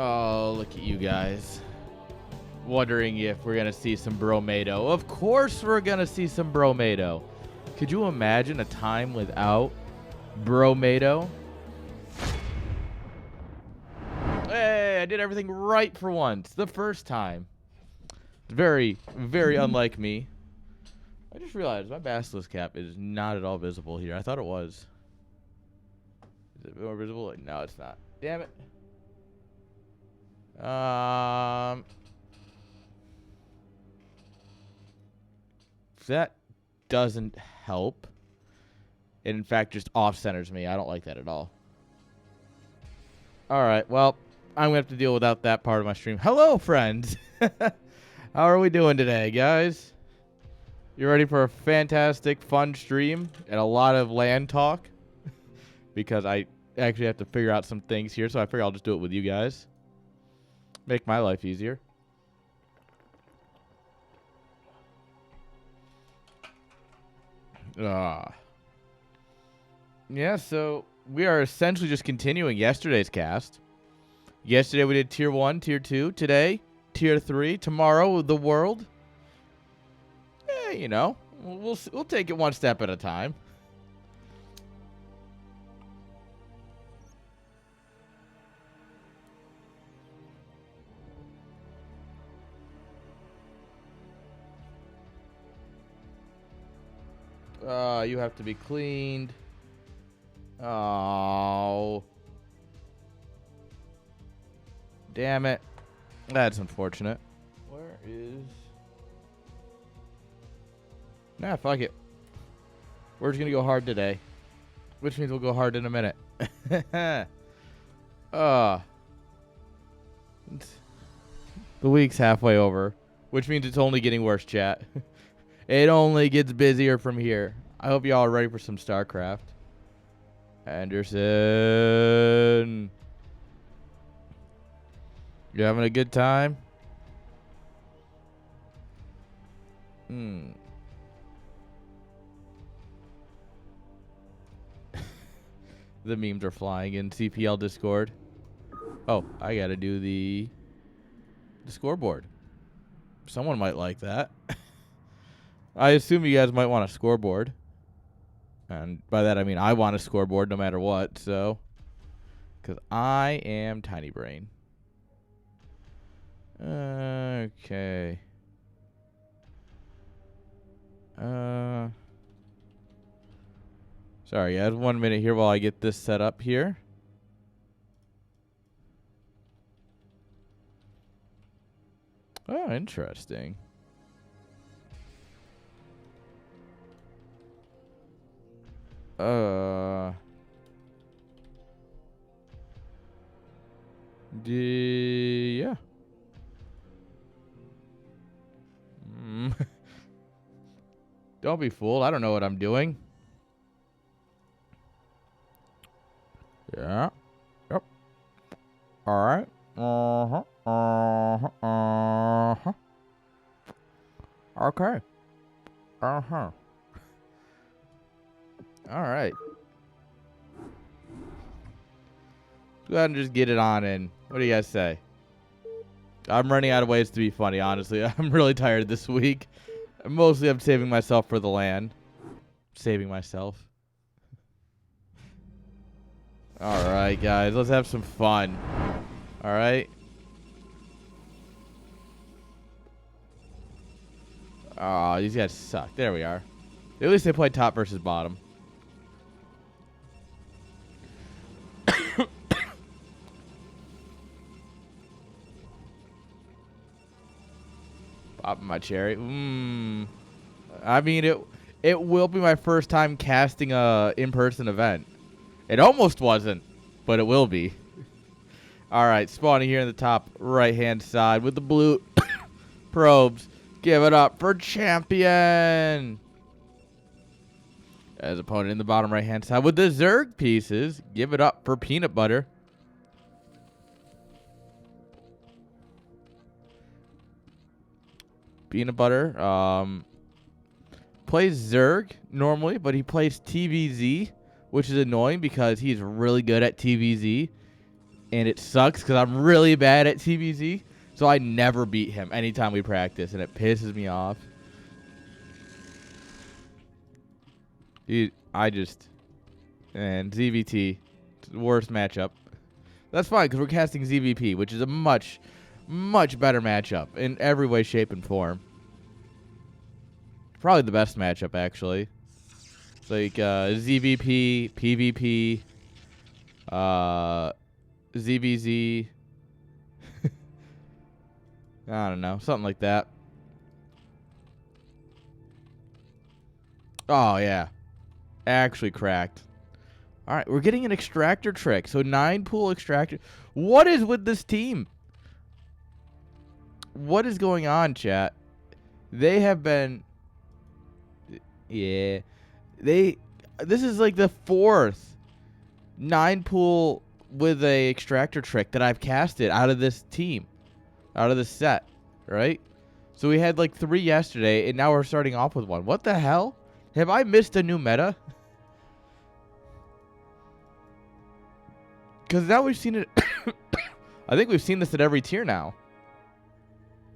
Oh, look at you guys. Wondering if we're going to see some Bromado. Of course we're going to see some Bromado. Could you imagine a time without Bromado? Hey, I did everything right for once. The first time. Very, very unlike me. I just realized my basilisk cap is not at all visible here. I thought it was. Is it more visible? No, it's not. Damn it. That doesn't help. It, in fact, just off-centers me. I don't like that at all. All right, well, I'm going to have to deal without that part of my stream. Hello, friends. How are we doing today, guys? You ready for a fantastic, fun stream and a lot of LAN talk? Because I actually have to figure out some things here, so I figure I'll just do it with you guys. Make my life easier. Yeah, so we are essentially just continuing yesterday's cast. Yesterday we did Tier 1, Tier 2. Today, Tier 3. Tomorrow, the world. You know, we'll take it one step at a time. You have to be cleaned. Oh. Damn it. That's unfortunate. Where is... Nah, fuck it. We're just gonna go hard today. Which means we'll go hard in a minute. The week's halfway over. Which means it's only getting worse, chat. It only gets busier from here. I hope y'all are ready for some StarCraft. Anderson. You having a good time? The memes are flying in CPL Discord. Oh, I gotta do the scoreboard. Someone might like that. I assume you guys might want a scoreboard. And by that I mean I want a scoreboard no matter what, so. Because I am tiny brain. Okay. Sorry, guys. 1 minute here while I get this set up here. Oh, interesting. Yeah. Don't be fooled. I don't know what I'm doing. Yeah. Yep. All right. Okay. All right. Go ahead and just get it on in. What do you guys say? I'm running out of ways to be funny, honestly. I'm really tired this week. Mostly I'm saving myself for the LAN. Saving myself. Alright, guys. Let's have some fun. Alright? Aw, these guys suck. There we are. At least they play top versus bottom. Popping my cherry. I mean, it will be my first time casting a in-person event. It almost wasn't, but it will be. All right, spawning here in the top right-hand side with the blue probes. Give it up for champion. As opponent in the bottom right-hand side with the Zerg pieces. Give it up for peanut butter. Peanut butter plays Zerg normally, but he plays TVZ, which is annoying because he's really good at TVZ. And it sucks because I'm really bad at TBZ. So I never beat him anytime we practice. And it pisses me off. Dude, and ZVT, worst matchup. That's fine because we're casting ZVP, which is a much, much better matchup in every way, shape, and form. Probably the best matchup, actually. It's like ZVP, PvP, ZVZ. I don't know, something like that. Oh, yeah. Actually cracked. All right, we're getting an extractor trick. So 9-pool extractor. What is with this team? What is going on, chat? They have been... Yeah. This is like the 4th 9-pool with a extractor trick that I've casted out of this team. Out of this set, right? So we had like 3 yesterday, and now we're starting off with 1. What the hell? Have I missed a new meta? Because now we've seen it. I think we've seen this at every tier now.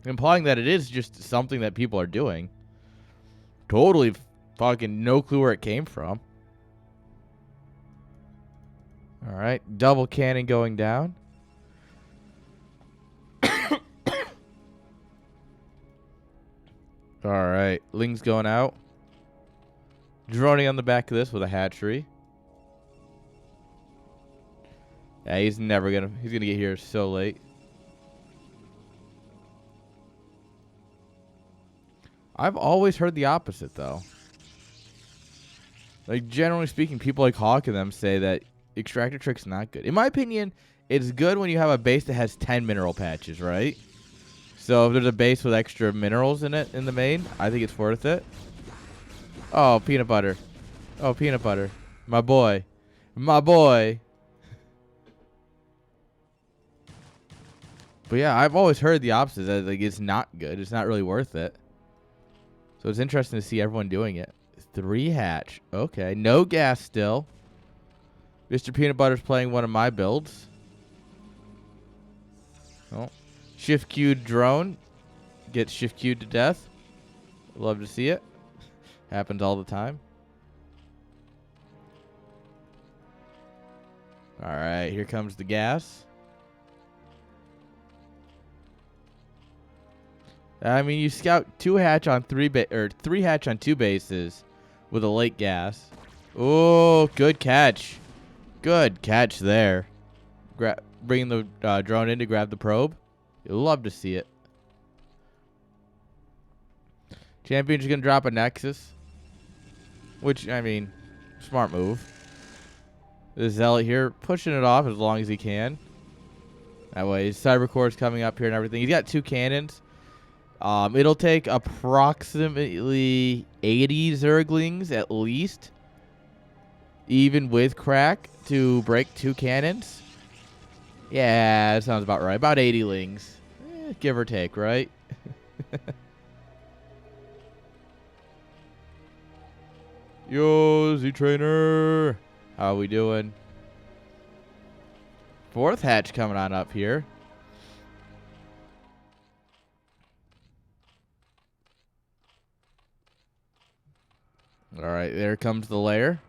Implying that it is just something that people are doing. Totally fucking no clue where it came from. Alright, double cannon going down. Alright, Ling's going out. Droning on the back of this with a hatchery. Yeah, he's gonna get here so late. I've always heard the opposite, though. Like, generally speaking, people like Hawk and them say that extractor trick's not good. In my opinion, it's good when you have a base that has 10 mineral patches, right? So if there's a base with extra minerals in it in the main, I think it's worth it. Oh, peanut butter. Oh, peanut butter. My boy. My boy. But yeah, I've always heard the opposite. That like it's not good. It's not really worth it. So it's interesting to see everyone doing it. 3 hatch. Okay. No gas still. Mr. Peanut Butter's playing one of my builds. Oh. Shift Q'd drone. Gets Shift Q'd to death. Love to see it. Happens all the time. Alright, here comes the gas. I mean, you scout 2 hatch on 3 hatch on 2 bases with a late gas. Oh, good catch. Good catch there. Bringing the drone in to grab the probe. You'll love to see it. Champion's going to drop a Nexus. Which, I mean, smart move. The Zealot here pushing it off as long as he can. That way, his Cybercore's coming up here and everything. He's got 2 cannons. It'll take approximately 80 Zerglings at least, even with crack, to break 2 cannons. Yeah, that sounds about right. About 80 lings, give or take, right? Yo, Z-Trainer. How we doing? 4th hatch coming on up here. All right, there comes the lair.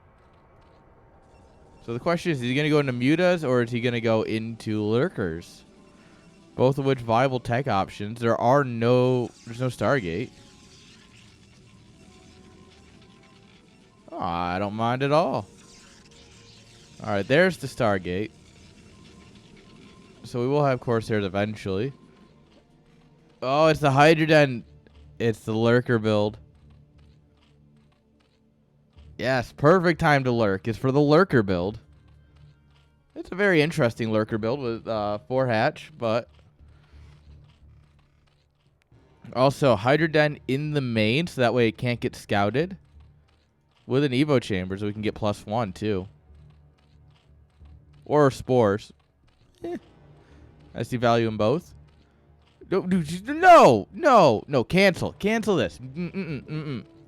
So the question is he going to go into mutas or is he going to go into lurkers? Both of which viable tech options. There's no Stargate. Oh, I don't mind at all. All right, there's the Stargate. So we will have Corsairs eventually. Oh, it's the Hydroden. It's the lurker build. Yes, perfect time to lurk. It's for the lurker build. It's a very interesting lurker build with 4 hatch, but also Hydroden in the main, so that way it can't get scouted. With an Evo chamber, so we can get +1 too. Or spores. I see value in both. No, cancel this.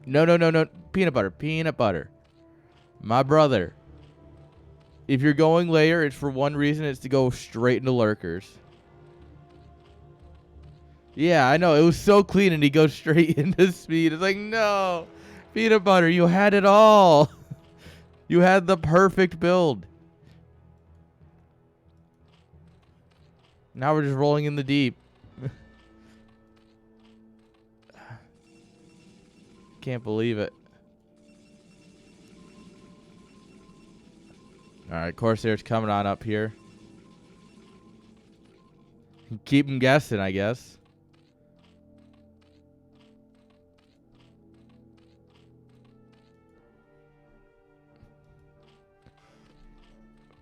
No. Peanut butter. My brother. If you're going layer, it's for one reason. It's to go straight into lurkers. Yeah, I know. It was so clean, and he goes straight into speed. It's like, no. Peanut butter, you had it all. You had the perfect build. Now we're just rolling in the deep. Can't believe it. Alright, Corsair's coming on up here. Keep him guessing, I guess.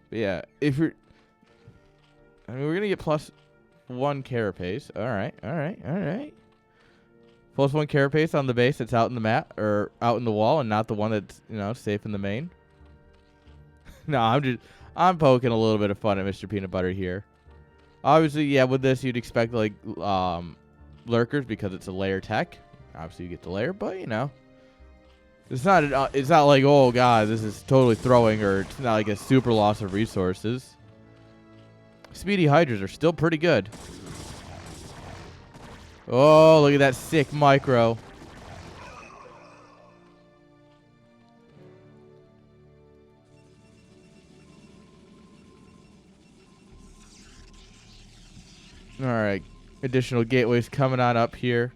But yeah, if you're... I mean, we're going to get +1 carapace. Alright, alright, alright. +1 carapace on the base that's out in the mat, or out in the wall, and not the one that's, you know, safe in the main. No, I'm poking a little bit of fun at Mr. Peanut Butter here. Obviously, yeah, with this, you'd expect, like, lurkers because it's a layer tech. Obviously, you get the layer, but, you know. It's not like, oh, God, this is totally throwing, or it's not like a super loss of resources. Speedy Hydras are still pretty good. Oh, look at that sick micro. Alright. Additional gateways coming on up here.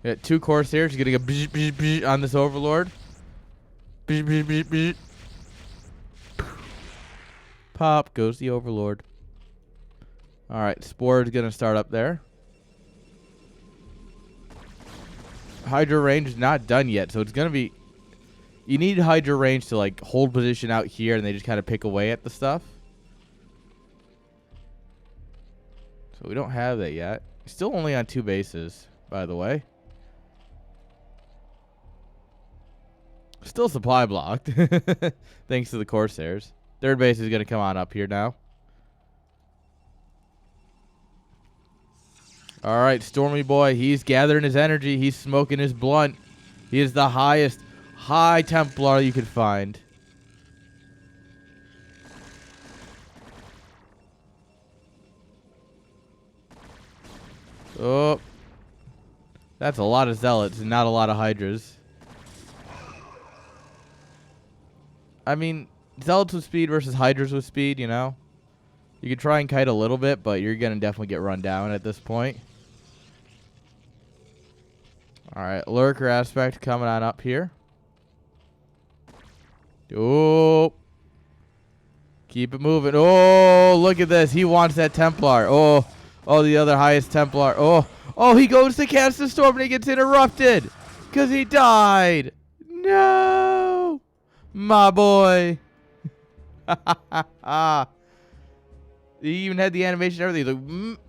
We got 2 Corsairs getting a bzz, bzz, bzz on this Overlord. Bzz, bzz, bzz, bzz. Pop goes the Overlord. Alright, Spore's going to start up there. Hydra range is not done yet, so it's going to be... You need Hydra range to, like, hold position out here, and they just kind of pick away at the stuff. So we don't have that yet. Still only on 2 bases, by the way. Still supply blocked. Thanks to the Corsairs. 3rd base is going to come on up here now. All right, Stormy Boy. He's gathering his energy. He's smoking his blunt. He is the highest high Templar you could find. Oh. That's a lot of Zealots and not a lot of Hydras. I mean, Zealots with speed versus Hydras with speed, you know? You could try and kite a little bit, but you're going to definitely get run down at this point. Alright, Lurker Aspect coming on up here. Oh. Keep it moving. Oh, look at this. He wants that Templar. Oh, the other highest Templar. Oh, he goes to cast the storm and he gets interrupted. Because he died. No. My boy. He even had the animation and everything. He's like,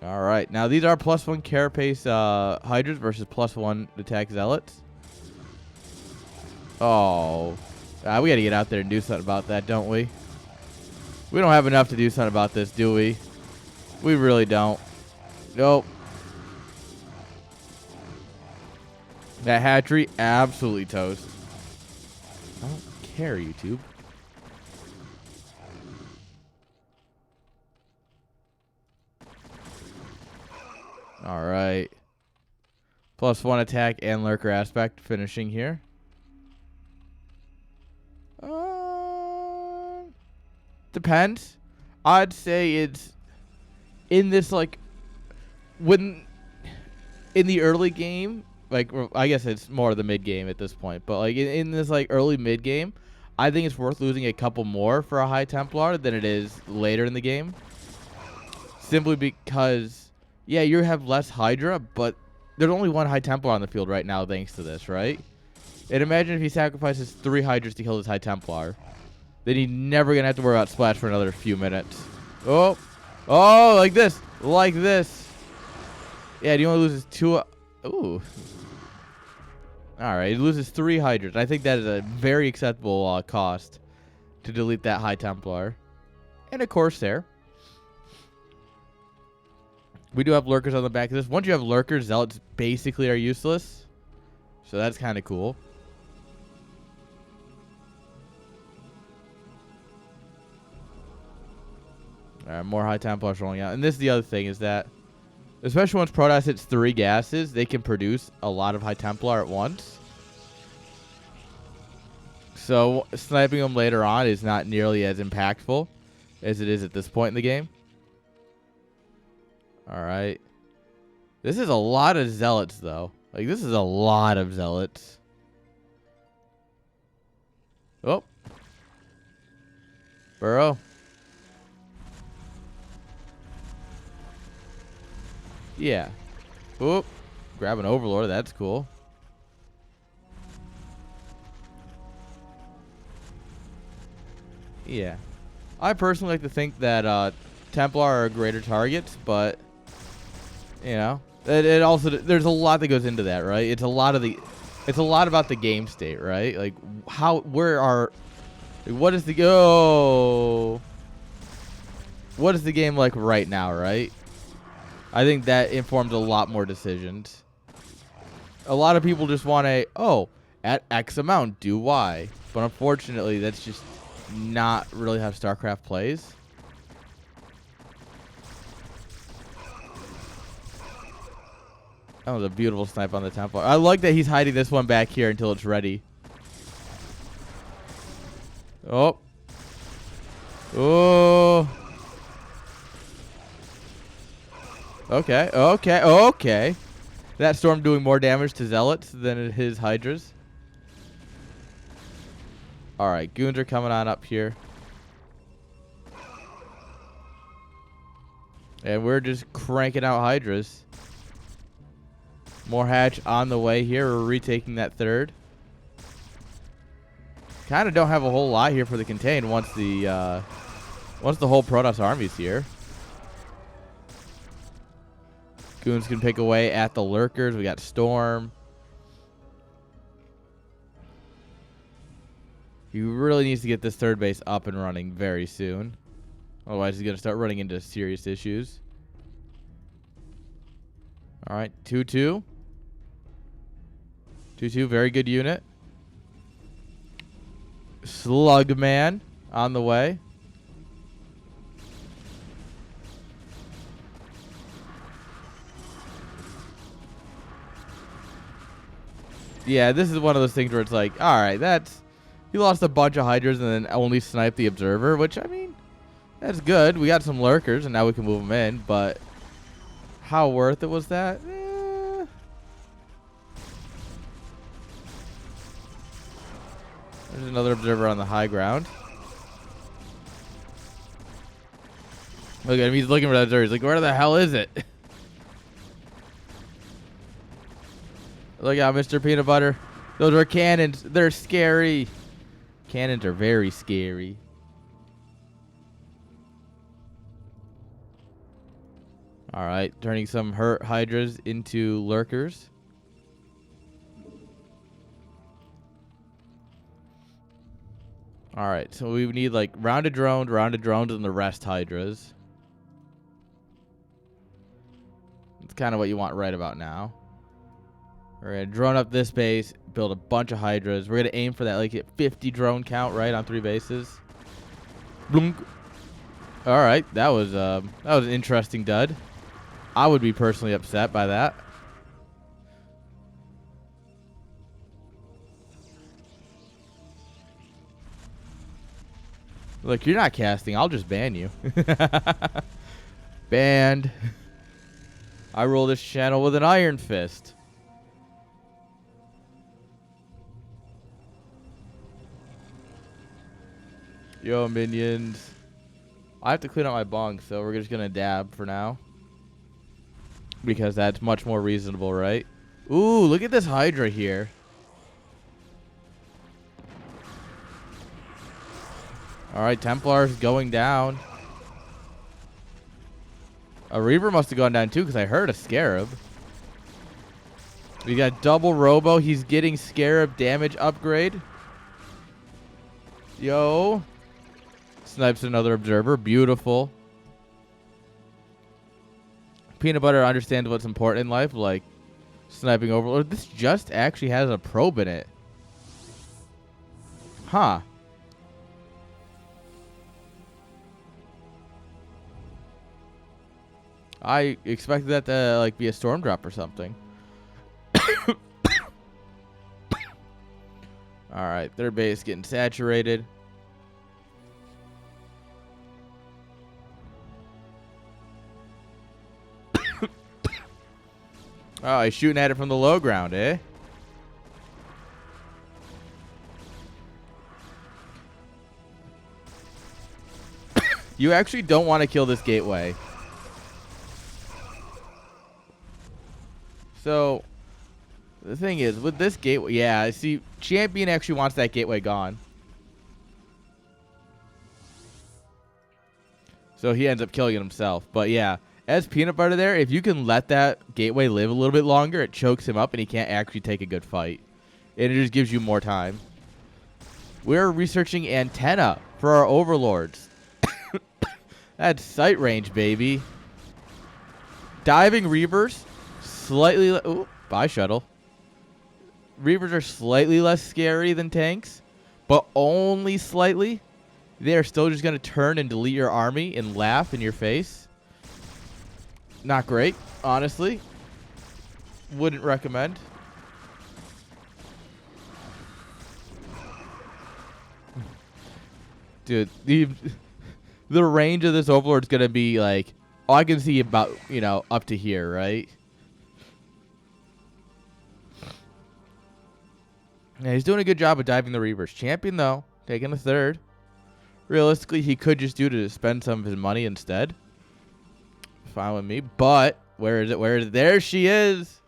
All right. Now, these are +1 carapace Hydras versus +1 attack Zealots. Oh. We got to get out there and do something about that, don't we? We don't have enough to do something about this, do we? We really don't. Nope. That hatchery, absolutely toast. I don't care, YouTube. All right. +1 attack and Lurker Aspect finishing here. Depends. I'd say it's in this, like, when in the early game, like, I guess it's more the mid game at this point, but like in this like early mid game, I think it's worth losing a couple more for a high Templar than it is later in the game. Simply because, yeah, you have less Hydra, but there's only 1 high Templar on the field right now thanks to this, right? And imagine if he sacrifices 3 Hydras to kill his high Templar. Then he's never going to have to worry about Splash for another few minutes. Oh, like this. Like this. Yeah, he only loses 2. Ooh. All right, he loses 3 Hydras. I think that is a very acceptable cost to delete that high Templar. And a Corsair. We do have lurkers on the back of this. Once you have lurkers, zealots basically are useless. So that's kind of cool. All right, more high Templars rolling out. And this is the other thing is that, especially once Protoss hits 3 gases, they can produce a lot of high Templar at once. So sniping them later on is not nearly as impactful as it is at this point in the game. All right. This is a lot of zealots, though. Like, this is a lot of zealots. Oh. Burrow. Yeah. Oop. Grab an Overlord. That's cool. Yeah. I personally like to think that Templar are greater targets, but, you know, it also, there's a lot that goes into that, right? It's a lot about the game state, right? Like, what is the game like right now, right? I think that informs a lot more decisions. A lot of people just want at X amount, do Y. But unfortunately, that's just not really how StarCraft plays. That was a beautiful snipe on the Templar. I like that he's hiding this one back here until it's ready. Oh. Oh. Okay. Okay. Okay. That storm doing more damage to zealots than his hydras. All right, goons are coming on up here. And we're just cranking out hydras. More hatch on the way here. We're retaking that third. Kind of don't have a whole lot here for the contain once the whole Protoss army's here. Goons can pick away at the lurkers. We got Storm. He really needs to get this third base up and running very soon. Otherwise, he's going to start running into serious issues. All right, 2-2. 2-2, very good unit. Slugman on the way. Yeah, this is one of those things where it's like, all right, he lost a bunch of hydras and then only sniped the observer, which, I mean, that's good. We got some lurkers, and now we can move them in, but how worth it was that? There's another observer on the high ground. Look at him. He's looking for that observer. He's like, where the hell is it? Look out, Mr. Peanut Butter. Those are cannons. They're scary. Cannons are very scary. All right, turning some hurt hydras into lurkers. All right, so we need like rounded drones, and the rest hydras. That's kind of what you want right about now. We're going to drone up this base, build a bunch of hydras. We're going to aim for that like 50 drone count, right, on 3 bases. Blunk. All right, that was an interesting dud. I would be personally upset by that. Look, you're not casting. I'll just ban you. Banned. I roll this channel with an iron fist. Yo, minions. I have to clean up my bunk, so we're just going to dab for now. Because that's much more reasonable, right? Ooh, look at this Hydra here. All right, Templar's going down. A Reaver must have gone down too because I heard a Scarab. We got double Robo. He's getting Scarab damage upgrade. Yo. Snipes another Observer. Beautiful. Peanut Butter understands what's important in life, like sniping Overlord. This just actually has a probe in it. Huh. I expected that to like be a storm drop or something. Alright, third base getting saturated. Oh, he's shooting at it from the low ground, eh? You actually don't want to kill this gateway. So, the thing is, with this gateway, yeah, see, Champion actually wants that gateway gone. So he ends up killing it himself. But yeah, as Peanut Butter there, if you can let that gateway live a little bit longer, it chokes him up and he can't actually take a good fight. And it just gives you more time. We're researching antenna for our overlords. That's sight range, baby. Diving Reavers, slightly... Ooh, bye, shuttle. Reavers are slightly less scary than tanks, but only slightly. They are still just going to turn and delete your army and laugh in your face. Not great, honestly. Wouldn't recommend. Dude, the range of this Overlord is going to be like, oh, I can see about, up to here, right? Yeah, he's doing a good job of diving the Reavers. Champion, though, taking a third. Realistically, he could just do to spend some of his money instead. Fine with me. But, where is it? Where is it? There she is.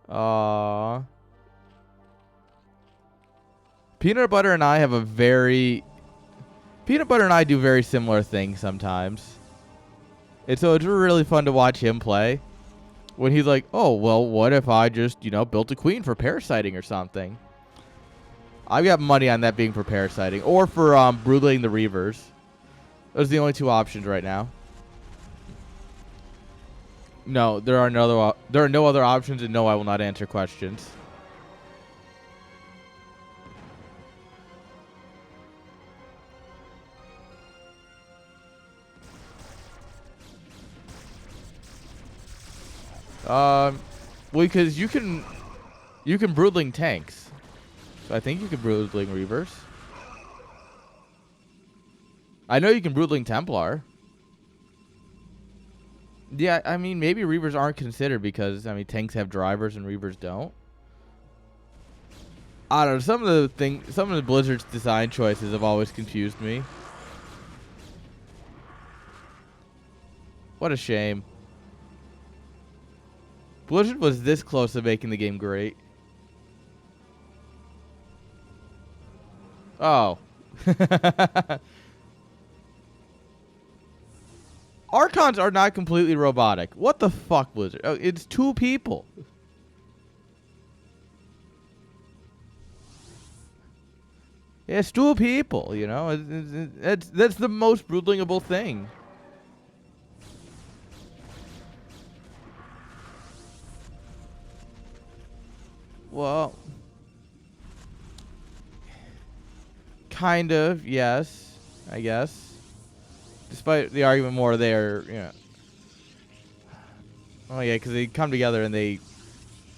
Aww. Peanut Butter and I have a very... Peanut Butter and I do very similar things sometimes. And so it's really fun to watch him play. When he's like, oh, well, what if I just, built a queen for parasiting or something? I've got money on that being for parasiting. Or for brooding the Reavers. Those are the only two options right now. No, there are no other options, and no, I will not answer questions. Because you can broodling tanks. So I think you can broodling Reavers. I know you can broodling Templar. Yeah, I mean, maybe Reavers aren't considered because, tanks have drivers and Reavers don't. I don't know. Some of the Blizzard's design choices have always confused me. What a shame. Blizzard was this close to making the game great. Oh. Archons are not completely robotic. What the fuck, Blizzard? Oh, it's two people. It's two people, That's the most broodlingable thing. Well, kind of, yes, I guess. Despite the argument more there, Oh, yeah, because they come together and they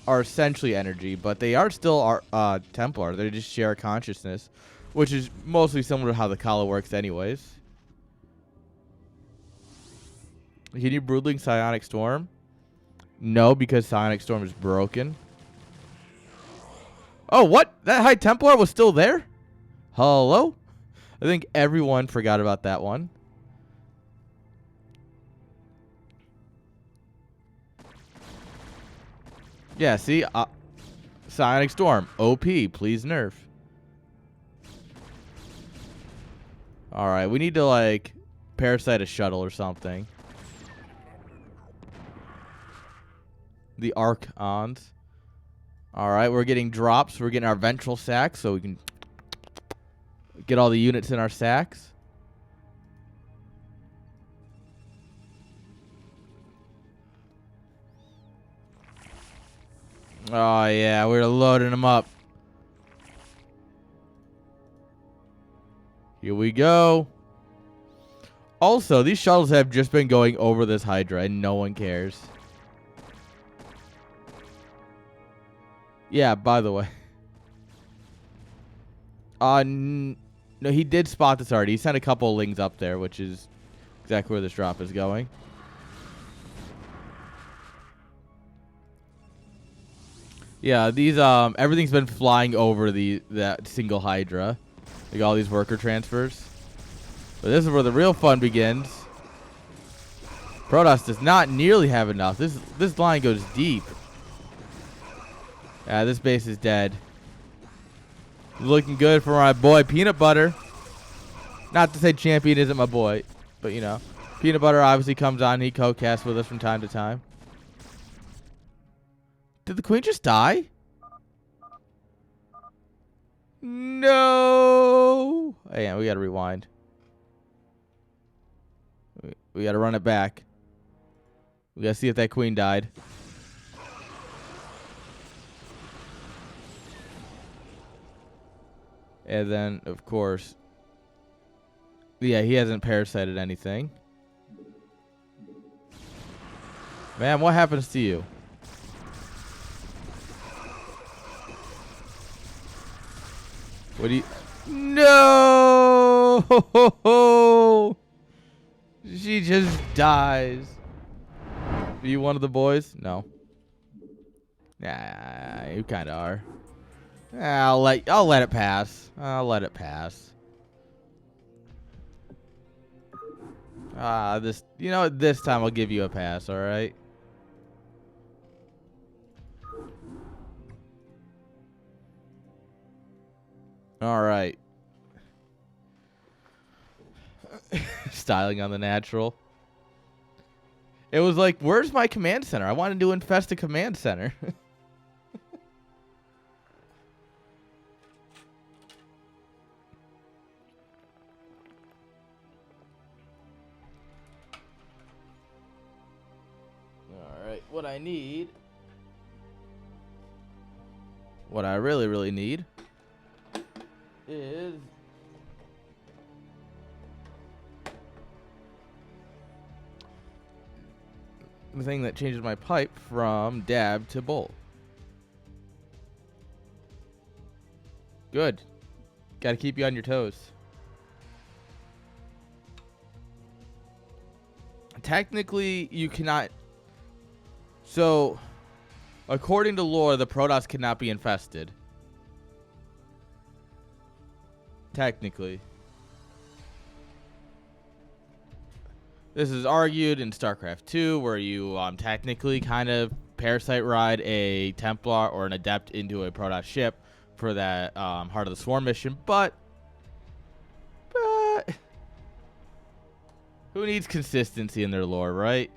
are essentially energy, but they are still Templar. They just share consciousness, which is mostly similar to how the Kala works anyways. Can you Broodling Psionic Storm? No, because Psionic Storm is broken. Oh, what? That High Templar was still there? Hello? I think everyone forgot about that one. Yeah, see? Psionic Storm. OP. Please nerf. Alright, we need to, parasite a shuttle or something. The Archons. Alright, we're getting drops. We're getting our ventral sacks so we can get all the units in our sacks. Oh, yeah. We're loading them up. Here we go. Also, these shuttles have just been going over this Hydra, and no one cares. Yeah, by the way. No, he did spot this already. He sent a couple of lings up there, which is exactly where this drop is going. Yeah, these everything's been flying over that single Hydra. Like all these worker transfers. But this is where the real fun begins. Protoss does not nearly have enough. This line goes deep. Yeah, this base is dead. Looking good for my boy Peanut Butter. Not to say Champion isn't my boy, but you know. Peanut Butter obviously comes on. He co-casts with us from time to time. Did the queen just die? No. Oh, yeah, we got to rewind. We got to run it back. We got to see if that queen died. And then, of course, yeah, he hasn't parasited anything. Man, what happens to you? What do you... No! She just dies. Are you one of the boys? No. Nah, you kind of are. I'll let it pass. I'll let it pass. This time I'll give you a pass, all right? All right. Styling on the natural. It was like, where's my command center? I wanted to infest a command center. Alright, what I need... What I really, really need... is... the thing that changes my pipe from dab to bowl. Good. Gotta keep you on your toes. Technically, you cannot... So, according to lore, the Protoss cannot be infested. Technically. This is argued in StarCraft 2, where you technically kind of parasite ride a Templar or an Adept into a Protoss ship for that Heart of the Swarm mission, but who needs consistency in their lore, right?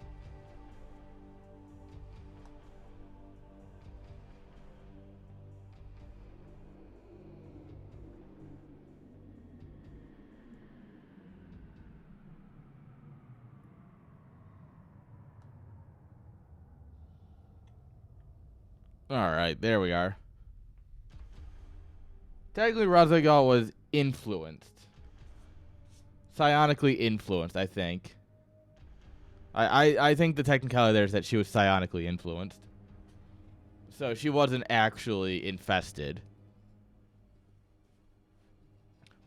Alright, there we are. Technically, Razagal was influenced. Psionically influenced, I think. I think the technicality there is that she was psionically influenced. So she wasn't actually infested.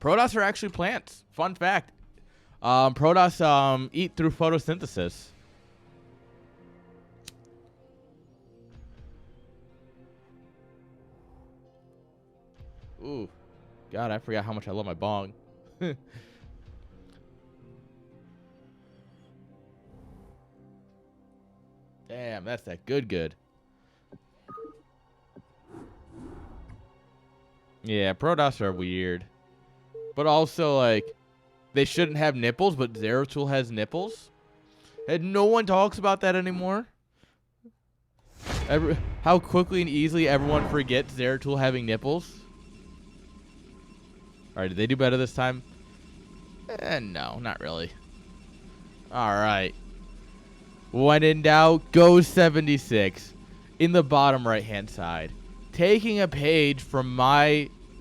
Protoss are actually plants. Fun fact. Protoss eat through photosynthesis. Ooh. God, I forgot how much I love my bong. Damn, that's that good. Yeah, Protoss are weird. But also, like, they shouldn't have nipples, but Zeratul has nipples? And no one talks about that anymore? How quickly and easily everyone forgets Zeratul having nipples? Alright, did they do better this time? No, not really. Alright. When in doubt, go 76. in the bottom right-hand side, taking a page from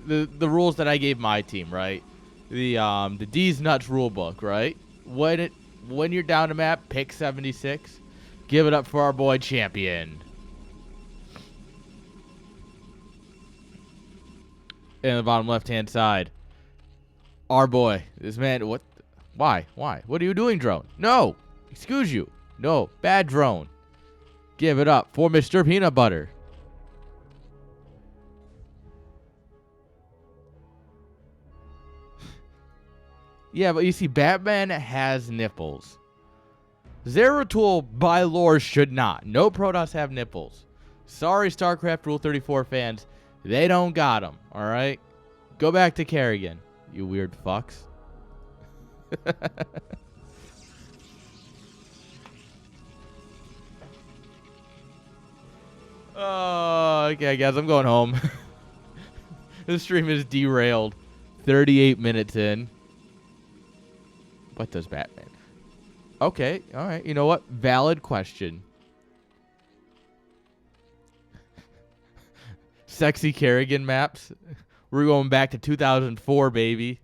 the rules that I gave my team, right? The D's Nuts rule book, right? When you're down a map, pick 76. Give it up for our boy Champion. In the bottom left-hand side, our boy, this man, what? Why? What are you doing, drone? No! Excuse you. No, bad drone. Give it up for Mr. Peanut Butter. Yeah, but you see, Batman has nipples. Zeratul, by lore, should not. No Protoss have nipples. Sorry, StarCraft Rule 34 fans. They don't got them, alright? Go back to Kerrigan, you weird fucks. Oh, okay, guys, I'm going home. This stream is derailed. 38 minutes in. What does Batman? Okay, alright, you know what? Valid question. Sexy Kerrigan maps. We're going back to 2004, baby.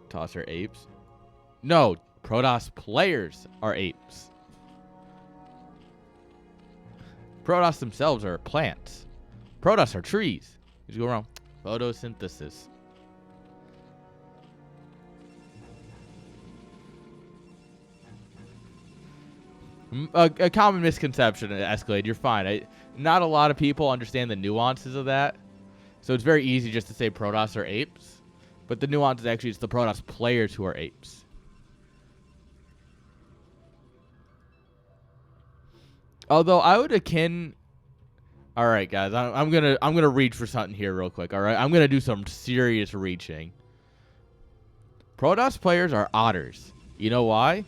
Tosser apes? No, Protoss players are apes. Protoss themselves are plants. Protoss are trees. You just go around. Photosynthesis. A common misconception, Escalade. You're fine. Not a lot of people understand the nuances of that. So it's very easy just to say Protoss are apes. But the nuance is actually it's the Protoss players who are apes. Although I would akin... Alright, guys. I'm gonna reach for something here real quick, alright? I'm gonna do some serious reaching. Protoss players are otters. You know why?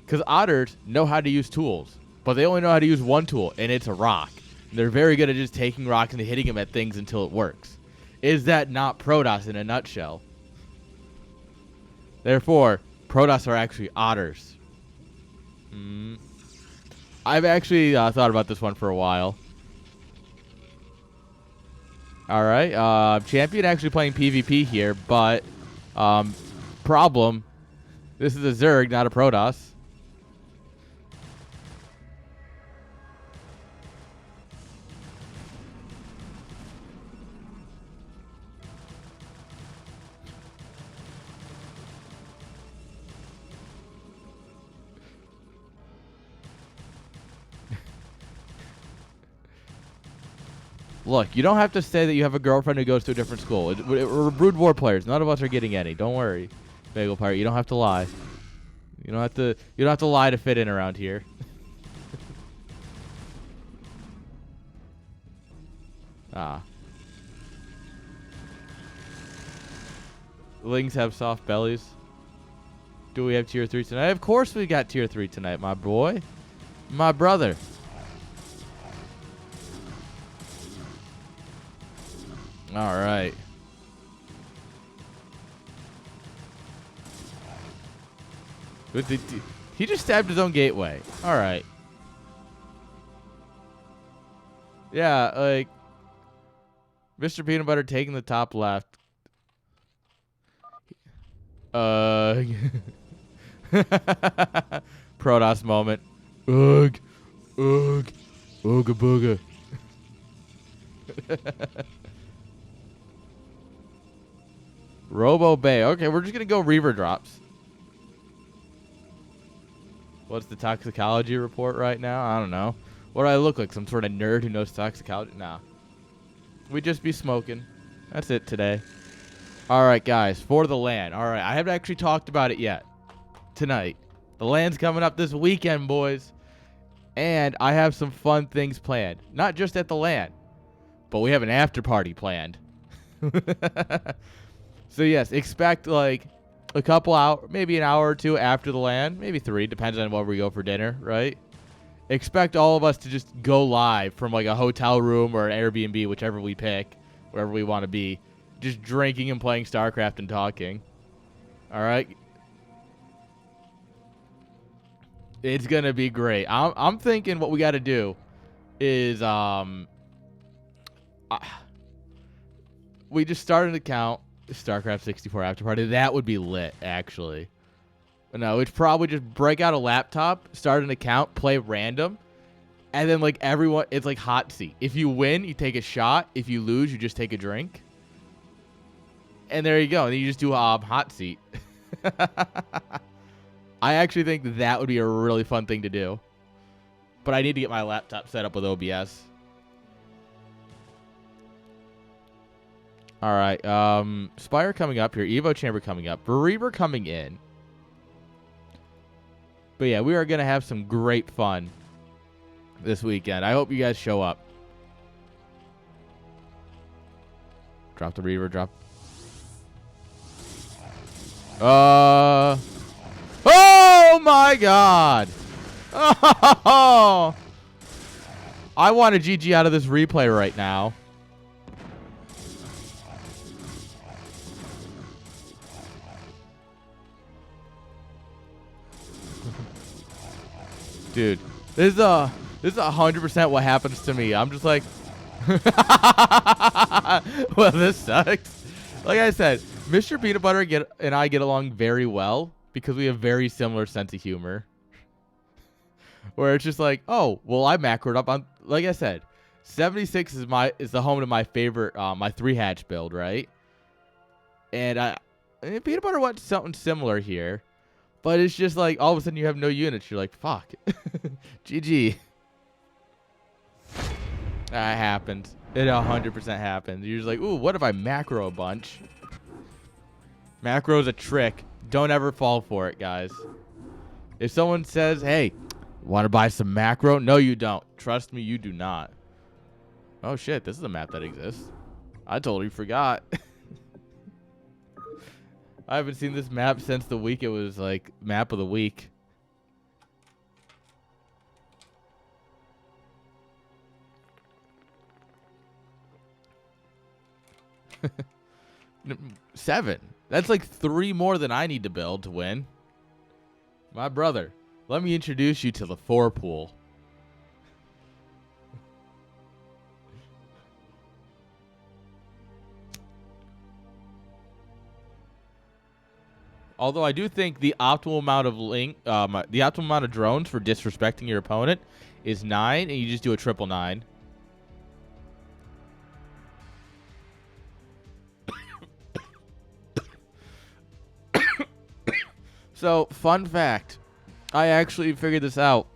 Because otters know how to use tools, but they only know how to use one tool, and it's a rock. And they're very good at just taking rocks and hitting them at things until it works. Is that not Protoss in a nutshell? Therefore, Protoss are actually otters. I've actually thought about this one for a while. Alright, Champion actually playing PvP here, but problem, this is a Zerg, not a Protoss. Look, you don't have to say that you have a girlfriend who goes to a different school. We're Brood War players. None of us are getting any. Don't worry, Bagel Pirate. You don't have to lie. You don't have to. You don't have to lie to fit in around here. Lings have soft bellies. Do we have tier 3 tonight? Of course we got tier 3 tonight, my boy. My brother. All right. He just stabbed his own gateway. All right. Yeah, like Mr. Peanut Butter taking the top left. Protoss moment. Ugh. Ugh. Ooga booga. Robo Bay. Okay, we're just going to go Reaver drops. What's the toxicology report right now? I don't know. What do I look like? Some sort of nerd who knows toxicology? Nah. We just be smoking. That's it today. All right, guys. For the LAN. All right. I haven't actually talked about it yet. Tonight. The LAN's coming up this weekend, boys. And I have some fun things planned. Not just at the LAN. But we have an after party planned. So, yes. Expect, like, a couple hours, maybe an hour or two after the LAN. Maybe 3. Depends on where we go for dinner, right? Expect all of us to just go live from, like, a hotel room or an Airbnb, whichever we pick, wherever we want to be. Just drinking and playing StarCraft and talking. All right? It's gonna be great. I'm thinking what we got to do is we just start an account, StarCraft 64 after party. That would be lit, actually. No, it's probably just break out a laptop, start an account, play random, and then like everyone, it's like hot seat. If you win, you take a shot. If you lose, you just take a drink. And there you go. And then you just do hot seat. I actually think that would be a really fun thing to do. But I need to get my laptop set up with OBS. All right. Spire coming up here. Evo Chamber coming up. Reaver coming in. But yeah, we are going to have some great fun this weekend. I hope you guys show up. Drop the Reaver. Drop. Oh my God. Oh, I want a GG out of this replay right now. Dude, this is 100% what happens to me. I'm just like, well, this sucks. Like I said, Mr. Peanut Butter and I get along very well because we have very similar sense of humor. Where it's just like, oh, well, I macroed up on, like I said, 76 is the home to my favorite, my 3-hatch build, right? And Peanut Butter wants something similar here. But it's just like, all of a sudden you have no units. You're like, fuck. GG. That happens. It 100% happens. You're just like, ooh, what if I macro a bunch? Macro's a trick. Don't ever fall for it, guys. If someone says, hey, want to buy some macro? No, you don't. Trust me, you do not. Oh, shit. This is a map that exists. I totally forgot. I haven't seen this map since the week it was, like, map of the week. Seven. That's like 3 more than I need to build to win. My brother, let me introduce you to the 4 pool. Although I do think the optimal amount of the optimal amount of drones for disrespecting your opponent is 9, and you just do a 999. So, fun fact, I actually figured this out.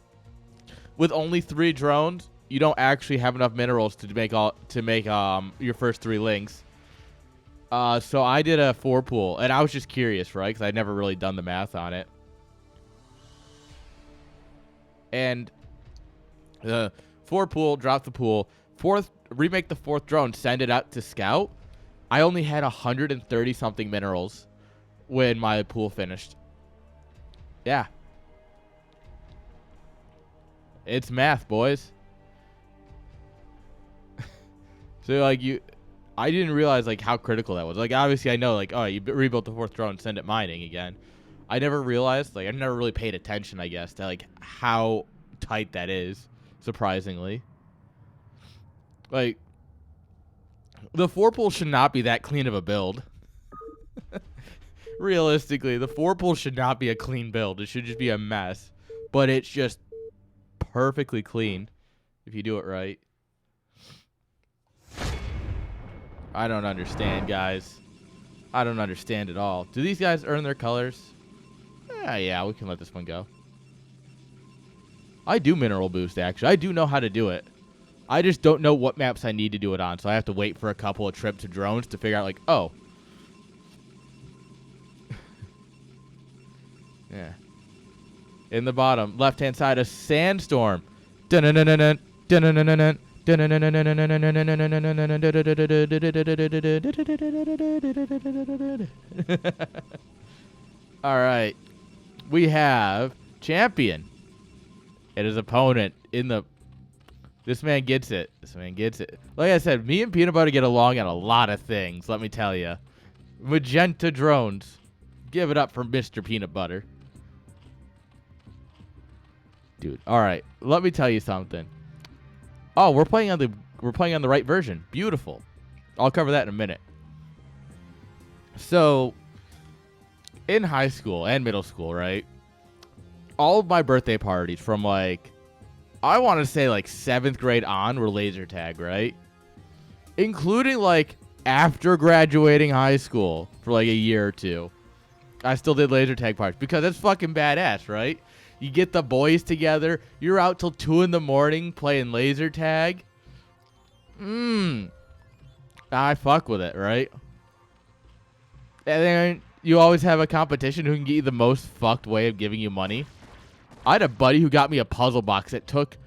With only 3 drones, you don't actually have enough minerals to make your first 3 links. So I did a 4 pool, and I was just curious, right? Because I'd never really done the math on it. And the 4 pool, drop the pool. Remake the 4th drone, send it out to scout. I only had 130 something minerals when my pool finished. Yeah. It's math, boys. So, like, I didn't realize, like, how critical that was. Like, obviously, I know, like, oh, you rebuilt the 4th drone, send it mining again. I never realized, like, I never really paid attention, I guess, to, like, how tight that is, surprisingly. Like, the 4 pool should not be that clean of a build. Realistically, the 4 pool should not be a clean build. It should just be a mess. But it's just perfectly clean if you do it right. I don't understand, guys. I don't understand at all. Do these guys earn their colors? Yeah, we can let this one go. I do mineral boost, actually. I do know how to do it. I just don't know what maps I need to do it on, so I have to wait for a couple of trips to drones to figure out, like, oh. Yeah. In the bottom, left-hand side, a sandstorm. Dun-dun-dun-dun-dun. Dun-dun-dun-dun-dun. All right. We have champion and his opponent in the... This man gets it. This man gets it. Like I said, me and Peanut Butter get along on a lot of things, let me tell you. Magenta drones. Give it up for Mr. Peanut Butter. Dude, all right. Let me tell you something. Oh, we're playing on the right version. Beautiful. I'll cover that in a minute. So, in high school and middle school, right? All of my birthday parties from like, I want to say like 7th grade on were laser tag, right? Including like after graduating high school for like a year or two. I still did laser tag parties because it's fucking badass, right? You get the boys together. You're out till 2 in the morning playing laser tag. I fuck with it, right? And then you always have a competition who can get you the most fucked way of giving you money. I had a buddy who got me a puzzle box that took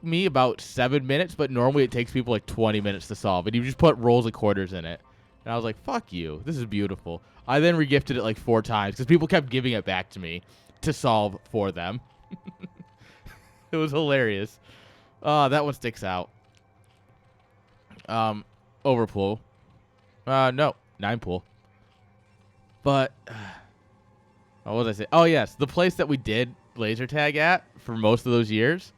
me about 7 minutes, but normally it takes people like 20 minutes to solve. And you just put rolls of quarters in it. And I was like, fuck you. This is beautiful. I then regifted it like 4 times because people kept giving it back to me to solve for them. It was hilarious. That one sticks out. Overpool. No. 9 pool. But, what was I saying? Oh, yes. The place that we did laser tag at for most of those years,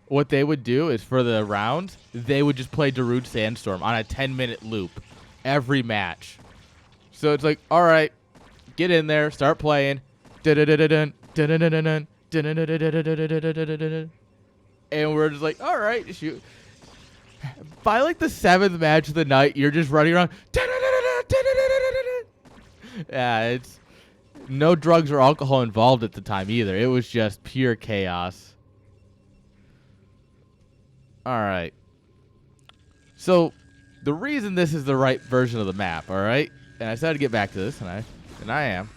what they would do is for the rounds, they would just play Darude Sandstorm on a 10-minute loop every match. So it's like, all right, get in there, start playing. And we're just like, all right, shoot. By like the 7th match of the night, you're just running around. Yeah, it's no drugs or alcohol involved at the time either. It was just pure chaos. All right. So the reason this is the right version of the map, all right? And I decided to get back to this, and I am.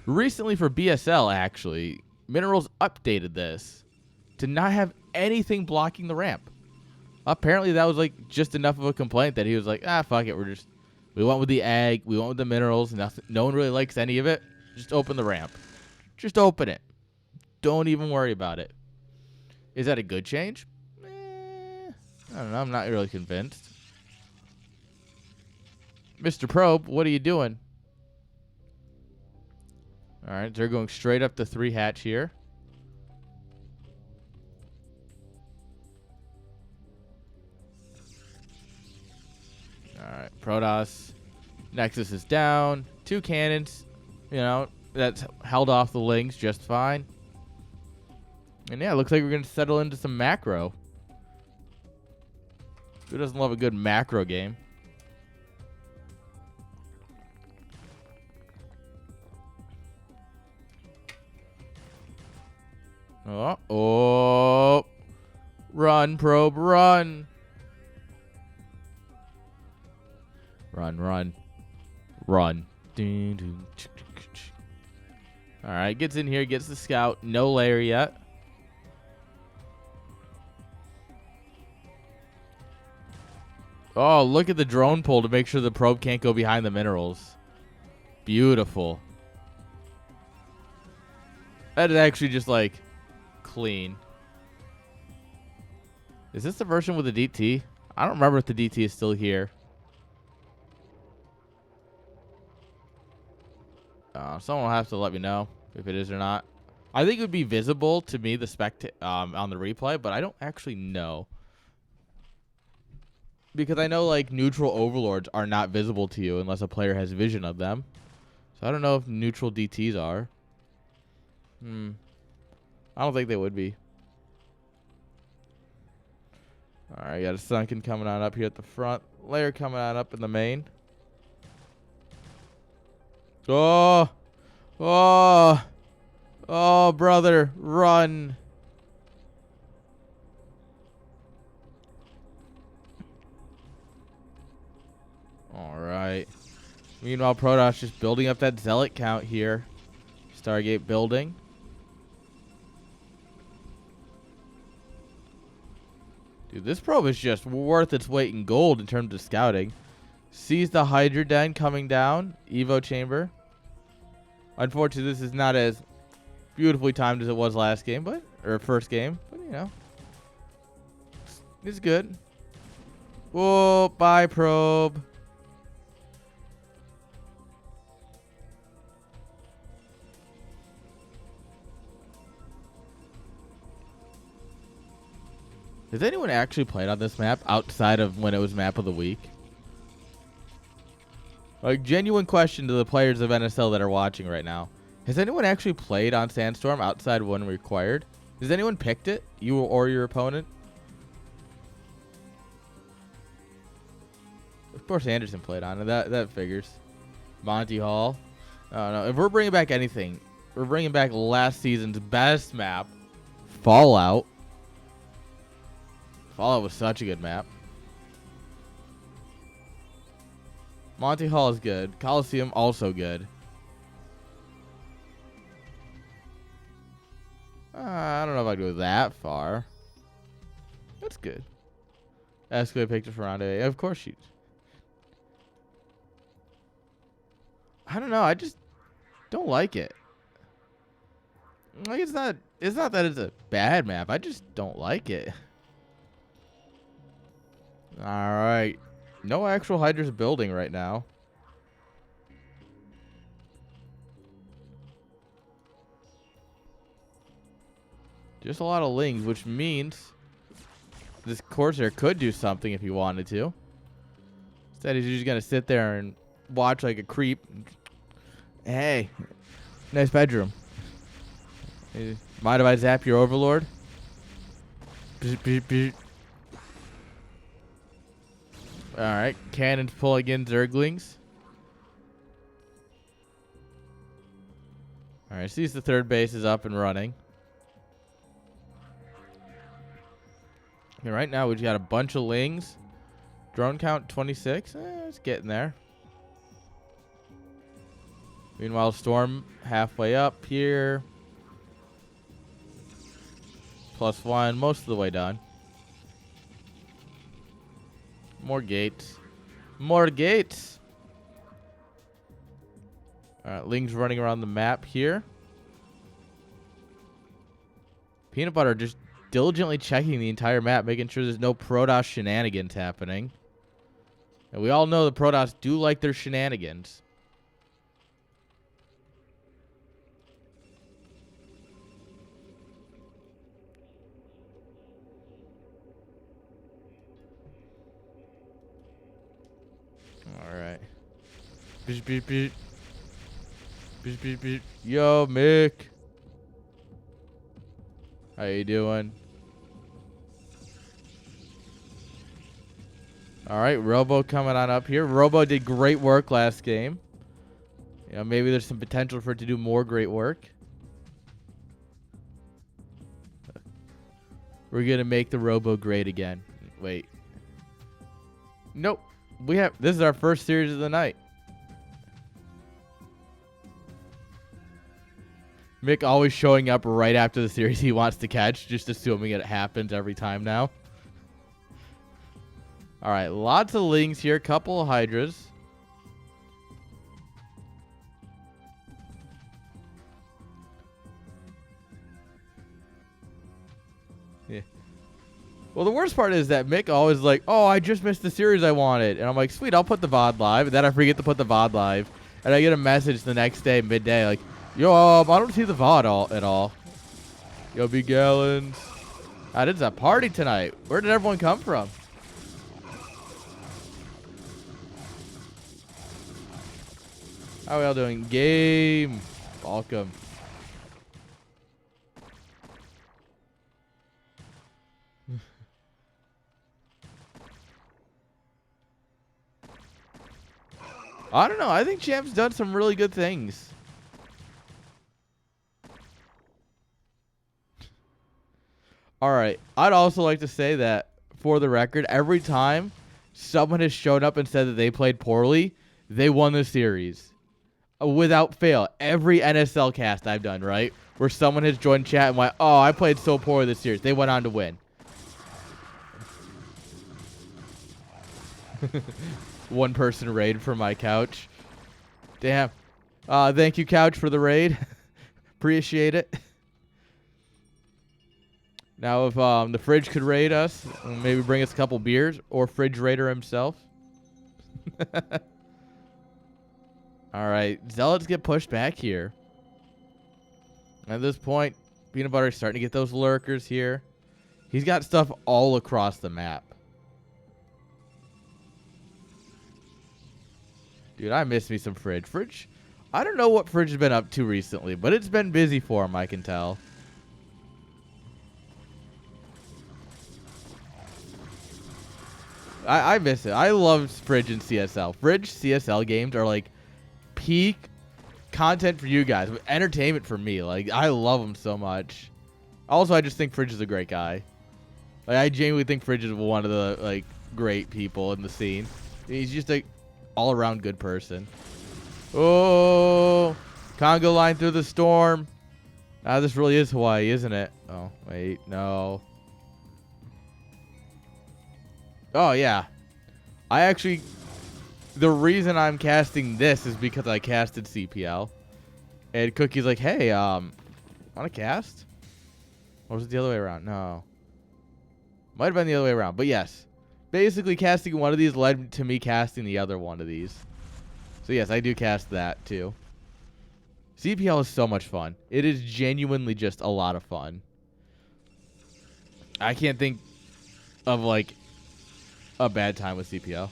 Recently for BSL, actually, Minerals updated this to not have anything blocking the ramp. Apparently that was like just enough of a complaint that he was like, fuck it, we went with the egg, we went with the Minerals, nothing, no one really likes any of it. Just open the ramp. Just open it. Don't even worry about it. Is that a good change? I don't know, I'm not really convinced. Mr. Probe, what are you doing? Alright, they're going straight up the 3 hatch here. Alright, Protoss. Nexus is down. 2 cannons. You know, that's held off the Lings just fine. And yeah, it looks like we're going to settle into some macro. Who doesn't love a good macro game? Oh. Run, Probe, run. Run. Alright, gets in here, gets the scout. No lair yet. Oh, look at the drone pull to make sure the probe can't go behind the Minerals. Beautiful. That is actually just like clean. Is this the version with the DT? I don't remember if the DT is still here. Someone will have to let me know if it is or not. I think it would be visible to me, the on the replay, but I don't actually know. Because I know like neutral overlords are not visible to you unless a player has vision of them. So I don't know if neutral DTs are. I don't think they would be. Alright, got a Sunken coming on up here at the front. Lair coming on up in the main. Oh, brother, run. All right. Meanwhile, Protoss just building up that Zealot count here. Stargate building. Dude, this probe is just worth its weight in gold in terms of scouting. Sees the Hydra Den coming down. Evo chamber. Unfortunately, this is not as beautifully timed as it was last game, or first game. But, you know. It's good. Whoa, bye, probe. Has anyone actually played on this map outside of when it was map of the week? Like, genuine question to the players of NSL that are watching right now. Has anyone actually played on Sandstorm outside of when required? Has anyone picked it? You or your opponent? Of course Anderson played on it. That figures. Monty Hall. I don't know. If we're bringing back anything, we're bringing back last season's best map, Fallout. Fallout was such a good map. Monty Hall is good. Coliseum also good. I don't know if I'd go that far. That's good. Escalade picked it for round 8. Of course she. I don't know. I just don't like it. Like, it's not that it's a bad map. I just don't like it. All right. No actual Hydras building right now. Just a lot of lings, which means this Corsair could do something if he wanted to. Instead, he's just going to sit there and watch like a creep. Hey, nice bedroom. Mind if I zap your overlord? Alright, cannons pulling in Zerglings. Alright, sees the third base is up and running. And right now we've got a bunch of lings. Drone count 26. It's getting there. Meanwhile, Storm halfway up here. +1, most of the way done. More gates. More gates. Alright, lings running around the map here. Peanut Butter just diligently checking the entire map, making sure there's no Protoss shenanigans happening. And we all know the Protoss do like their shenanigans. Alright. Yo, Mick. How you doing? Alright, Robo coming on up here. Robo did great work last game. You know, maybe there's some potential for it to do more great work. We're going to make the Robo great again. Wait. Nope. This is our first series of the night. Mick always showing up right after the series he wants to catch, just assuming it happens every time now. All right, lots of lings here, couple of Hydras. Yeah. Well, the worst part is that Mick always like, oh, I just missed the series I wanted. And I'm like, sweet, I'll put the VOD live. And then I forget to put the VOD live. And I get a message the next day, midday, like, yo, I don't see the VOD at all. Yo, B Gallons. It's a party tonight. Where did everyone come from? How are we all doing? Game. Welcome. I don't know. I think Champ's done some really good things. All right. I'd also like to say that, for the record, every time someone has shown up and said that they played poorly, they won the series. Without fail. Every NSL cast I've done, right? Where someone has joined chat and went, oh, I played so poorly this series. They went on to win. One person raid for my couch. Damn. Thank you, couch, for the raid. Appreciate it. Now, if the fridge could raid us, maybe bring us a couple beers, or Fridge Raider himself. All right, Zealots get pushed back here. At this point, Peanut Butter is starting to get those lurkers here. He's got stuff all across the map. Dude, I miss me some Fridge. Fridge, I don't know what Fridge has been up to recently, but it's been busy for him, I can tell. I miss it. I love Fridge and CSL. Fridge CSL games are like peak content for you guys, but entertainment for me. Like, I love them so much. Also, I just think Fridge is a great guy. Like, I genuinely think Fridge is one of the like great people in the scene. He's just a all-around good person. Oh, Congo line through the storm. Ah, this really is Hawaii, isn't it? Oh, wait, no. Oh, yeah. I actually... The reason I'm casting this is because I casted CPL. And Cookie's like, hey, want to cast? Or was it the other way around? No. Might have been the other way around, but yes. Basically, casting one of these led to me casting the other one of these. So, yes, I do cast that, too. CPL is so much fun. It is genuinely just a lot of fun. I can't think of, like, a bad time with CPL.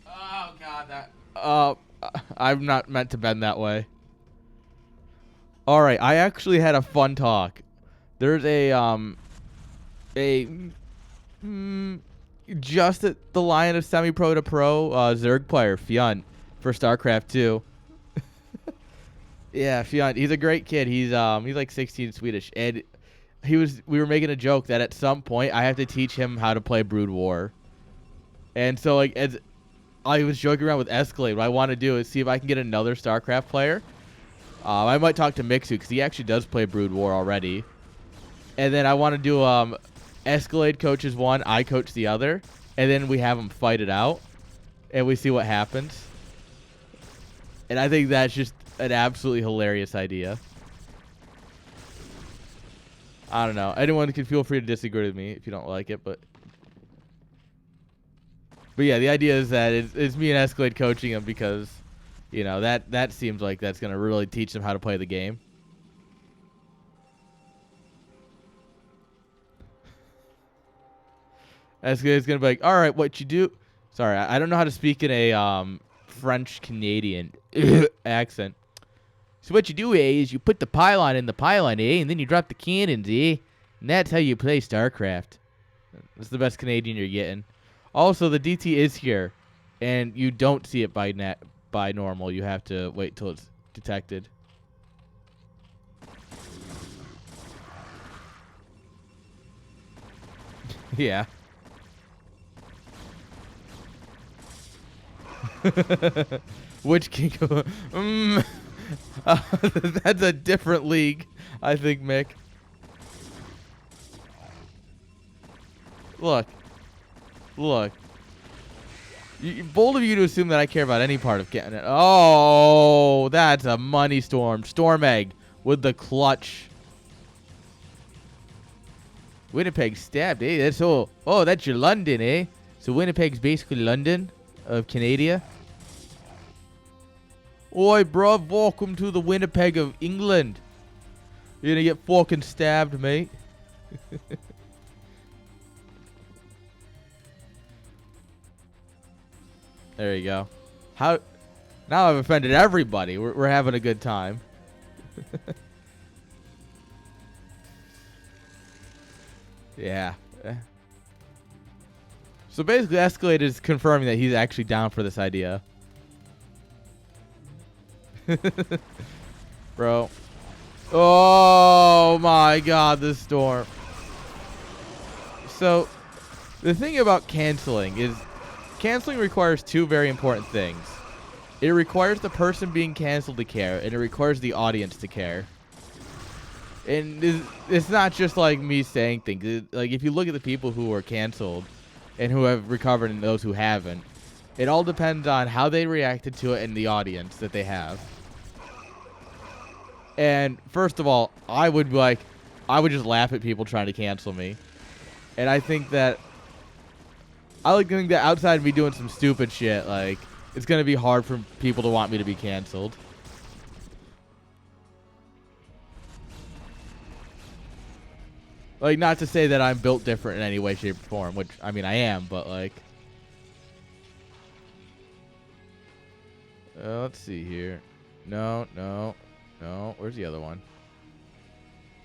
Oh, God, that... I'm not meant to bend that way. Alright, I actually had a fun talk. There's just at the line of semi-pro to pro, Zerg player, Fjunt, for StarCraft 2. Yeah, Fjunt, he's a great kid. He's like 16 Swedish, and we were making a joke that at some point I have to teach him how to play Brood War. And so, like, as I was joking around with Escalade, what I want to do is see if I can get another StarCraft player. I might talk to Mixu, because he actually does play Brood War already. And then I want to do Escalade coaches one, I coach the other, and then we have them fight it out, and we see what happens. And I think that's just an absolutely hilarious idea. I don't know. Anyone can feel free to disagree with me if you don't like it, but yeah, the idea is that it's me and Escalade coaching them because, you know, that seems like that's going to really teach them how to play the game. Escalade's going to be like, all right, what you do... Sorry, I don't know how to speak in a French-Canadian accent. So what you do is you put the pylon in the pylon, and then you drop the cannons, and that's how you play StarCraft. That's the best Canadian you're getting. Also, the DT is here, and you don't see it by normal. You have to wait till it's detected. Yeah. Which can go... that's a different league, I think, Mick. Look. Bold of you to assume that I care about any part of Canada. Oh, that's a money storm. Storm Egg with the clutch. Winnipeg stabbed, eh? That's all. Oh, that's your London, eh? So Winnipeg's basically London of Canada. Oi, bruv, welcome to the Winnipeg of England. You're gonna get fucking stabbed, mate. There you go. How? Now I've offended everybody. We're having a good time. Yeah. So basically, Escalade is confirming that he's actually down for this idea. Bro. Oh my god, this storm. So, the thing about canceling is, canceling requires two very important things. It requires the person being canceled to care, and it requires the audience to care. And it's not just like me saying things. Like, if you look at the people who are canceled and who have recovered and those who haven't, it all depends on how they reacted to it and the audience that they have. And first of all, I would just laugh at people trying to cancel me. And I think that outside of me doing some stupid shit, like it's going to be hard for people to want me to be canceled. Like, not to say that I'm built different in any way, shape, or form, which, I mean, I am, but, like... let's see here. No. Where's the other one?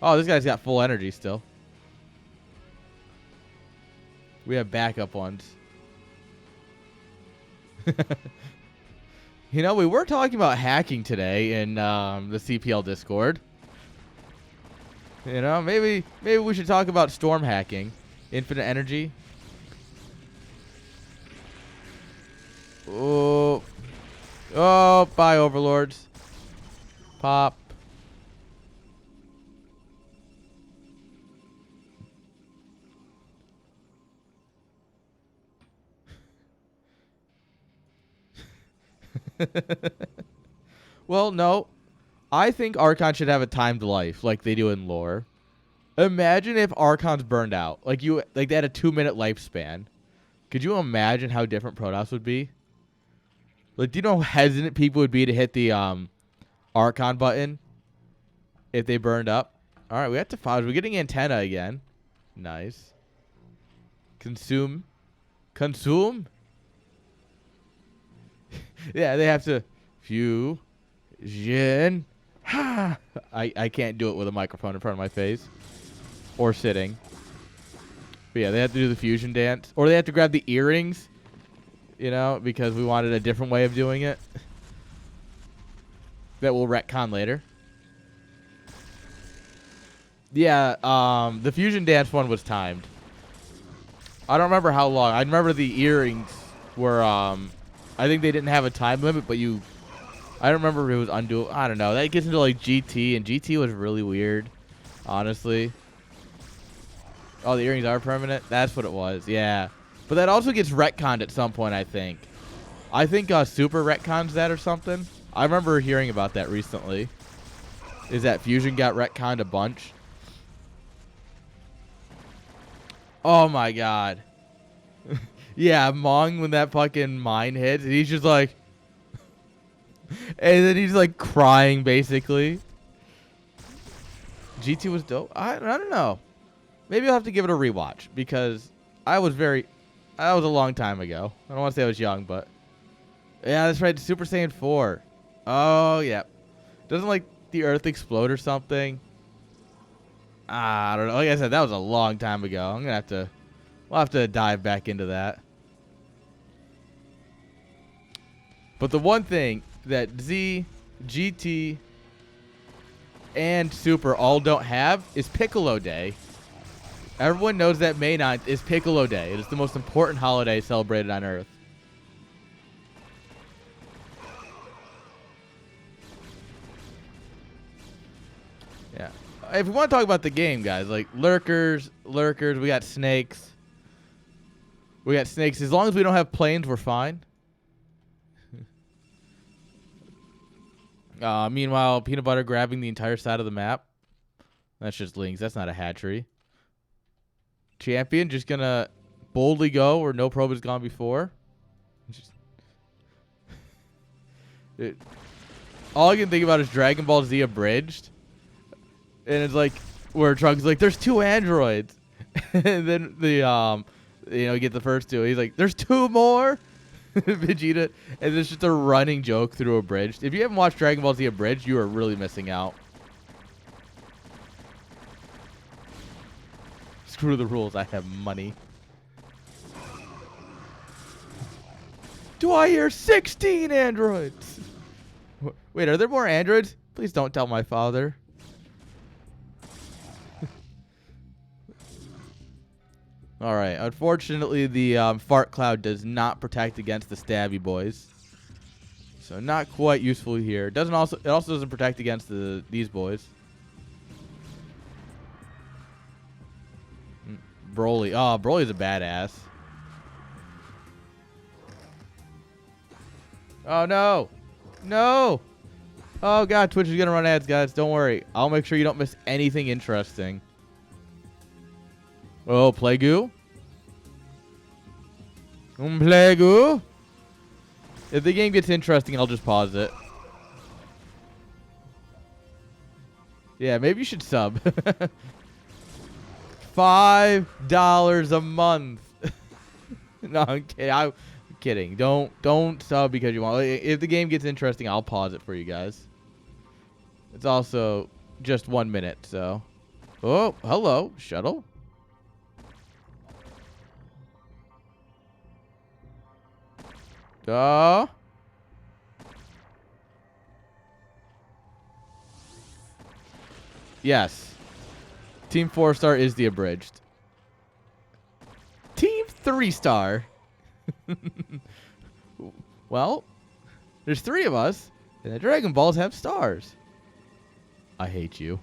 Oh, this guy's got full energy still. We have backup ones. You know, we were talking about hacking today in the CPL Discord. You know, maybe we should talk about storm hacking. Infinite energy. Oh, bye, overlords. Pop. Well, no. I think Archon should have a timed life like they do in lore. Imagine if Archons burned out. Like they had a 2-minute lifespan. Could you imagine how different Protoss would be? Like, do you know how hesitant people would be to hit the Archon button if they burned up? All right, we have to find. We're getting antenna again. Nice. Consume. Yeah, they have to fusion. I can't do it with a microphone in front of my face or sitting. But yeah, they have to do the fusion dance, or they have to grab the earrings, you know, because we wanted a different way of doing it that we'll retcon later. Yeah, the fusion dance one was timed. I don't remember how long. I remember the earrings were I think they didn't have a time limit, but I don't remember if it was undoable. I don't know. That gets into like GT, and GT was really weird, honestly. Oh, the earrings are permanent? That's what it was, yeah. But that also gets retconned at some point, I think. I think Super retcons that or something. I remember hearing about that recently. Is that Fusion got retconned a bunch? Oh my god. Yeah, Mong, when that fucking mine hits, and he's just like... and then he's like crying, basically. GT was dope. I don't know. Maybe I'll have to give it a rewatch, because that was a long time ago. I don't want to say I was young, but... yeah, that's right, Super Saiyan 4. Oh, yeah. Doesn't, like, the Earth explode or something? I don't know. Like I said, that was a long time ago. I'm gonna have to... we'll have to dive back into that. But the one thing that Z, GT, and Super all don't have is Piccolo Day. Everyone knows that May 9th is Piccolo Day. It is the most important holiday celebrated on Earth. Yeah. If we want to talk about the game, guys, like lurkers, we got snakes. We got snakes. As long as we don't have planes, we're fine. Meanwhile, Peanut Butter grabbing the entire side of the map. That's just links. That's not a hatchery. Champion just gonna boldly go where no probe has gone before. All I can think about is Dragon Ball Z Abridged. And it's like, where Trunks is like, there's 2 androids. And then you get the first 2. He's like, there's 2 more? Vegeta. And it's just a running joke through Abridged. If you haven't watched Dragon Ball Z Abridged, you are really missing out. Screw the rules. I have money. Do I hear 16 androids? Wait, are there more androids? Please don't tell my father. All right. Unfortunately, the fart cloud does not protect against the stabby boys, so not quite useful here. It also doesn't protect against these boys. Broly. Oh, Broly's a badass. Oh no, no! Oh god, Twitch is gonna run ads, guys. Don't worry. I'll make sure you don't miss anything interesting. Oh, Playgoo. Playgoo. If the game gets interesting, I'll just pause it. Yeah, maybe you should sub. $5 a month. No, I'm kidding. I'm kidding. Don't sub because you want. If the game gets interesting, I'll pause it for you guys. It's also just 1 minute, so. Oh, hello, shuttle. Yes. Team 4-star is the abridged. Team 3-star. Well, there's 3 of us, and the Dragon Balls have stars. I hate you.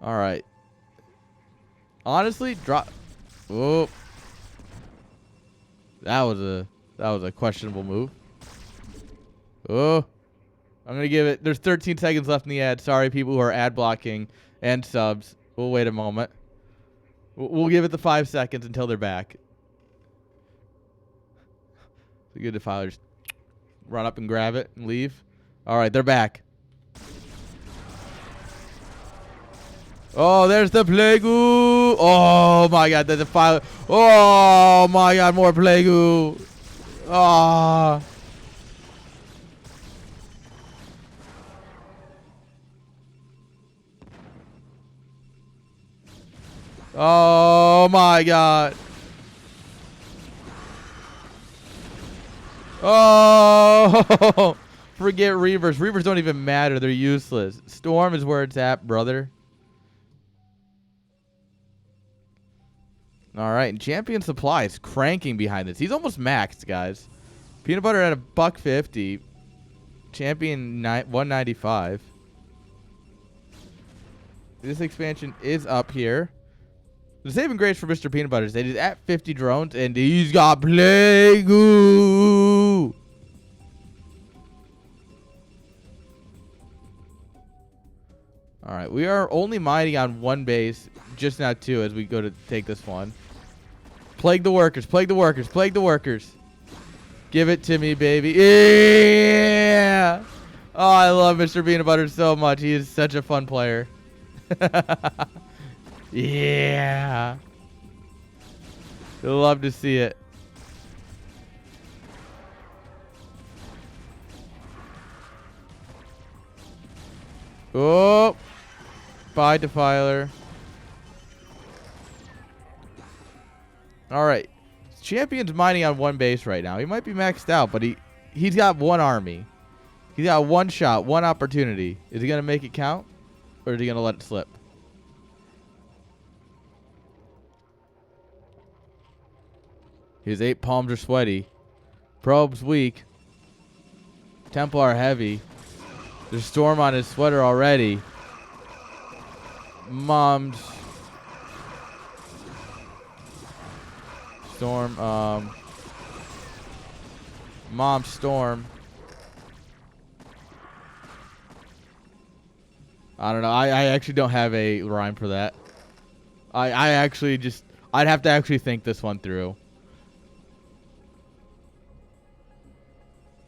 All right. Honestly, drop. Oh, that was a questionable move. Oh, I'm gonna give it. There's 13 seconds left in the ad. Sorry, people who are ad blocking and subs. We'll wait a moment. We'll give it the 5 seconds until they're back. So good if I just run up and grab it and leave. All right, they're back. Oh, there's the Playgoo. Oh my God, there's a file. Oh my God, more Playgoo. Ah. Oh my God. Oh, forget Reavers. Reavers don't even matter. They're useless. Storm is where it's at, brother. All right, and Champion Supply is cranking behind this. He's almost maxed, guys. Peanut Butter at $150. Champion 195. This expansion is up here. The saving grace for Mr. Peanut Butter is that he's at 50 drones, and he's got Playgoo. All right, we are only mining on 1 base, just now 2 as we go to take this one. Plague the workers, plague the workers, plague the workers. Give it to me, baby. Yeah! Oh, I love Mr. Peanut Butter so much. He is such a fun player. Yeah. Love to see it. Oh. Bye, Defiler. All right. Champion's mining on 1 base right now. He might be maxed out, but he's got 1 army. He's got 1 shot, 1 opportunity. Is he going to make it count? Or is he going to let it slip? His 8 palms are sweaty. Probe's weak. Templar heavy. There's storm on his sweater already. Mom's storm. Mom's storm. I don't know. I actually don't have a rhyme for that. I actually just. I'd have to actually think this one through.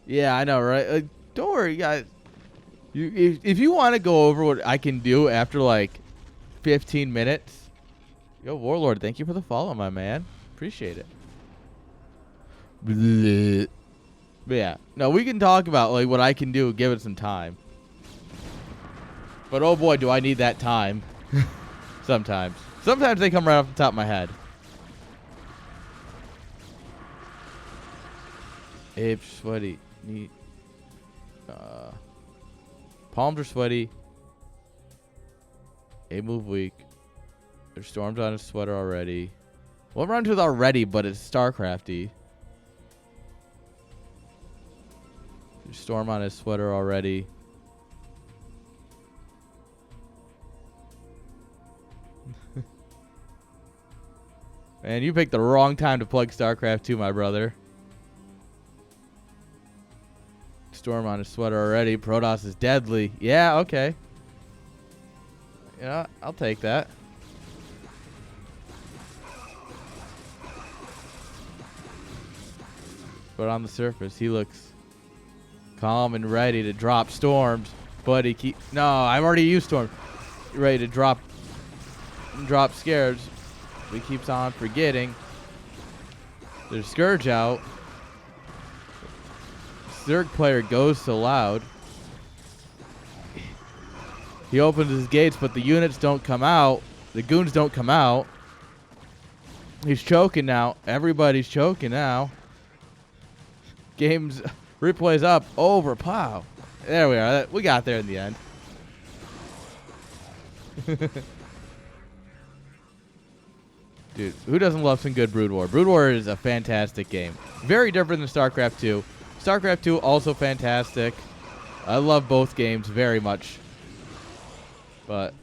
Yeah, I know, right? Like, don't worry, guys. If you want to go over what I can do after like 15 minutes, yo, Warlord, thank you for the follow, my man. Appreciate it. Blech. But yeah, no, we can talk about like what I can do. Give it some time. But oh boy, do I need that time. Sometimes they come right off the top of my head. Ape sweaty. Neat. Palms are sweaty. A move weak. There's storms on his sweater already. Well, round 2 is already, but it's StarCrafty. There's storm on his sweater already. Man, you picked the wrong time to plug StarCraft 2, my brother. Storm on his sweater already. Protoss is deadly. Yeah, okay. Yeah, I'll take that. But on the surface, he looks calm and ready to drop storms. But he no, I've already used storm. Ready to drop scares. But he keeps on forgetting. There's Scourge out. Zerg player goes so loud. He opens his gates, but the units don't come out. The goons don't come out. He's choking now. Everybody's choking now. Games replays up over. Pow. There we are. We got there in the end. Dude, who doesn't love some good Brood War? Brood War is a fantastic game. Very different than StarCraft 2. StarCraft 2 also fantastic. I love both games very much. But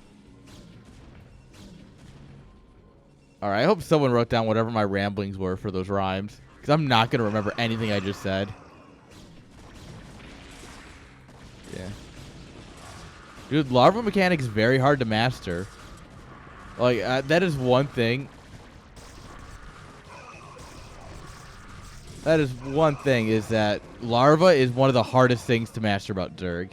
alright, I hope someone wrote down whatever my ramblings were for those rhymes. Because I'm not going to remember anything I just said. Yeah. Dude, larva mechanics is very hard to master. Like, that is one thing. That is one thing, is that larva is one of the hardest things to master about Zerg.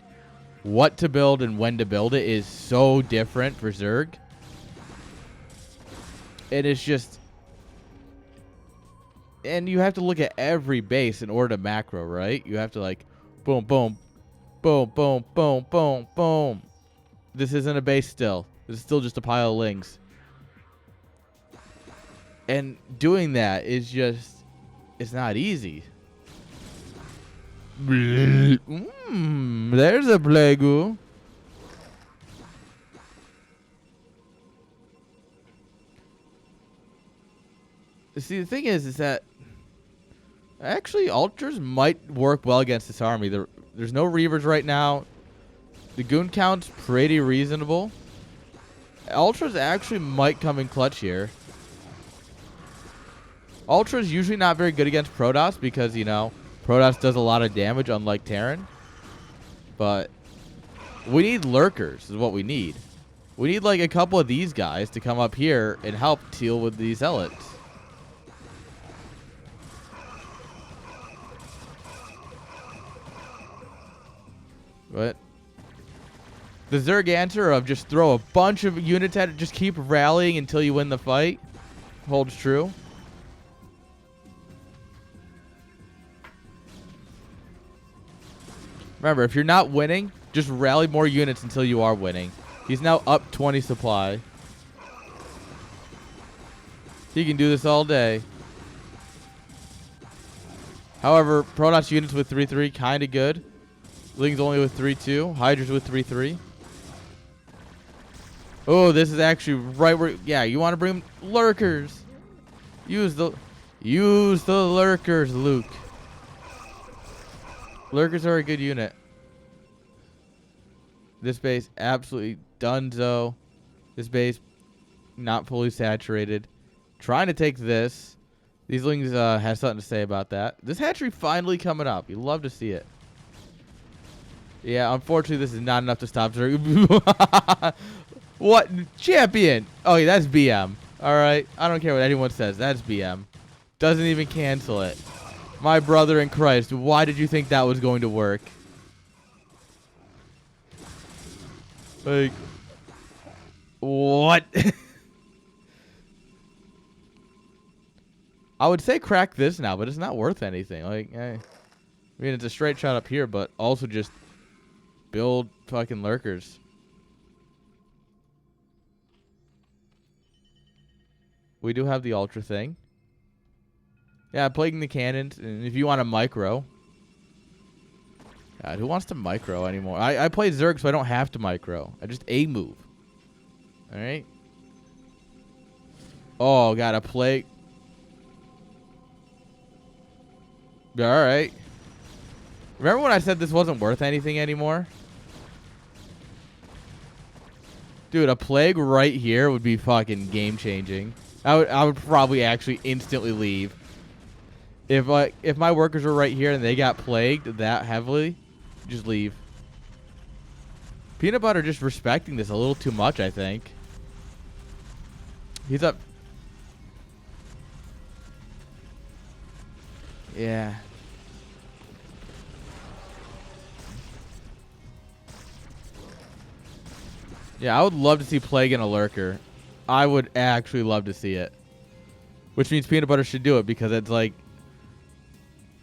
What to build and when to build it is so different for Zerg. It is just... And you have to look at every base in order to macro, right? You have to like, boom, boom, boom, boom, boom, boom, boom. This isn't a base still. This is still just a pile of lings. And doing that is just... It's not easy. There's a Plague. See, the thing is that actually Ultras might work well against this army. There's no Reavers right now. The goon count's pretty reasonable. Ultras actually might come in clutch here. Ultra's usually not very good against Protoss because, you know, Protoss does a lot of damage, unlike Terran. But we need lurkers is what we need. We need, like, a couple of these guys to come up here and help deal with these zealots. What? The Zerg answer of just throw a bunch of units at it, just keep rallying until you win the fight, holds true. Remember, if you're not winning, just rally more units until you are winning. He's now up 20 supply. He can do this all day. However, Protoss units with 3-3, kind of good. Lings only with 3-2. Hydras with 3-3. Oh, this is actually right where... Yeah, you want to bring lurkers. Use the lurkers, Luke. Lurkers are a good unit. This base absolutely dunzo. This base not fully saturated. Trying to take this. These lings have something to say about that. This hatchery finally coming up. You love to see it. Yeah, unfortunately, this is not enough to stop Zerg. What? Champion! Oh, yeah, that's BM. Alright, I don't care what anyone says. That's BM. Doesn't even cancel it. My brother in Christ, why did you think that was going to work? Like, what? I would say crack this now, but it's not worth anything. Like, I mean, it's a straight shot up here, but also just build fucking lurkers. We do have the ultra thing. Yeah, plaguing the cannons, and if you want a micro. God, who wants to micro anymore? I play Zerg, so I don't have to micro. I just A-move. Alright? Oh, got a plague. Alright. Remember when I said this wasn't worth anything anymore? Dude, a plague right here would be fucking game-changing. I would probably actually instantly leave. If my workers were right here and they got plagued that heavily, just leave. Peanut Butter just respecting this a little too much, I think. He's up. Yeah. Yeah, I would love to see Plague in a Lurker. I would actually love to see it. Which means Peanut Butter should do it because it's like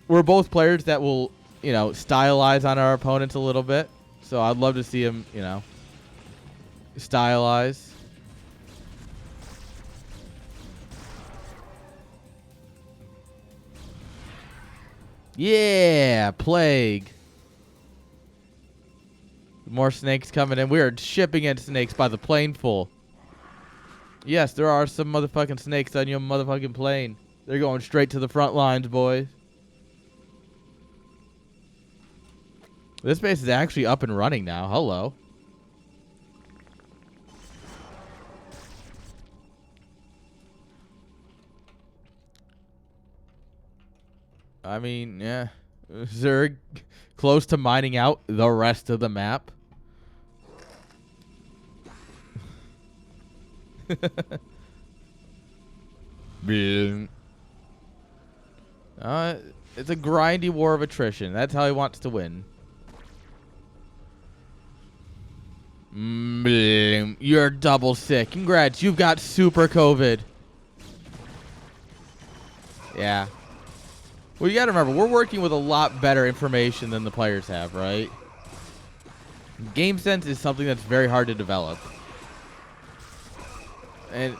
we're both players that will, you know, stylize on our opponents a little bit. So I'd love to see him, you know, stylize. Yeah, Plague. More snakes coming in. We are shipping in snakes by the plane full. Yes, there are some motherfucking snakes on your motherfucking plane. They're going straight to the front lines, boys. This base is actually up and running now. Hello. I mean, yeah. Zerg close to mining out the rest of the map. It's a grindy war of attrition. That's how he wants to win. You're double sick. Congrats, you've got super COVID. Yeah. Well, you gotta remember, we're working with a lot better information than the players have, right? Game sense is something that's very hard to develop. And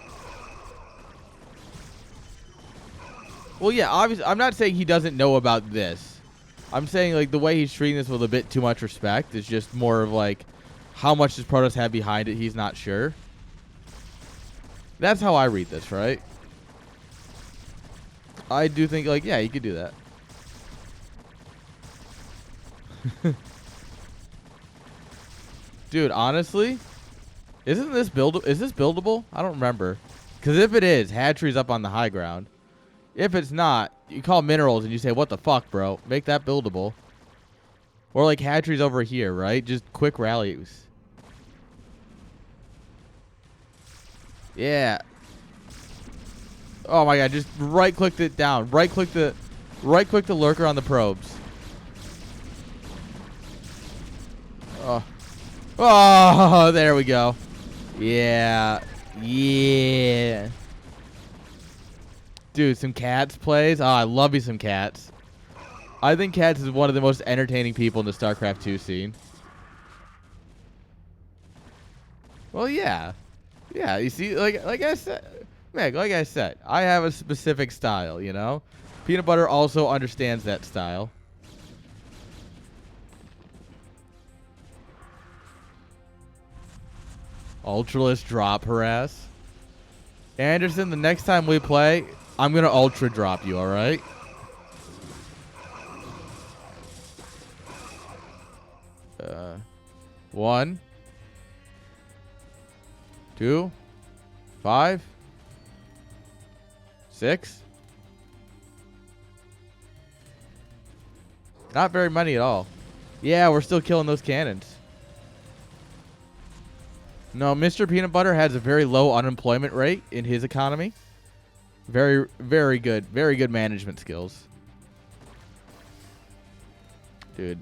well, yeah, obviously, I'm not saying he doesn't know about this. I'm saying, like, the way he's treating this with a bit too much respect is just more of, like, how much does Protoss have behind it, he's not sure. That's how I read this, right? I do think, like, yeah, you could do that. Dude, honestly, isn't this buildable? I don't remember. Because if it is, Hatchery's up on the high ground. If it's not, you call minerals and you say, what the fuck, bro? Make that buildable. Or like Hatchery's over here, right? Just quick rallies. Yeah. Oh my god, just right clicked it down. Right click the lurker on the probes. Oh. Oh, there we go. Yeah. Yeah. Dude, some Cats plays. Oh, I love me some Cats. I think Cats is one of the most entertaining people in the StarCraft 2 scene. Well, yeah. Yeah, you see, like I said, Meg, like I said, I have a specific style, you know? Peanut Butter also understands that style. Ultralist drop harass. Anderson, the next time we play, I'm going to ultra drop you, alright? One. 2. 5. 6. Not very many at all. Yeah, we're still killing those cannons. No, Mr. Peanut Butter has a very low unemployment rate in his economy. Very, very good. Very good management skills. Dude,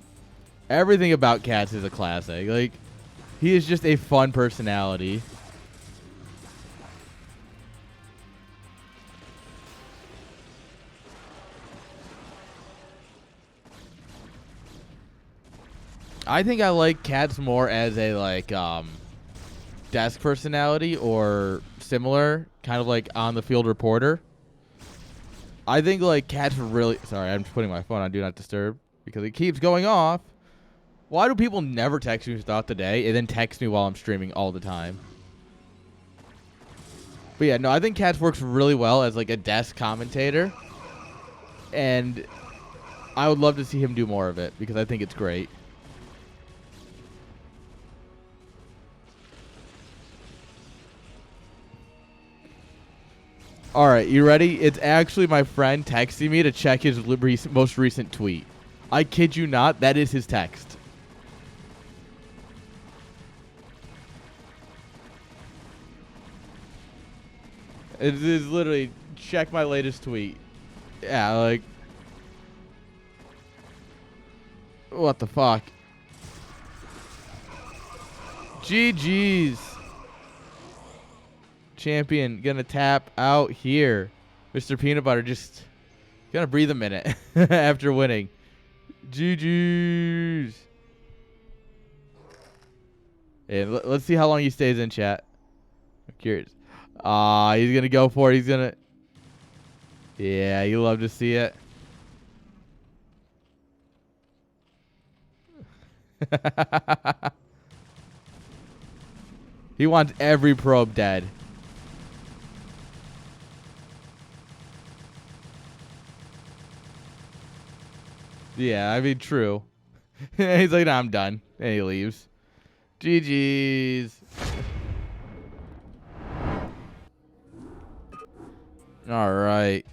everything about Cats is a classic. Like, he is just a fun personality. I think I like Cats more as a, like, desk personality or similar, kind of like on the field reporter. I think like Cats really sorry, I'm just putting my phone on do not disturb because it keeps going off. Why do people never text me throughout the day and then text me while I'm streaming all the time? But yeah, no, I think Cats works really well as like a desk commentator, and I would love to see him do more of it because I think it's great. All right, you ready? It's actually my friend texting me to check his most recent tweet. I kid you not, that is his text. It is literally, check my latest tweet. Yeah, like, what the fuck? GG's. Champion gonna tap out here. Mr. Peanut Butter just gonna breathe a minute after winning. GG's. And let's see how long he stays in chat. I'm curious. He's gonna go for it. He's gonna. Yeah, you love to see it. He wants every probe dead. Yeah, I mean, true. He's like, nah, I'm done. And he leaves. GG's. All right.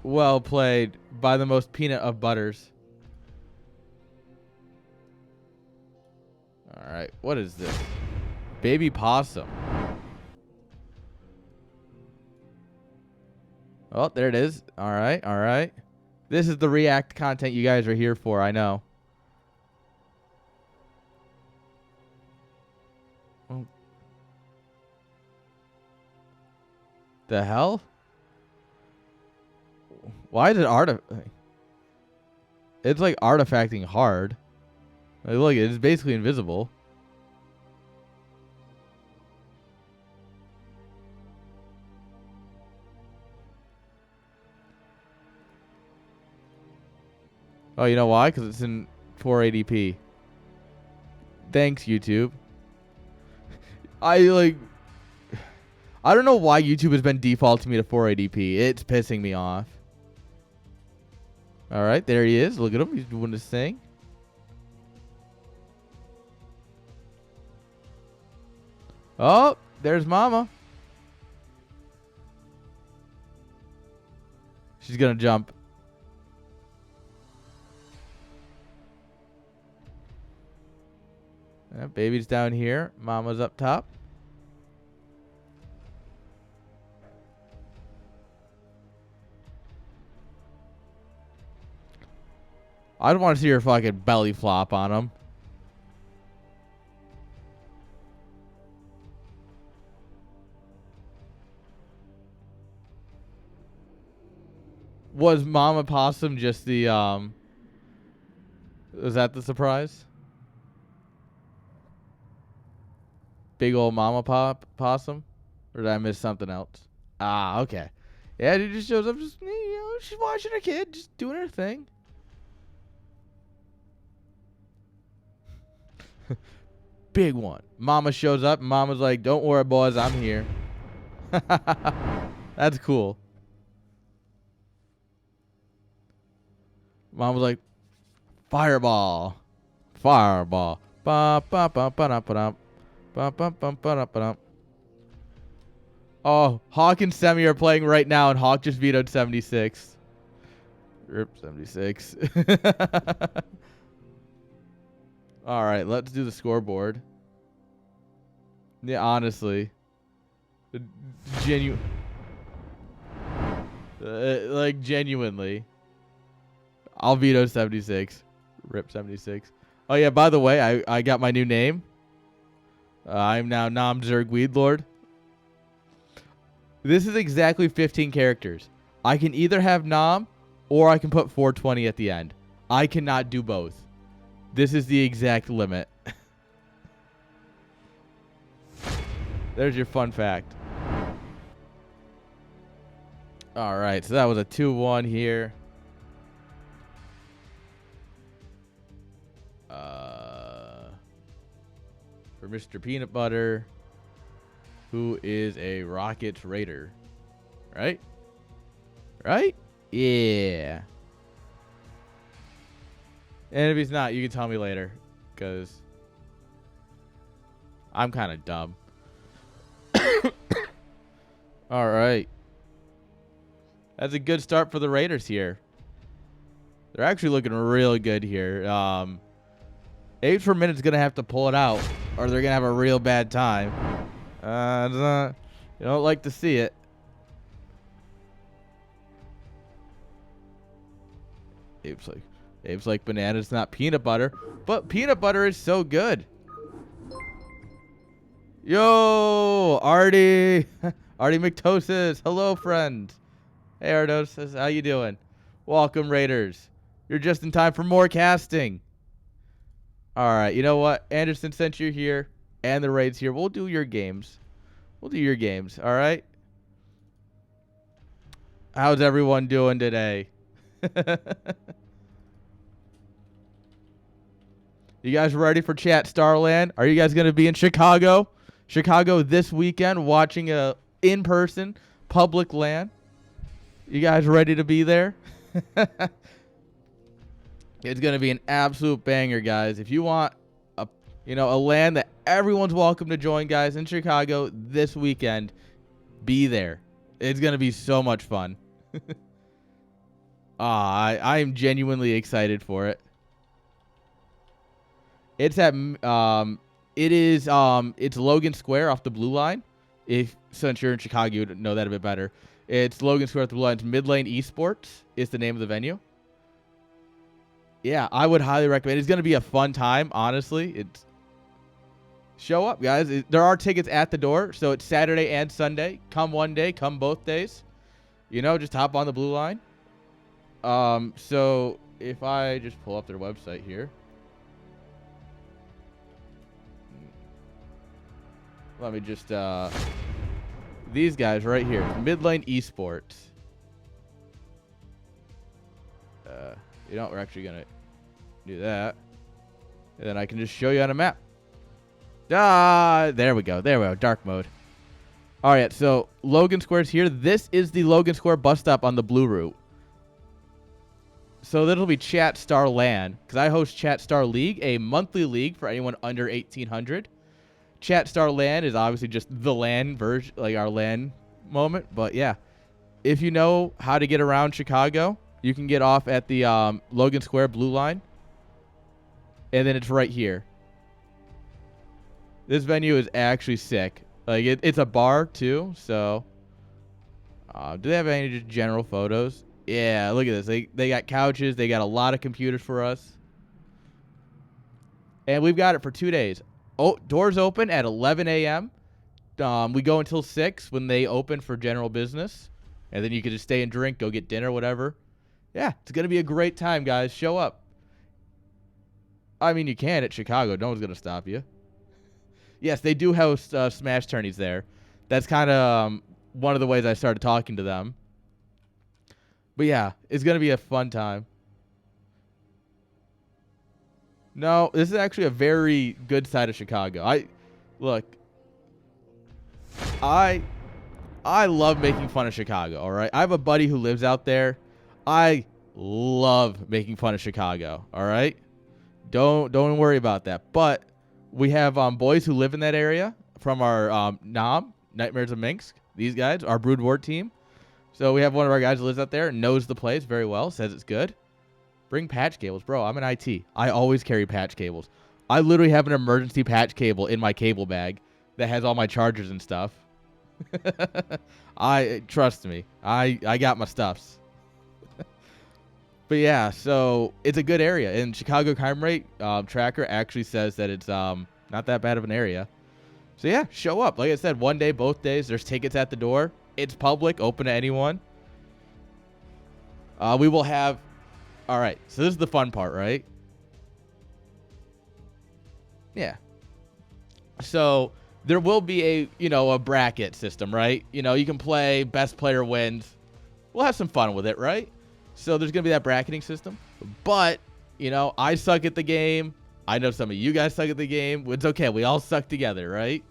Well played by the most peanut of butters. All right. What is this? Baby possum. Oh, there it is. All right. All right. This is the React content you guys are here for. I know. Oh. The hell? Why is it It's like artifacting hard. Like, look, it's basically invisible. Oh, you know why? Because it's in 480p. Thanks, YouTube. I don't know why YouTube has been defaulting me to 480p. It's pissing me off. All right, there he is. Look at him. He's doing his thing. Oh, there's Mama. She's going to jump. Yeah, baby's down here. Mama's up top. I'd want to see her fucking belly flop on him. Was Mama Possum just the was that the surprise? Big old Mama Possum? Or did I miss something else? Ah, okay. Yeah, she just shows up, just, you know, she's watching her kid, just doing her thing. Big one. Mama shows up, and Mama's like, don't worry, boys, I'm here. That's cool. Mom was like, fireball. Fireball. Ba, ba, ba, ba, da, ba, da. Ba, ba, ba, ba, da, ba, da. Oh, Hawk and Semi are playing right now, and Hawk just vetoed 76. Rip 76. All right, let's do the scoreboard. Yeah, honestly. Like, genuinely. I'll veto 76. Rip 76. Oh, yeah, by the way, I got my new name. I'm now Nam Zerg Weedlord. This is exactly 15 characters. I can either have Nam or I can put 420 at the end. I cannot do both. This is the exact limit. There's your fun fact. All right, so that was a 2-1 here. For Mr. Peanut Butter, who is a Rockets Raider. Right? Right? Yeah. And if he's not, you can tell me later, because I'm kind of dumb. All right. That's a good start for the Raiders here. They're actually looking really good here. 8 for Minute's going to have to pull it out, or they're going to have a real bad time. You don't like to see it. Abe's like banana's not peanut butter, but peanut butter is so good. Yo, Artie. Artie McTosis. Hello, friend. Hey, Artosis. How you doing? Welcome, Raiders. You're just in time for more casting. All right. You know what? Anderson, since you're here and the Raids here, we'll do your games. All right? How's everyone doing today? You guys ready for Chat Starland? Are you guys going to be in Chicago? Chicago this weekend watching a in-person public LAN? You guys ready to be there? It's going to be an absolute banger, guys. If you want a LAN that everyone's welcome to join, guys, in Chicago this weekend, be there. It's going to be so much fun. I am genuinely excited for it. It's at it's Logan Square off the Blue Line. Since you're in Chicago, you would know that a bit better. It's Logan Square off the Blue Line. It's Mid Lane Esports is the name of the venue. Yeah, I would highly recommend. It's going to be a fun time, honestly. Show up, guys. There are tickets at the door, so it's Saturday and Sunday. Come one day, come both days. Just hop on the Blue Line. So if I just pull up their website here. Let me just, these guys right here, Mid Lane Esports. We're actually going to do that. And then I can just show you on a map. There we go. Dark mode. All right, so Logan Square's here. This is the Logan Square bus stop on the blue route. So that'll be Chat Star LAN, because I host Chat Star League, a monthly league for anyone under 1,800. Chat Star LAN is obviously just the LAN version, like our LAN moment. But yeah, if you know how to get around Chicago, you can get off at the Logan Square Blue Line. And then it's right here. This venue is actually sick. Like it's a bar too. So, do they have any just general photos? Yeah, look at this. They got couches. They got a lot of computers for us. And we've got it for 2 days. Oh, doors open at 11 a.m. We go until 6 when they open for general business. And then you can just stay and drink, go get dinner, whatever. Yeah, it's going to be a great time, guys. Show up. I mean, you can at Chicago. No one's going to stop you. Yes, they do host Smash tourneys there. That's kind of one of the ways I started talking to them. But yeah, it's going to be a fun time. No, this is actually a very good side of Chicago. I love making fun of Chicago, all right? I have a buddy who lives out there. I love making fun of Chicago, all right? Don't worry about that. But we have boys who live in that area from our NOM, Nightmares of Minsk. These guys, our Brood War team. So we have one of our guys who lives out there, knows the place very well, says it's good. Bring patch cables. Bro, I'm in IT. I always carry patch cables. I literally have an emergency patch cable in my cable bag that has all my chargers and stuff. Trust me. I got my stuffs. But yeah, so it's a good area. And Chicago crime rate tracker actually says that it's not that bad of an area. So yeah, show up. Like I said, one day, both days. There's tickets at the door. It's public, open to anyone. We will have... All right, so this is the fun part, right? Yeah. So there will be a bracket system, right? You can play best player wins. We'll have some fun with it, right? So there's going to be that bracketing system. But, I suck at the game. I know some of you guys suck at the game. It's okay. We all suck together, right?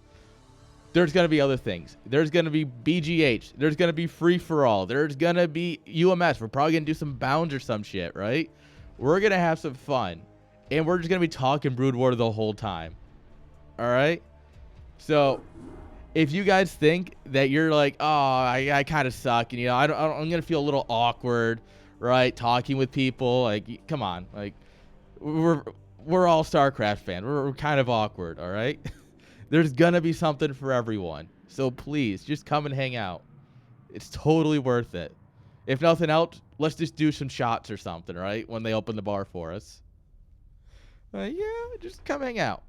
There's going to be other things. There's going to be BGH. There's going to be free-for-all. There's going to be UMS. We're probably going to do some bounds or some shit, right? We're going to have some fun. And we're just going to be talking Brood War the whole time. All right? So, if you guys think that you're like, oh, I kind of suck, and, I'm going to feel a little awkward, right, talking with people. Like, come on. Like, we're all StarCraft fans. We're kind of awkward, all right? There's going to be something for everyone. So please, just come and hang out. It's totally worth it. If nothing else, let's just do some shots or something, right? When they open the bar for us. Yeah, just come hang out.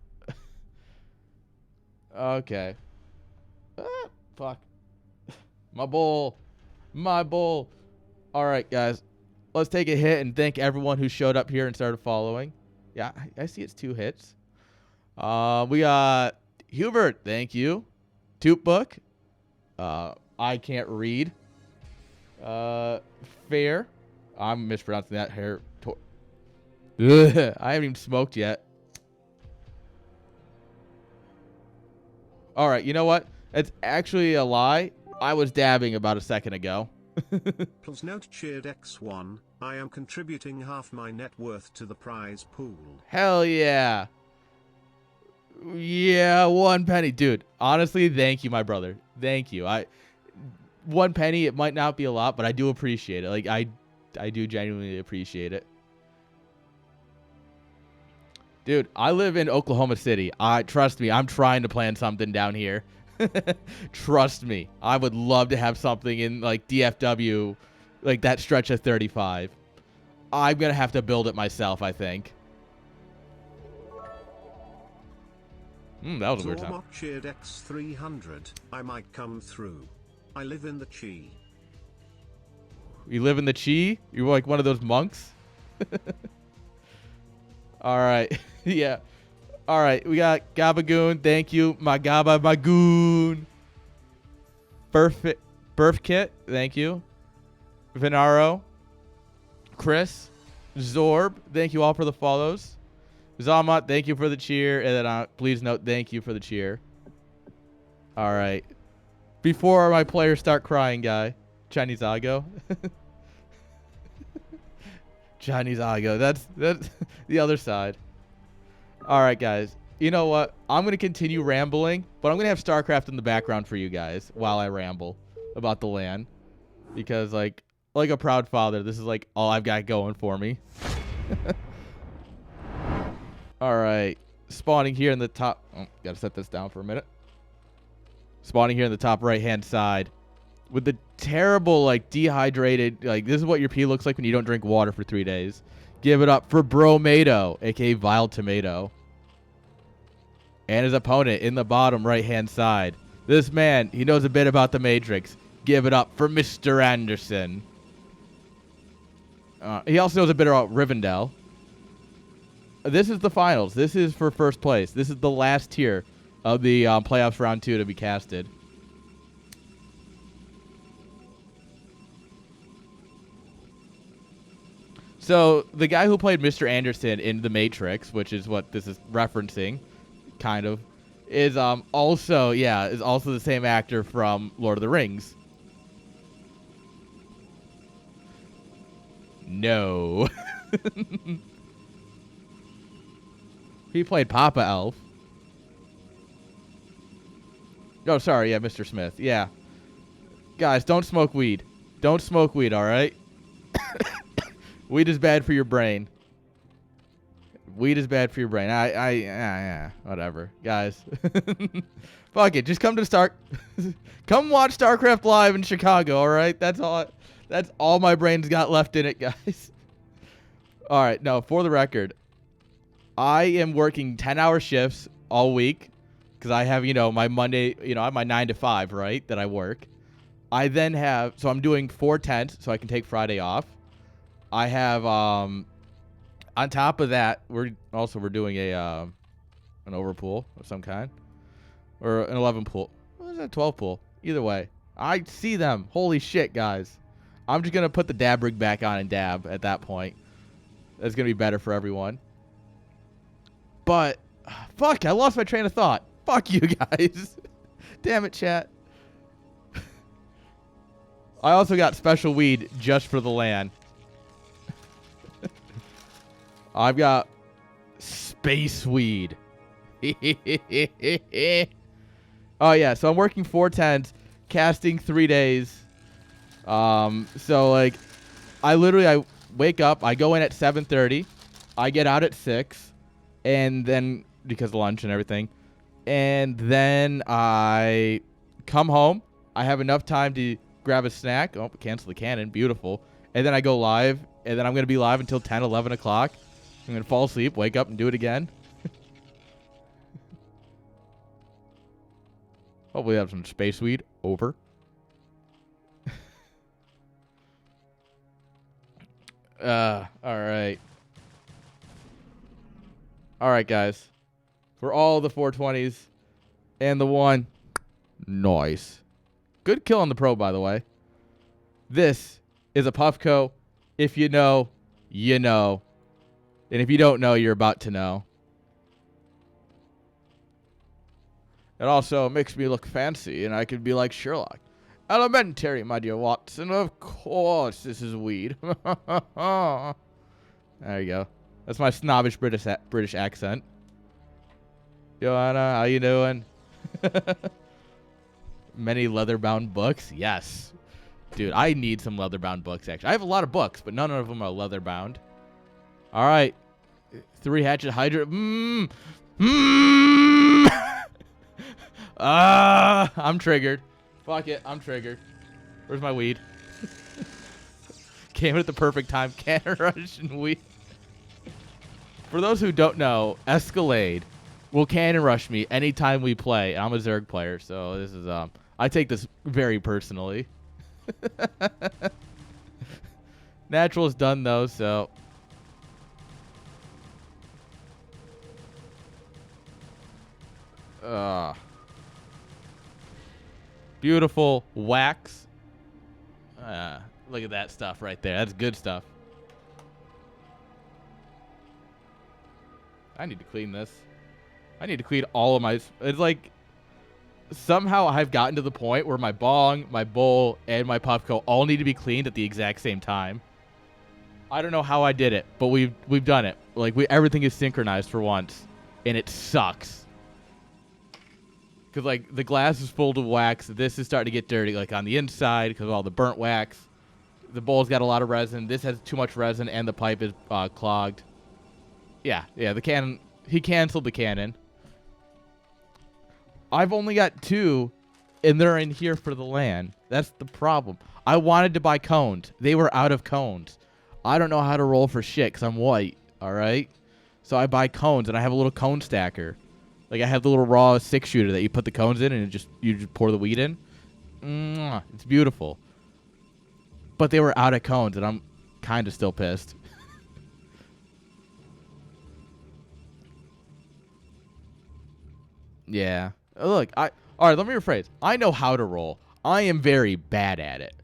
Okay. Fuck. My bowl. My bowl. All right, guys. Let's take a hit and thank everyone who showed up here and started following. Yeah, I see it's 2 hits. We got Hubert. Thank you. Toot Book. I can't read. Fair. I'm mispronouncing that. I haven't even smoked yet. All right, you know what? It's actually a lie. I was dabbing about a second ago. Plus note cheered X1, I am contributing half my net worth to the prize pool. Hell yeah. Yeah, 1 penny. Dude, honestly, thank you, my brother. Thank you. 1 penny, it might not be a lot, but I do appreciate it. Like, I do genuinely appreciate it. Dude, I live in Oklahoma City. Trust me, I'm trying to plan something down here. Trust me. I would love to have something in, like, DFW, like that stretch of 35. I'm going to have to build it myself, I think. That was a weird time. Cheered X300, I might come through. I live in the Chi. You live in the Chi? You're like one of those monks? All right. Yeah. All right. We got Gabagoon. Thank you. My Gaba Magoon. Burf Kit. Thank you. Venaro. Chris. Zorb. Thank you all for the follows. Zamat, thank you for the cheer. And then please note, thank you for the cheer. All right. Before my players start crying, guy. Chinese Ago. Chinese Ago. That's the other side. All right, guys. You know what? I'm going to continue rambling, but I'm going to have StarCraft in the background for you guys while I ramble about the LAN. Because, like a proud father, this is, like, all I've got going for me. All right. Spawning here in the top. Oh, got to set this down for a minute. Spawning here in the top right-hand side. With the terrible, like, dehydrated, like, this is what your pee looks like when you don't drink water for 3 days. Give it up for Bromato, a.k.a. Vile Tomato. And his opponent in the bottom right-hand side. This man, he knows a bit about the Matrix. Give it up for Mr. Anderson. He also knows a bit about Rivendell. This is the finals. This is for first place. This is the last tier of the playoffs round 2 to be casted. So the guy who played Mr. Anderson in The Matrix, which is what this is referencing, kind of, is also the same actor from Lord of the Rings. No. He played Papa Elf. Oh, sorry, yeah, Mr. Smith. Yeah. Guys, don't smoke weed. Don't smoke weed, all right? Weed is bad for your brain. Weed is bad for your brain. Yeah, whatever. Guys. Fuck it. Just come to come watch StarCraft Live in Chicago, all right? That's all my brain's got left in it, guys. All right, no, for the record, I am working 10-hour shifts all week because I have, my Monday, I have my 9 to 5, right, that I work. I then have, so I'm doing 4 10s so I can take Friday off. I have, on top of that, we're doing an overpool of some kind. Or an 11 pool. What is that, 12 pool? Either way. I see them. Holy shit, guys. I'm just going to put the dab rig back on and dab at that point. That's going to be better for everyone. But, fuck, I lost my train of thought. Fuck you guys. Damn it, chat. I also got special weed just for the LAN. I've got space weed. Oh, yeah, so I'm working 4 10s, casting 3 days. So, like, I wake up, I go in at 7:30, I get out at 6, and then, because of lunch and everything, and then I come home, I have enough time to grab a snack, cancel the cannon, beautiful, and then I go live, and then I'm going to be live until 10, 11 o'clock. I'm going to fall asleep, wake up, and do it again. Hopefully have some space weed. Over. Alright. Alright, guys. For all the 420s and the one. Nice. Good kill on the pro, by the way. This is a Puffco. If you know, you know. And if you don't know, you're about to know. It also makes me look fancy, and I could be like Sherlock. Elementary, my dear Watson. Of course, this is weed. There you go. That's my snobbish British accent. Joanna, how you doing? Many leather-bound books? Yes. Dude, I need some leather-bound books, actually. I have a lot of books, but none of them are leather-bound. All right. 3 hatchet hydra. I'm triggered. Fuck it, I'm triggered. Where's my weed? Came at the perfect time. Cannon rush and weed. For those who don't know, Escalade will cannon rush me anytime we play. I'm a Zerg player, so this is I take this very personally. Natural is done though, so beautiful wax. Look at that stuff right there. That's good stuff. I need to clean this. I need to clean all of my... It's like... Somehow I've gotten to the point where my bong, my bowl, and my Puffco all need to be cleaned at the exact same time. I don't know how I did it, but we've done it. Like, everything is synchronized for once. And it sucks. Because, like, the glass is full of wax. This is starting to get dirty, like, on the inside because of all the burnt wax. The bowl's got a lot of resin. This has too much resin, and the pipe is clogged. Yeah, the cannon. He canceled the cannon. I've only got 2, and they're in here for the LAN. That's the problem. I wanted to buy cones. They were out of cones. I don't know how to roll for shit because I'm white, all right? So I buy cones, and I have a little cone stacker. Like, I have the little raw 6-shooter that you put the cones in, and you just pour the weed in. It's beautiful. But they were out of cones, and I'm kind of still pissed. Yeah. Look, all right, let me rephrase. I know how to roll. I am very bad at it.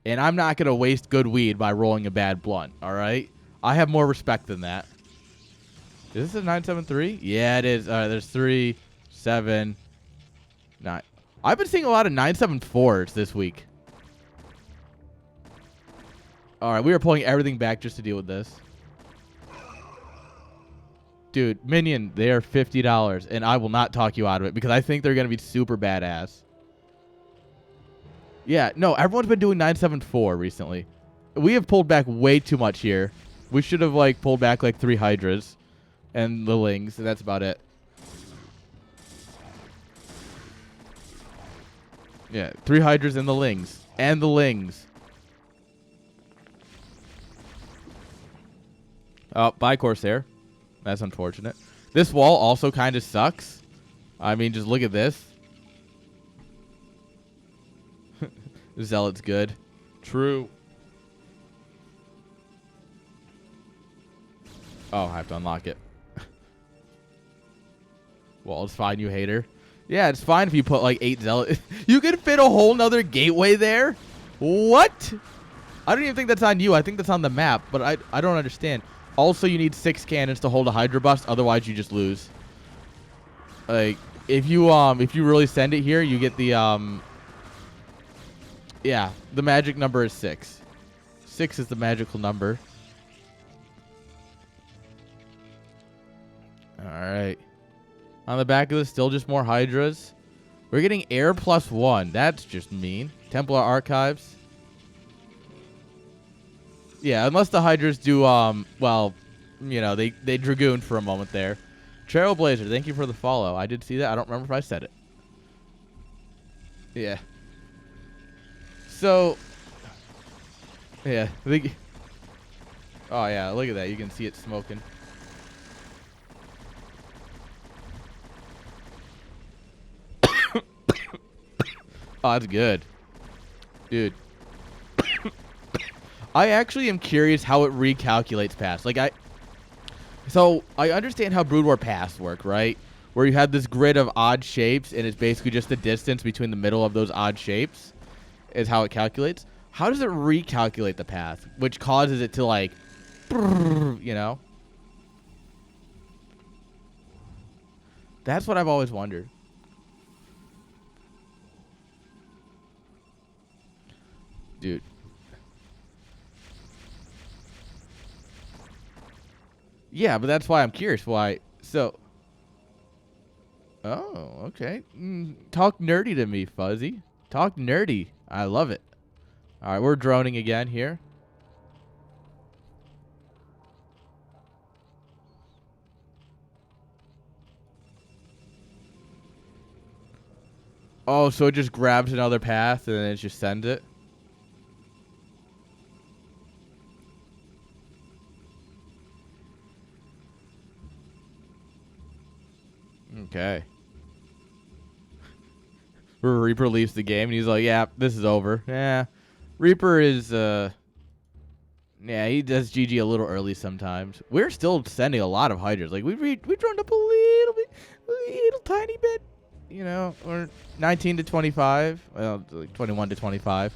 And I'm not going to waste good weed by rolling a bad blunt, all right? I have more respect than that. Is this a 973? Yeah, it is. All right, there's 3, 7, 9. I've been seeing a lot of 974s this week. All right, we are pulling everything back just to deal with this. Dude, Minion, they are $50, and I will not talk you out of it because I think they're going to be super badass. Yeah, no, everyone's been doing 974 recently. We have pulled back way too much here. We should have, like, pulled back, like, 3 Hydras and the Lings, and that's about it. Yeah, 3 Hydras and the Lings. And the Lings. Oh, bye, Corsair. That's unfortunate. This wall also kind of sucks. I mean, just look at this. Zealot's good. True. Oh, I have to unlock it. Well, it's fine, you hater. Yeah, it's fine if you put like 8 Zealot. You can fit a whole nother gateway there? What? I don't even think that's on you. I think that's on the map, but I don't understand. Also, you need 6 cannons to hold a Hydra bust. Otherwise, you just lose. Like, if you really send it here, you get the yeah, the magic number is 6. 6 is the magical number. All right. On the back of this, still just more Hydras. We're getting air +1. That's just mean. Templar Archives. Yeah, unless the Hydras do, well, you know, they Dragoon for a moment there. Trailblazer, thank you for the follow. I did see that. I don't remember if I said it. Yeah. So, yeah. Oh, yeah, look at that. You can see it smoking. Oh, that's good. Dude. I actually am curious how it recalculates paths. So I understand how Brood War paths work, right? Where you have this grid of odd shapes, and it's basically just the distance between the middle of those odd shapes is how it calculates. How does it recalculate the path, which causes it to, like, you know? That's what I've always wondered. Dude. Yeah, but that's why I'm curious why. So. Oh, okay. Talk nerdy to me, Fuzzy. Talk nerdy. I love it. All right, we're droning again here. Oh, so it just grabs another path and then it just sends it? Okay. Reaper leaves the game and he's like, yeah, this is over. Yeah. Reaper is, yeah, he does GG a little early sometimes. We're still sending a lot of hydras. Like, we droned up a little bit, a little tiny bit. You know, we're 19 to 25. Well, like 21 to 25.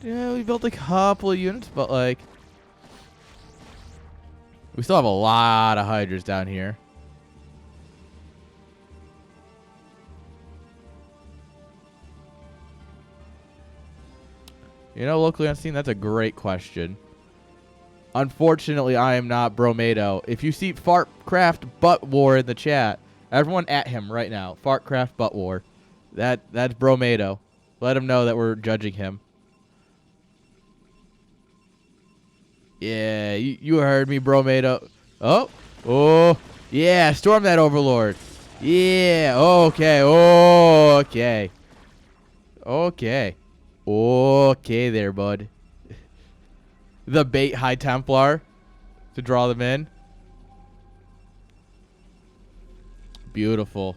Yeah, we built a couple of units, but, like, we still have a lot of hydras down here. You know, locally unseen, that's a great question. Unfortunately, I am not Bromado. If you see Fartcraft Butt War in the chat, everyone at him right now. Fartcraft Butt War. That's Bromado. Let him know that we're judging him. Yeah, you heard me, Bromado. Oh, yeah, storm that Overlord. Yeah, okay, okay there, bud. The bait High Templar to draw them in. Beautiful.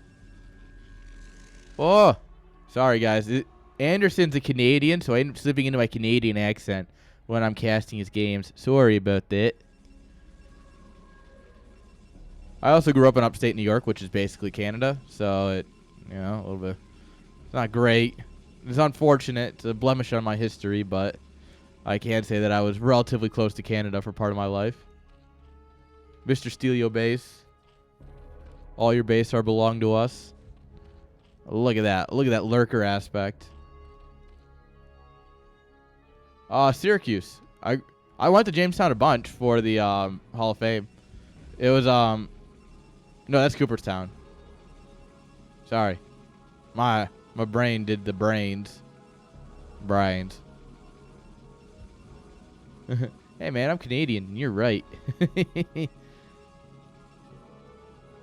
Oh, sorry, guys. Anderson's a Canadian, so I'm slipping into my Canadian accent when I'm casting his games. Sorry about that. I also grew up in upstate New York, which is basically Canada, so it, you know, a little bit. It's not great. It's unfortunate. It's a blemish on my history, but I can say that I was relatively close to Canada for part of my life. Mr. Steal your base. All your base are belong to us. Look at that. Look at that lurker aspect. Syracuse. I went to Jamestown a bunch for the Hall of Fame. It was no, that's Cooperstown. Sorry. My brain did the brains. Brains. Hey man, I'm Canadian. You're right.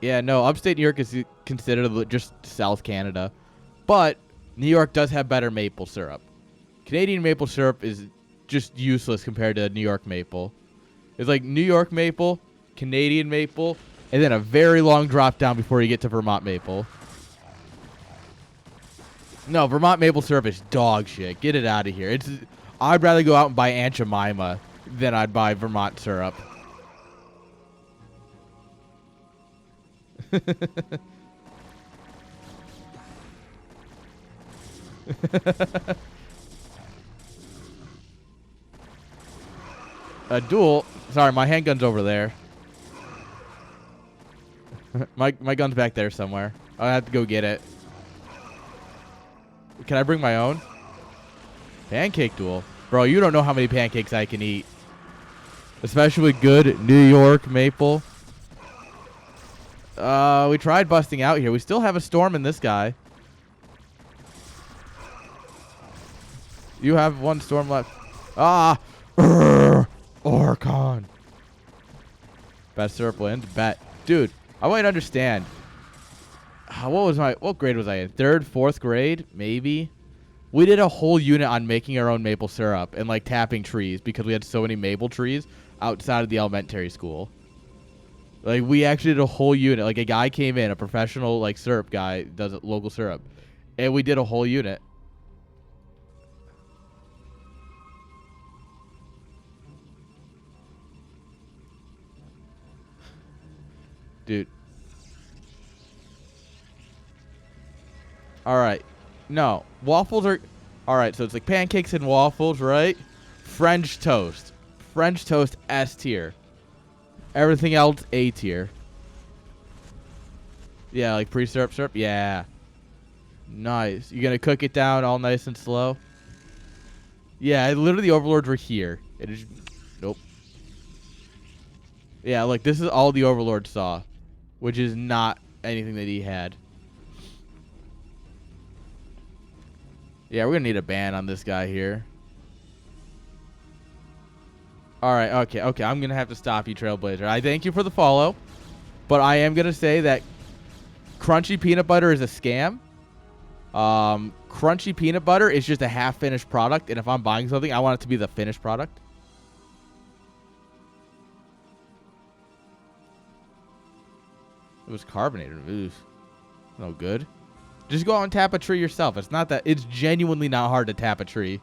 Yeah, no, upstate New York is considered just South Canada. But New York does have better maple syrup. Canadian maple syrup is just useless compared to New York maple. It's like New York maple, Canadian maple, and then a very long drop down before you get to Vermont maple. No, Vermont maple syrup is dog shit. Get it out of here. I'd rather go out and buy Aunt Jemima than I'd buy Vermont syrup. A duel. Sorry, my handgun's over there. my gun's back there somewhere. I have to go get it. Can I bring my own? Pancake duel. Bro, you don't know how many pancakes I can eat. Especially good New York maple. We tried busting out here. We still have a storm in this guy. You have one storm left. Orcon. Best syrup wins. Bet. Dude, I want you to understand. What grade was I in? 3rd, 4th grade? Maybe. We did a whole unit on making our own maple syrup and, like, tapping trees because we had so many maple trees outside of the elementary school. Like, we actually did a whole unit. Like, a guy came in, a professional, like, syrup guy, does local syrup. And we did a whole unit. Dude. Alright. No. Waffles are... Alright, so it's like pancakes and waffles, right? French toast. French toast S tier. Everything else A tier. Yeah, like pre-syrup syrup. Yeah. Nice. You gonna cook it down all nice and slow? Yeah, literally the overlords were here. It is... Nope. Yeah, like this is all the overlord saw. Which is not anything that he had. Yeah, we're gonna need a ban on this guy here. Alright, okay. I'm gonna have to stop you, Trailblazer. I thank you for the follow. But I am gonna say that crunchy peanut butter is a scam. Crunchy peanut butter is just a half-finished product, and if I'm buying something, I want it to be the finished product. It was carbonated. Ooh. No good. Just go out and tap a tree yourself. It's not that. It's genuinely not hard to tap a tree.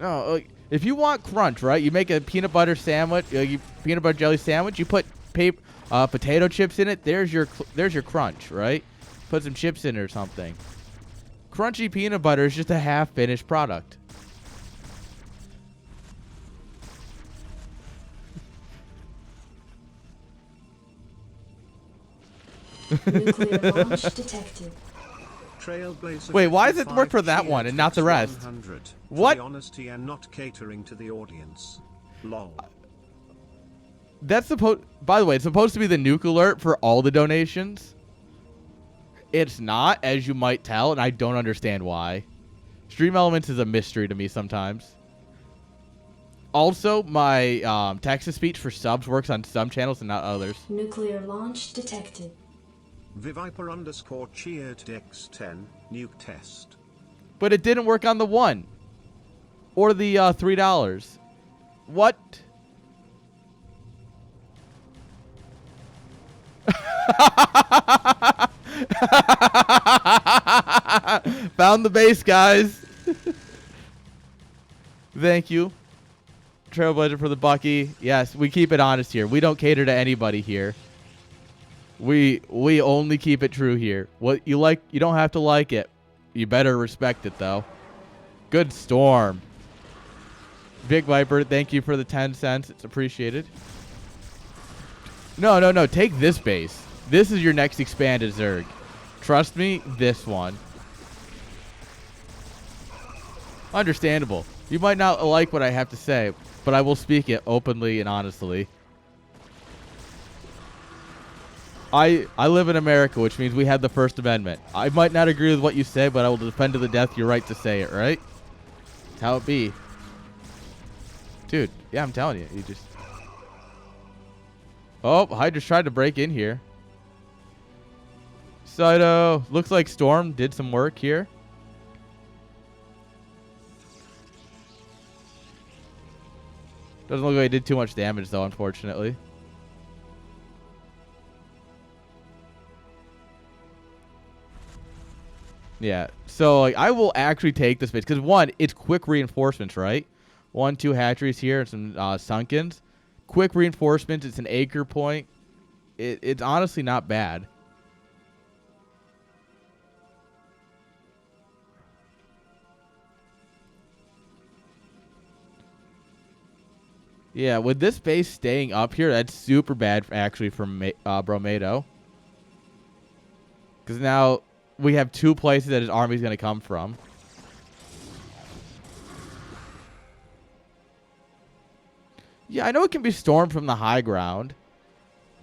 No, like, if you want crunch, right? You make a peanut butter sandwich, peanut butter jelly sandwich. You put potato chips in it. There's your crunch, right? Put some chips in it or something. Crunchy peanut butter is just a half-finished product. Nuclear launch detected. Trailblazer. Wait, why does it work for that one and not the rest? What? The honesty and not catering to the audience. Lol. That's supposed. By the way, it's supposed to be the nuke alert for all the donations. It's not, as you might tell, and I don't understand why. Stream Elements is a mystery to me sometimes. Also, my text-to-speech for subs works on some channels and not others. Nuclear launch detected. Viviper_cheered X10 nuke test. But it didn't work on the 1. Or the $3. What? Found the base, guys. Thank you, Trailblazer, for the Bucky. Yes, we keep it honest here. We don't cater to anybody here. We only keep it true here. What you like, you don't have to like it. You better respect it, though. Good storm. Big Viper, thank you for the 10 cents. It's appreciated. No. Take this base. This is your next expanded Zerg. Trust me, this one. Understandable. You might not like what I have to say, but I will speak it openly and honestly. I live in America, which means we have the First Amendment. I might not agree with what you say, but I will defend to the death your right to say it, right? That's how it be. Dude, yeah, I'm telling you. You just... Oh, Hydra's tried to break in here. Saito. Looks like Storm did some work here. Doesn't look like he did too much damage, though, unfortunately. Yeah, so like I will actually take this base because one, it's quick reinforcements, right? 1, 2 hatcheries here and some sunkens. Quick reinforcements. It's an acre point. It's honestly not bad. Yeah, with this base staying up here, that's super bad actually for Bromato. Because now we have 2 places that his army's going to come from. Yeah, I know it can be stormed from the high ground.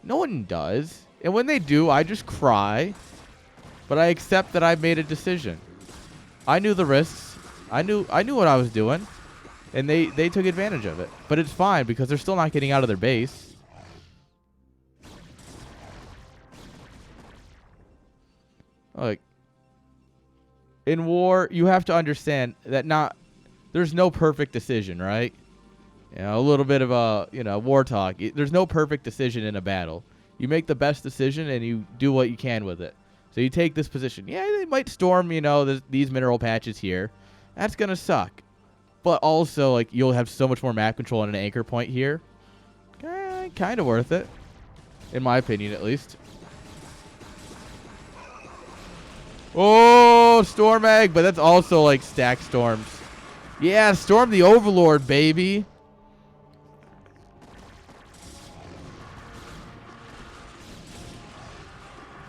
No one does. And when they do, I just cry. But I accept that I made a decision. I knew the risks. I knew what I was doing. And they took advantage of it. But it's fine because they're still not getting out of their base. Like, in war, you have to understand that there's no perfect decision, right? You know, a little bit of a, war talk. There's no perfect decision in a battle. You make the best decision and you do what you can with it. So you take this position. Yeah, they might storm, these mineral patches here. That's going to suck. but also like you'll have so much more map control on an anchor point here. Kind of worth it, in my opinion, at least. Oh, Storm Egg, but that's also like stack storms. Yeah, Storm the Overlord, baby.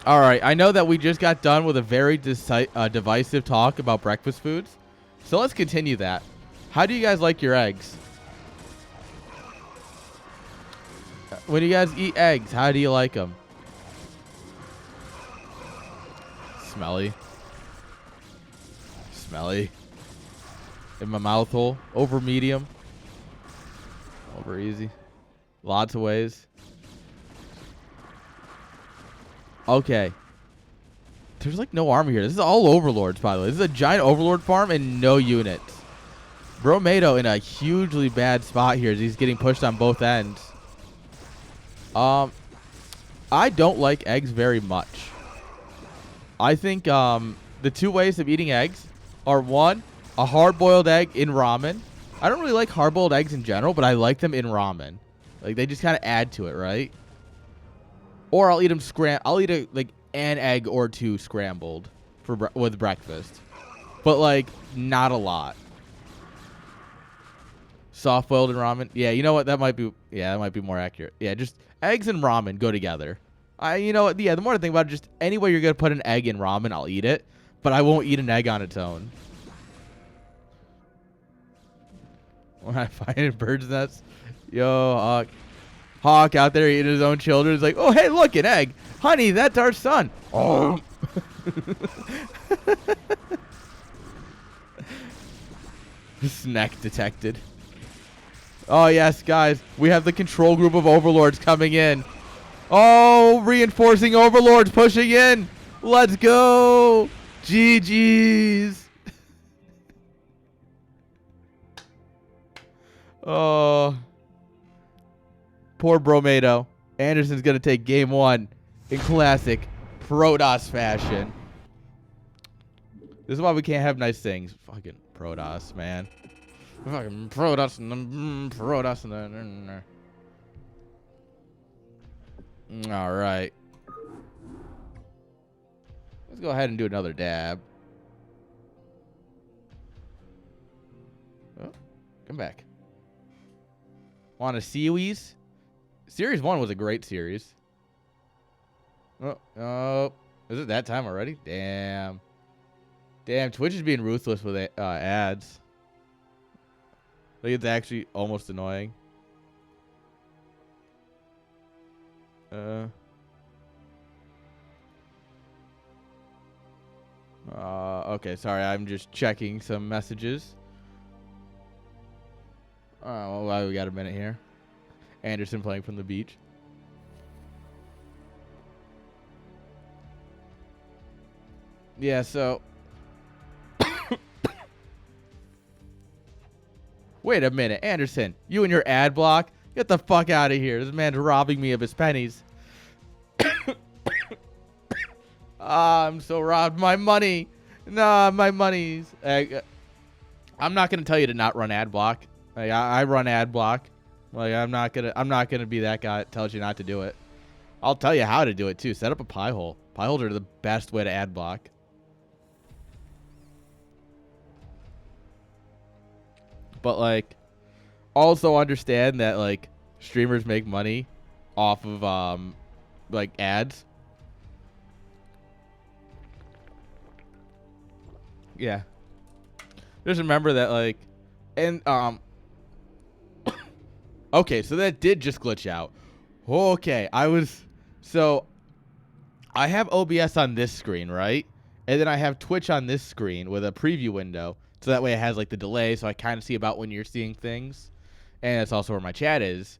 All right, I know that we just got done with a very divisive talk about breakfast foods, so let's continue that. How do you guys like your eggs? When you guys eat eggs, how do you like them? Smelly. Smelly. In my mouth hole. Over medium. Over easy. Lots of ways. Okay. There's like no armor here. This is all overlords, by the way. This is a giant overlord farm and no units. Bromato in a hugely bad spot here as he's getting pushed on both ends. I don't like eggs very much. I think the two ways of eating eggs are, one, a hard-boiled egg in ramen. I don't really like hard-boiled eggs in general, but I like them in ramen. Like, they just kind of add to it, right? Or I'll eat them I'll eat an egg or two scrambled with breakfast, but like not a lot. Soft-boiled in ramen. Yeah, you know what? That might be more accurate. Yeah, just eggs and ramen go together. You know what? Yeah, the more I think about it, just any way you're going to put an egg in ramen, I'll eat it. But I won't eat an egg on its own. When I find a bird's nest. Yo, Hawk out there eating his own children. He's like, oh, hey, look, an egg. Honey, that's our son. Oh. Snack detected. Oh, yes, guys. We have the control group of overlords coming in. Oh, reinforcing overlords pushing in. Let's go. GG's. Oh. Poor Bromato. Anderson's going to take game one in classic Protoss fashion. This is why we can't have nice things. Fucking Protoss, man. Fucking Protoss and Protoss and all right. Let's go ahead and do another dab. Oh, come back. Want a Seawees? Series 1 was a great series. Oh, is it that time already? Damn. Damn, Twitch is being ruthless with ads. I think it's actually almost annoying. Okay, sorry, I'm just checking some messages. Well, we got a minute here. Anderson playing from the beach. Yeah, so wait a minute, Anderson, you and your ad block? Get the fuck out of here. This man's robbing me of his pennies. I'm so robbed. My money. Nah, my money's. I'm not gonna tell you to not run ad block. Like, I run ad block. Like, I'm not gonna be that guy that tells you not to do it. I'll tell you how to do it too. Set up a pie hole. Pie holes are the best way to ad block. But like, also understand that like streamers make money off of like ads. Yeah. Just remember that like, and okay, so that did just glitch out. Okay, so I have OBS on this screen, right? And then I have Twitch on this screen with a preview window. So that way it has like the delay, so I kind of see about when you're seeing things. And that's also where my chat is.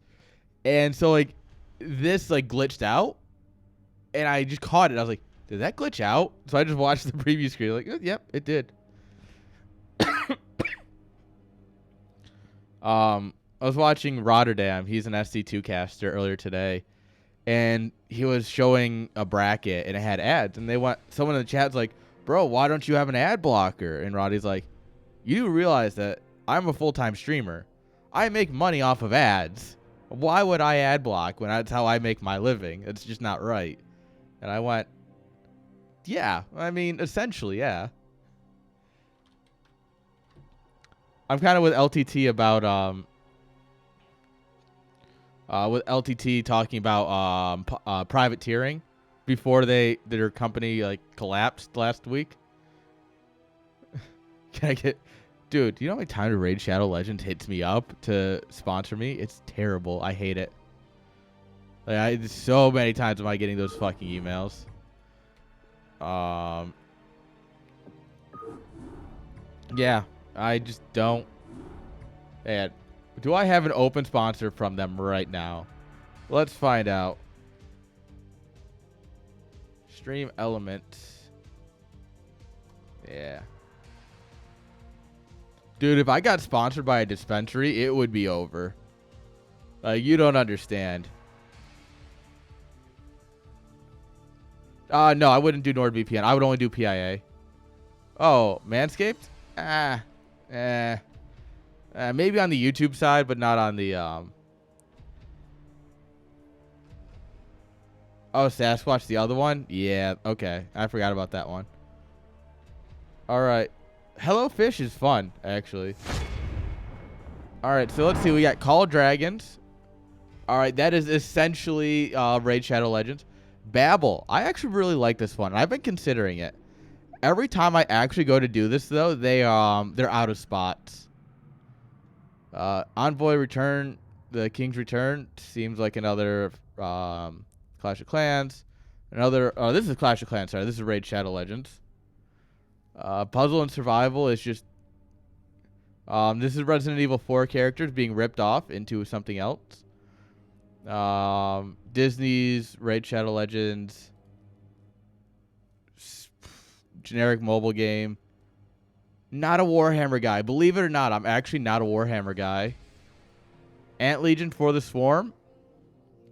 And so like this like glitched out and I just caught it. I was like, did that glitch out? So I just watched the preview screen like, yep, it did. I was watching Rotterdam. He's an SC2 caster earlier today. And he was showing a bracket and it had ads. And someone in the chat's like, bro, why don't you have an ad blocker? And Roddy's like, you do realize that I'm a full-time streamer. I make money off of ads. Why would I ad block when that's how I make my living? It's just not right. And I went, yeah, I mean, essentially, yeah. I'm kind of with LTT about talking about private tiering before their company like collapsed last week. Can I get, dude? Do you know how many times Raid Shadow Legends hits me up to sponsor me? It's terrible. I hate it. Like so many times am I getting those fucking emails. Yeah, I just don't. And do I have an open sponsor from them right now? Let's find out. Stream Elements. Yeah. Dude, if I got sponsored by a dispensary, it would be over. Like, you don't understand. No, I wouldn't do NordVPN. I would only do PIA. Oh, Manscaped? Maybe on the YouTube side, but not on the, Oh, Sasquatch, the other one? Yeah, okay. I forgot about that one. All right. Hello Fish is fun, actually. All right, so let's see. We got Call of Dragons. All right, that is essentially Raid Shadow Legends. Babel. I actually really like this one. I've been considering it. Every time I actually go to do this, though, they're out of spots. Envoy Return, the King's Return seems like another Clash of Clans. Another. Oh, this is Clash of Clans. Sorry, this is Raid Shadow Legends. Puzzle and Survival is just. This is Resident Evil 4 characters being ripped off into something else. Disney's Raid Shadow Legends. Generic mobile game. Not a Warhammer guy. Believe it or not, I'm actually not a Warhammer guy. Ant Legion for the Swarm.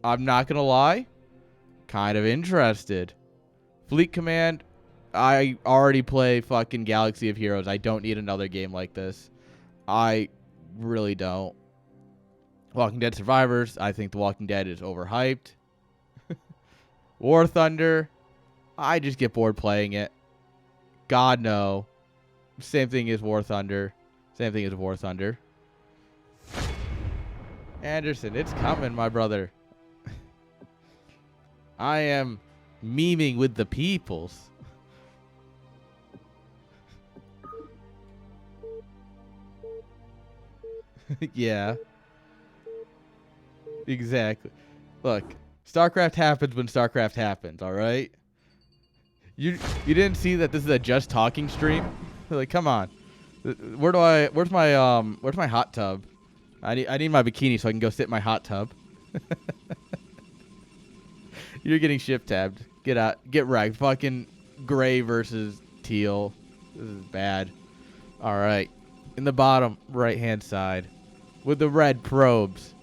I'm not going to lie. Kind of interested. Fleet Command. I already play fucking Galaxy of Heroes. I don't need another game like this. I really don't. Walking Dead Survivors. I think The Walking Dead is overhyped. War Thunder. I just get bored playing it. God, no. Same thing as War Thunder. Same thing as War Thunder. Anderson, it's coming, my brother. I am memeing with the peoples. Yeah. Exactly. Look, StarCraft happens when StarCraft happens, all right? You didn't see that this is a just talking stream? Like, come on. Where's my hot tub? I need my bikini so I can go sit in my hot tub. You're getting shift tabbed. Get out. Get wrecked. Fucking gray versus teal. This is bad. All right. In the bottom right-hand side with the red probes.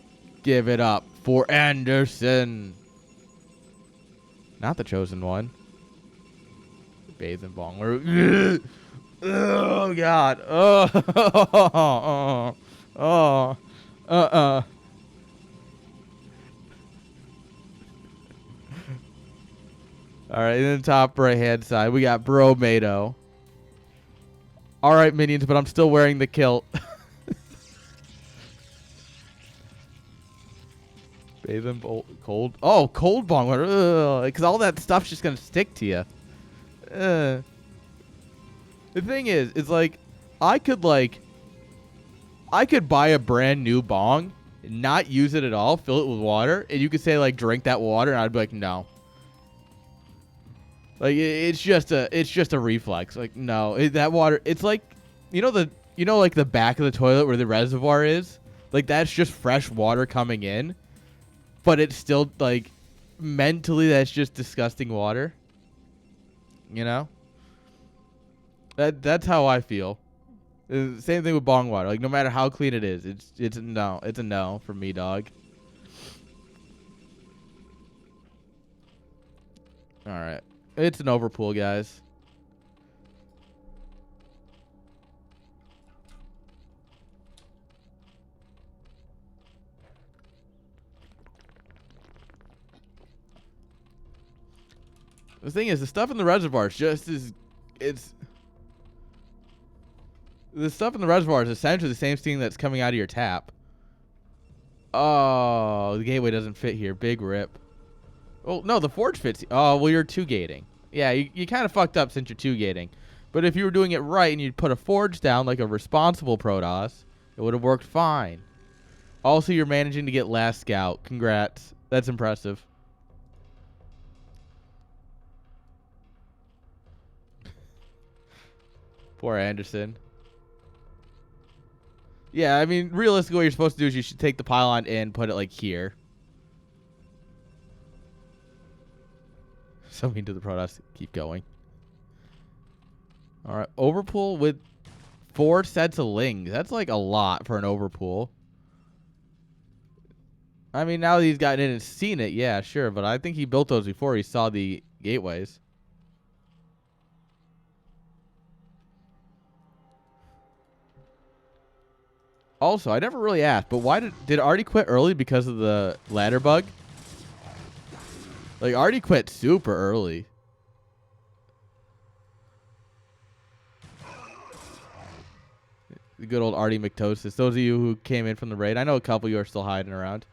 Give it up for Anderson. Not the chosen one. Bathe and bong. Oh, God. Oh. All right, in the top right-hand side, we got Bromato. All right, minions, but I'm still wearing the kilt. Bathe and cold. Oh, cold bong. Because all that stuff's just going to stick to you. The thing is, it's like, I could buy a brand new bong, not use it at all, fill it with water, and you could say, like, drink that water, and I'd be like, no. Like, it's just a reflex. Like, no, that water, it's like, like the back of the toilet where the reservoir is? Like, that's just fresh water coming in, but it's still, like, mentally, that's just disgusting water. You know? That's how I feel. Same thing with bong water. Like, no matter how clean it is, it's a no. It's a no for me, dog. All right. It's an overpool, guys. The thing is, the stuff in the reservoir is just as the stuff in the reservoir is essentially the same thing that's coming out of your tap. Oh, the gateway doesn't fit here. Big rip. Oh, no, the forge fits. Oh, well, you're two gating. Yeah, you kind of fucked up since you're two gating. But if you were doing it right and you'd put a forge down like a responsible Protoss, it would have worked fine. Also, you're managing to get last scout. Congrats. That's impressive. Poor Anderson. Yeah, I mean, realistically, what you're supposed to do is you should take the pylon in, put it like here. So mean to the Protoss. Keep going. All right, overpool with 4 sets of lings. That's like a lot for an overpool. I mean, now that he's gotten in and seen it, yeah, sure. But I think he built those before he saw the gateways. Also, I never really asked, but why did Artie quit early because of the ladder bug? Like, Artie quit super early. The good old Artie McTosis. Those of you who came in from the raid, I know a couple of you are still hiding around.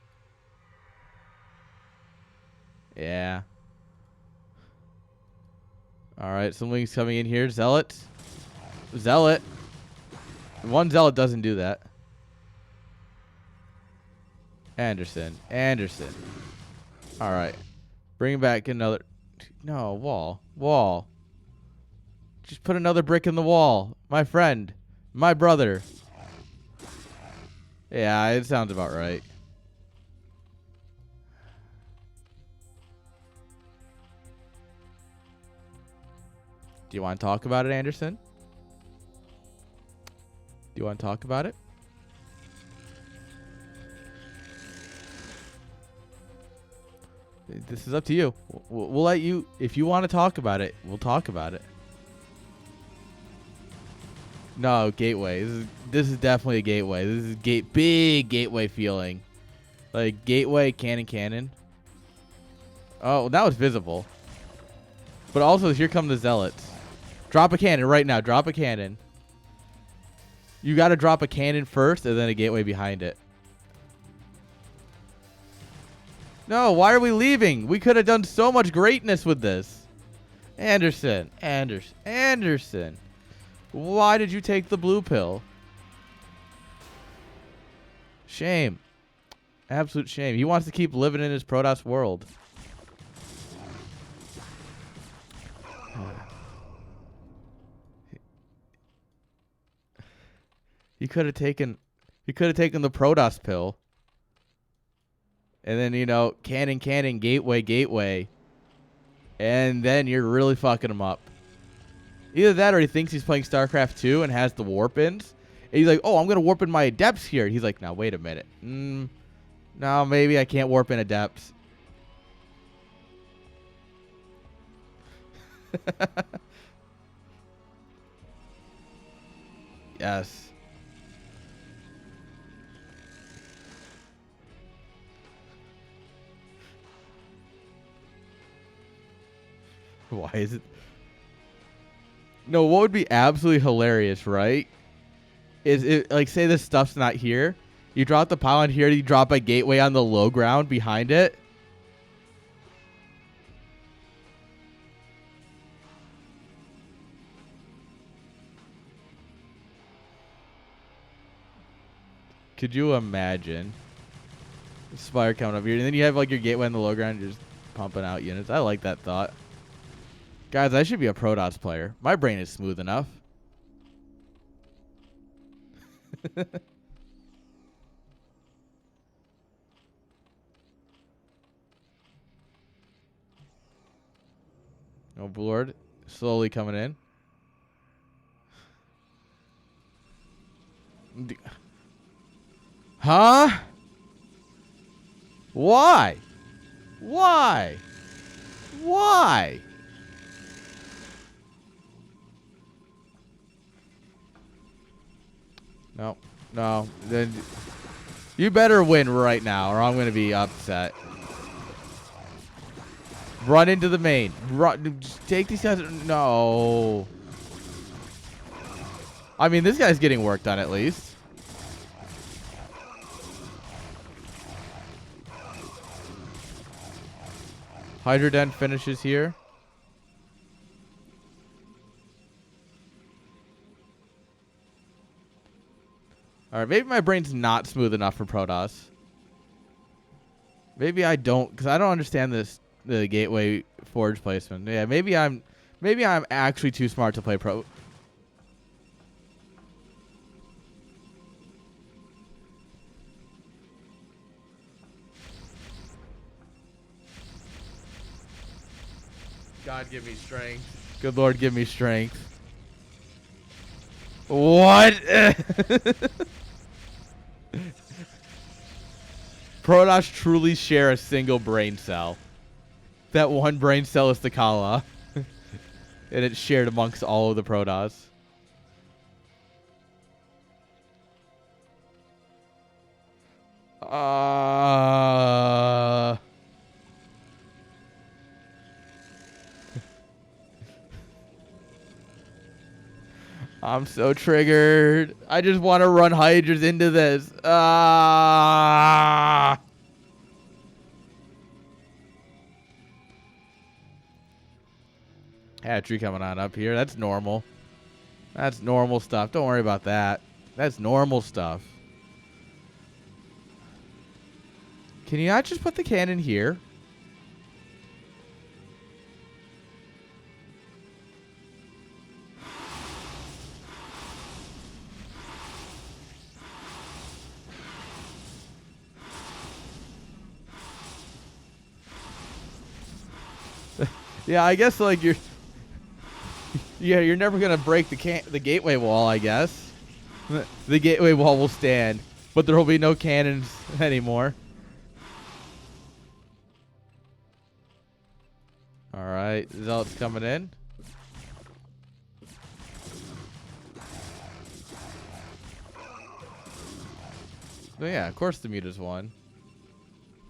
Yeah. All right, something's coming in here. Zealot. Zealot. One Zealot doesn't do that. Anderson. Anderson. All right. Bring back another. No, wall. Wall. Just put another brick in the wall. My friend. My brother. Yeah, it sounds about right. Do you want to talk about it, Anderson? Do you want to talk about it? This is up to you. We'll let you, if you want to talk about it, we'll talk about it. No, gateway. This is definitely a gateway. This is big gateway feeling. Like gateway, cannon. Oh, well, now it's visible. But also, here come the zealots. Drop a cannon right now. Drop a cannon. You got to drop a cannon first and then a gateway behind it. No, why are we leaving? We could have done so much greatness with this. Anderson. Why did you take the blue pill? Shame. Absolute shame. He wants to keep living in his Protoss world. He could have taken the Protoss pill. And then, you know, cannon, gateway. And then you're really fucking him up. Either that or he thinks he's playing StarCraft 2 and has the warp-ins. And he's like, oh, I'm going to warp in my adepts here. He's like, now, wait a minute. No, maybe I can't warp in adepts. Yes. Why is it? No, what would be absolutely hilarious, right? Is it like, say this stuff's not here. You drop the pylon here, you drop a gateway on the low ground behind it. Could you imagine? Spire coming up here, and then you have like your gateway on the low ground, you're just pumping out units. I like that thought. Guys, I should be a Protoss player. My brain is smooth enough. Oh, Lord. Slowly coming in. Huh? Why? Why? Why? No. No. Then you better win right now or I'm going to be upset. Run into the main. Run. Just take these guys. No. I mean, this guy's getting work done at least. Hydra Den finishes here. All right, maybe my brain's not smooth enough for Protoss. Maybe I don't, because I don't understand the gateway forge placement. Yeah, maybe I'm actually too smart to play pro. God, give me strength. Good Lord, give me strength. What? Protoss truly share a single brain cell. That one brain cell is the Kala. And it's shared amongst all of the Protoss. I'm so triggered. I just want to run Hydras into this. Hatchery coming on up here. That's normal. That's normal stuff. Don't worry about that. That's normal stuff. Can you not just put the cannon here? Yeah, I guess like you're never gonna break the gateway wall. I guess the gateway wall will stand, but there will be no cannons anymore. All right, Zealot's coming in. Oh, yeah, of course the Mutas won.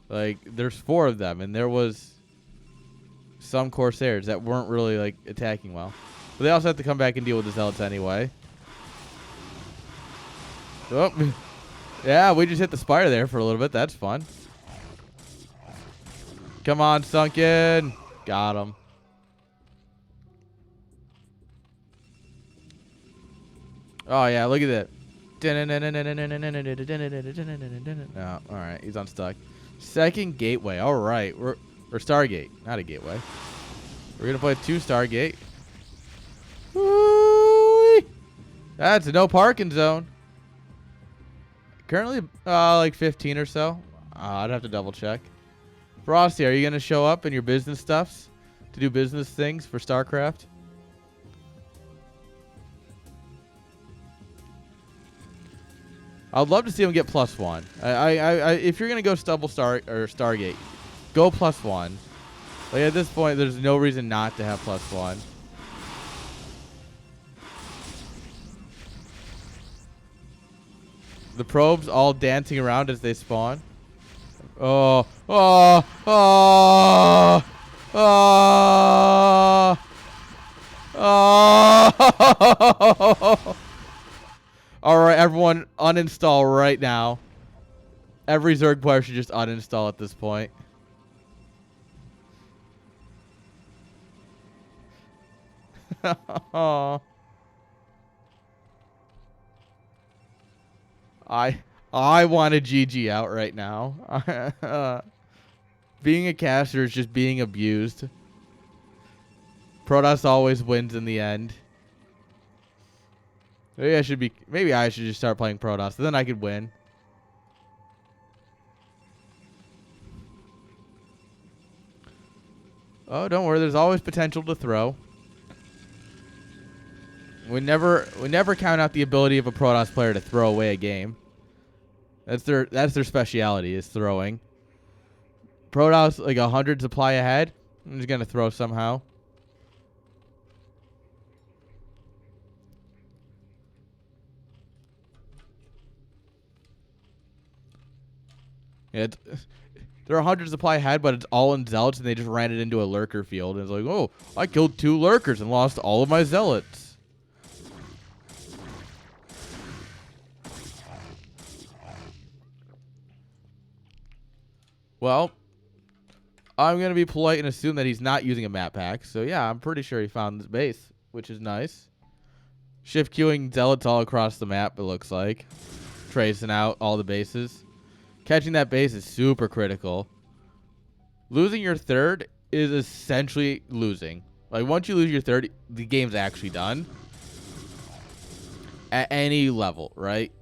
Like, there's 4 of them, and there was some Corsairs that weren't really like attacking well. But they also have to come back and deal with the Zealots anyway. Oh, yeah, we just hit the spire there for a little bit. That's fun. Come on, Sunken. Got him. Oh, yeah, look at that. No, all right, he's unstuck. Second gateway. All right, or Stargate, not a gateway. We're gonna play 2 Stargate. Woo-wee. That's a no parking zone. Currently, like 15 or so. I'd have to double check. Frosty, are you gonna show up in your business stuffs to do business things for StarCraft? I'd love to see him get +1. If you're gonna go Stargate, go +1. Like at this point, there's no reason not to have +1. The probes all dancing around as they spawn. Oh, oh, oh, oh, oh. All right, everyone, uninstall right now. Every Zerg player should just uninstall at this point. I want a GG out right now. Being a caster is just being abused. Protoss always wins in the end. Maybe I should just start playing Protoss. Then I could win. Oh, don't worry. There's always potential to throw. We never count out the ability of a Protoss player to throw away a game. That's their speciality, is throwing. Protoss like 100 supply ahead. I'm just gonna throw somehow. There are 100 supply ahead, but it's all in zealots, and they just ran it into a lurker field. And it's like, oh, I killed 2 lurkers and lost all of my zealots. Well, I'm going to be polite and assume that he's not using a map pack. So, yeah, I'm pretty sure he found this base, which is nice. Shift queuing zealots all across the map, it looks like. Tracing out all the bases. Catching that base is super critical. Losing your third is essentially losing. Like, once you lose your third, the game's actually done. At any level, right?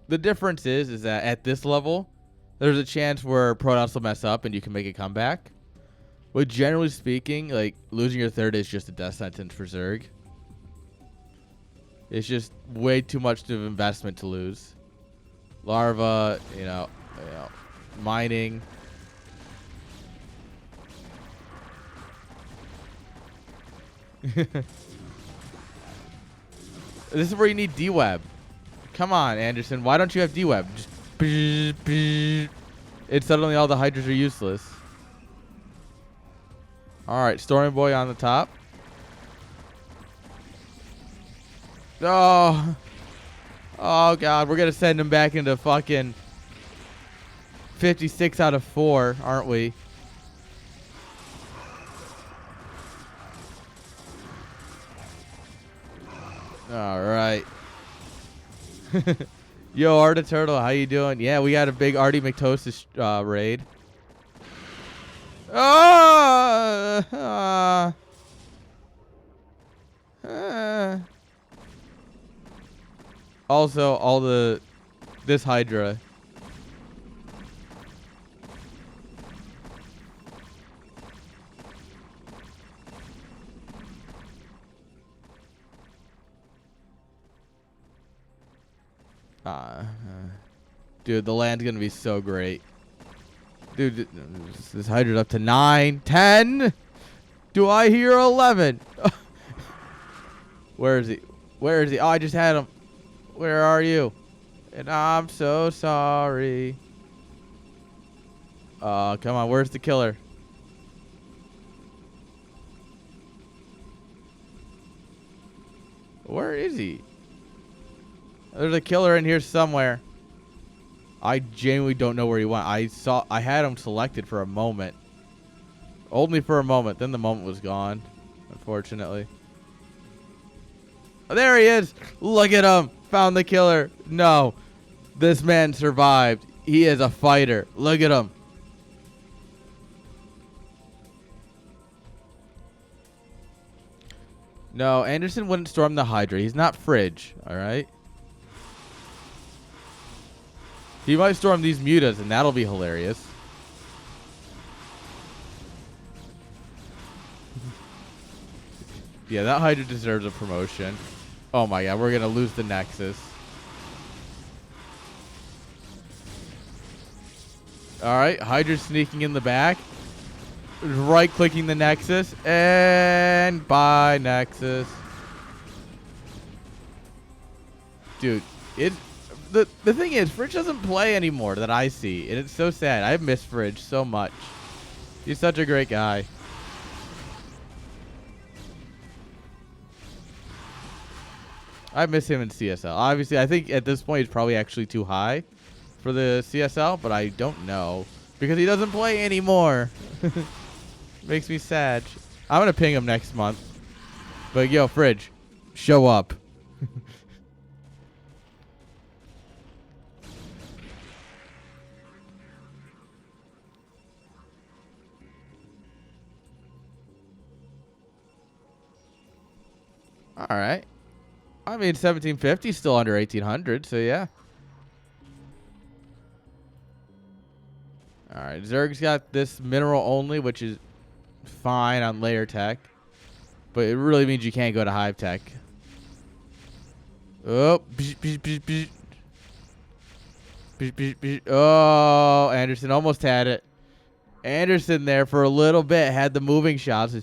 The difference is that at this level, there's a chance where Protoss will mess up and you can make a comeback. But generally speaking, like, losing your third is just a death sentence for Zerg. It's just way too much of investment to lose. Larva, mining. This is where you need D-Web. Come on, Anderson. Why don't you have D-Web? Just it's suddenly all the Hydras are useless. Alright, Stormy Boy on the top. Oh. Oh, God. We're going to send him back into fucking 56 out of 4, aren't we? All right. Yo, Arta Turtle, how you doing? Yeah, we got a big Artie McTosis raid. Also, this Hydra. Dude, the land's gonna be so great. Dude, this Hydra's up to 9, 10. Do I hear 11? Where is he? Where is he? Oh, I just had him. Where are you? And I'm so sorry. Come on. Where's the killer? Where is he? There's a killer in here somewhere. I genuinely don't know where he went. I had him selected for a moment. Only for a moment. Then the moment was gone, unfortunately. Oh, there he is. Look at him. Found the killer. No. This man survived. He is a fighter. Look at him. No, Anderson wouldn't storm the Hydra. He's not Fridge, all right? He might storm these mutas, and that'll be hilarious. Yeah, that Hydra deserves a promotion. Oh my god, we're going to lose the Nexus. Alright, Hydra's sneaking in the back. Right-clicking the Nexus. And bye, Nexus. Dude, the thing is, Fridge doesn't play anymore that I see, and it's so sad. I miss Fridge so much. He's such a great guy. I miss him in CSL. Obviously, I think at this point he's probably actually too high for the CSL, but I don't know because he doesn't play anymore. Makes me sad. I'm gonna ping him next month. But yo, Fridge, show up. All right. I mean, 1750 is still under 1800, so yeah. All right, Zerg's got this mineral only, which is fine on layer tech, but it really means you can't go to hive tech. Oh, oh, Anderson almost had it. Anderson there for a little bit had the moving shots.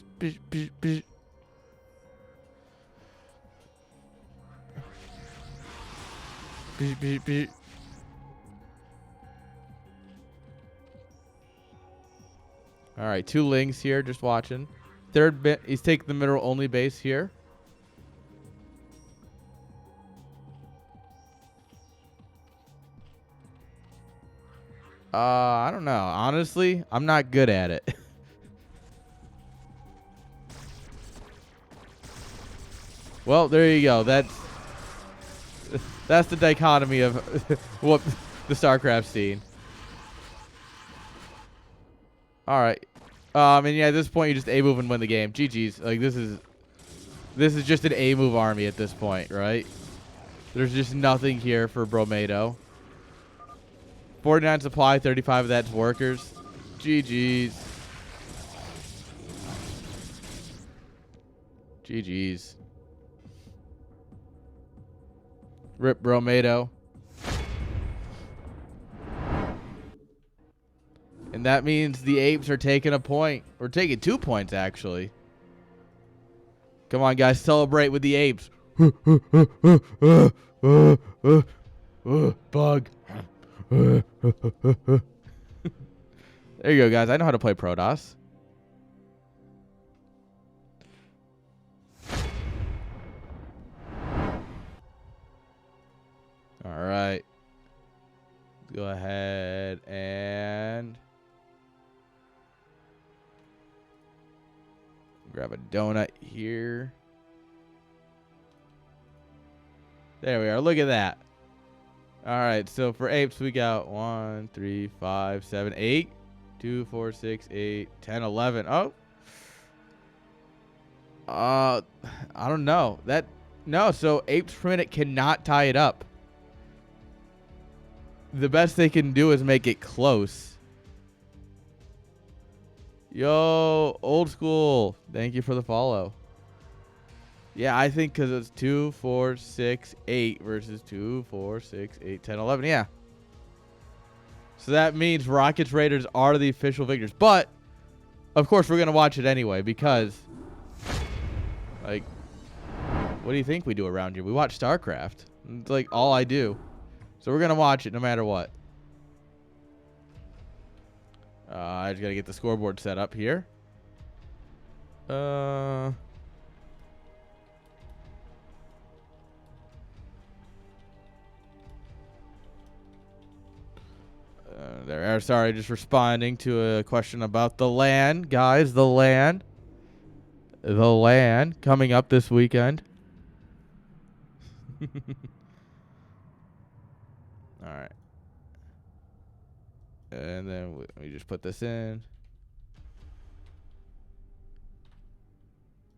All right, 2 Lings here, just watching. Third bit, he's taking the mineral only base here. I don't know. Honestly, I'm not good at it. Well, there you go. That's the dichotomy of what the StarCraft scene. All right. And yeah, at this point, you just A move and win the game. GG's. Like this is just an A move army at this point, right? There's just nothing here for Bromato. 49 supply, 35 of that's workers. GG's. GG's. Rip Bromato. And that means the apes are taking a point. We're taking 2 points, actually. Come on, guys. Celebrate with the apes. Bug. There you go, guys. I know how to play Protoss. All right. Go ahead and grab a donut here. There we are. Look at that. All right. So for apes, we got 1, 3, 5, 7, 8, 2, 4, 6, 8, 10, 11. Oh. I don't know. No, so apes per minute cannot tie it up. The best they can do is make it close. Yo, old school. Thank you for the follow. Yeah, I think because it's 2, 4, 6, 8 versus 2, 4, 6, 8, 10, 11. Yeah. So that means Rockets Raiders are the official victors. But, of course, we're going to watch it anyway because, like, what do you think we do around here? We watch StarCraft. It's like all I do. So we're going to watch it no matter what. I just got to get the scoreboard set up here. There are. Sorry, just responding to a question about the LAN. Guys, the LAN. The LAN coming up this weekend. All right. And then we just put this in.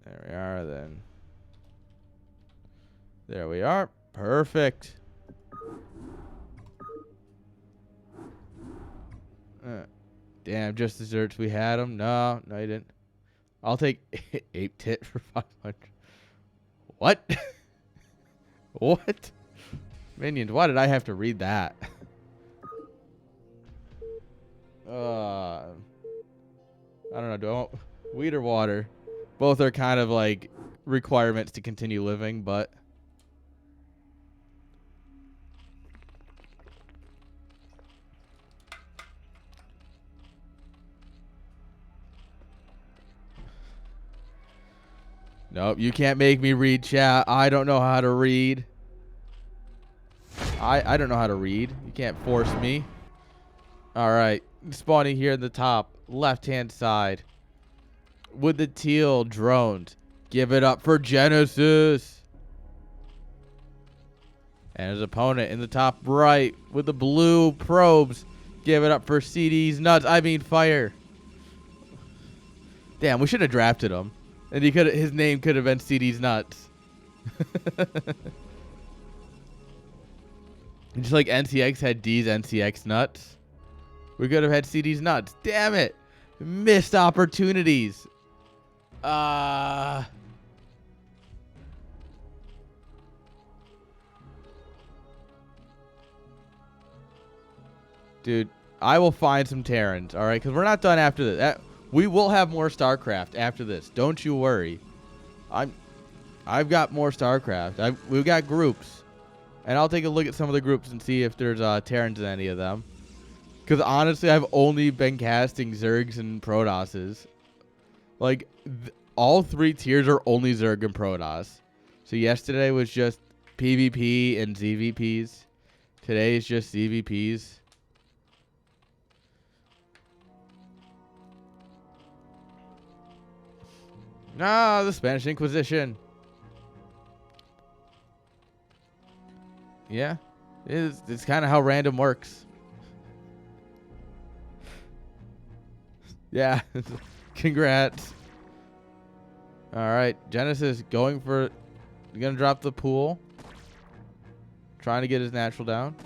There we are, then. There we are. Perfect. Damn, just desserts. We had them. No, you didn't. I'll take ape tit for 500. What? What? Minions, why did I have to read that? I don't know. Do I want weed or water? Both are kind of like requirements to continue living, but nope, you can't make me read chat. I don't know how to read. I don't know how to read. You can't force me. All right. Spawning here in the top left-hand side with the teal drones. Give it up for Genesis. And his opponent in the top right with the blue probes. Give it up for CD's nuts. I mean fire. Damn, we should have drafted him. And his name could have been CD's nuts. Just like NCX had D's NCX nuts. We could have had CD's nuts. Damn it. Missed opportunities. Dude, I will find some Terrans, all right? Because we're not done after this. We will have more StarCraft after this. Don't you worry. I've got more StarCraft. We've got groups. And I'll take a look at some of the groups and see if there's Terrans in any of them. Because honestly, I've only been casting Zergs and Protosses. Like, all 3 tiers are only Zerg and Protoss. So yesterday was just PvP and ZVPs. Today is just ZVPs. Ah, the Spanish Inquisition. Yeah, it's kind of how random works. Yeah, congrats. All right, Genesis going for, gonna drop the pool. Trying to get his natural down.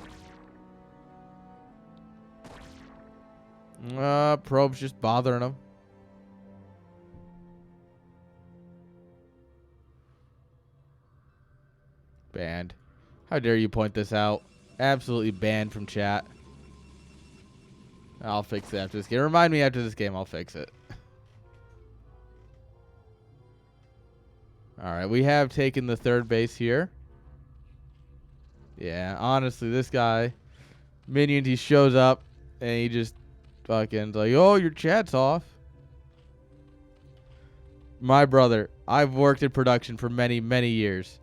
Probe's just bothering him. Banned. How dare you point this out? Absolutely banned from chat. I'll fix it after this game. Remind me after this game, I'll fix it. Alright, we have taken the 3rd base here. Yeah, honestly, this guy, minions, he shows up and he just fucking like, oh, your chat's off. My brother, I've worked in production for many, many years.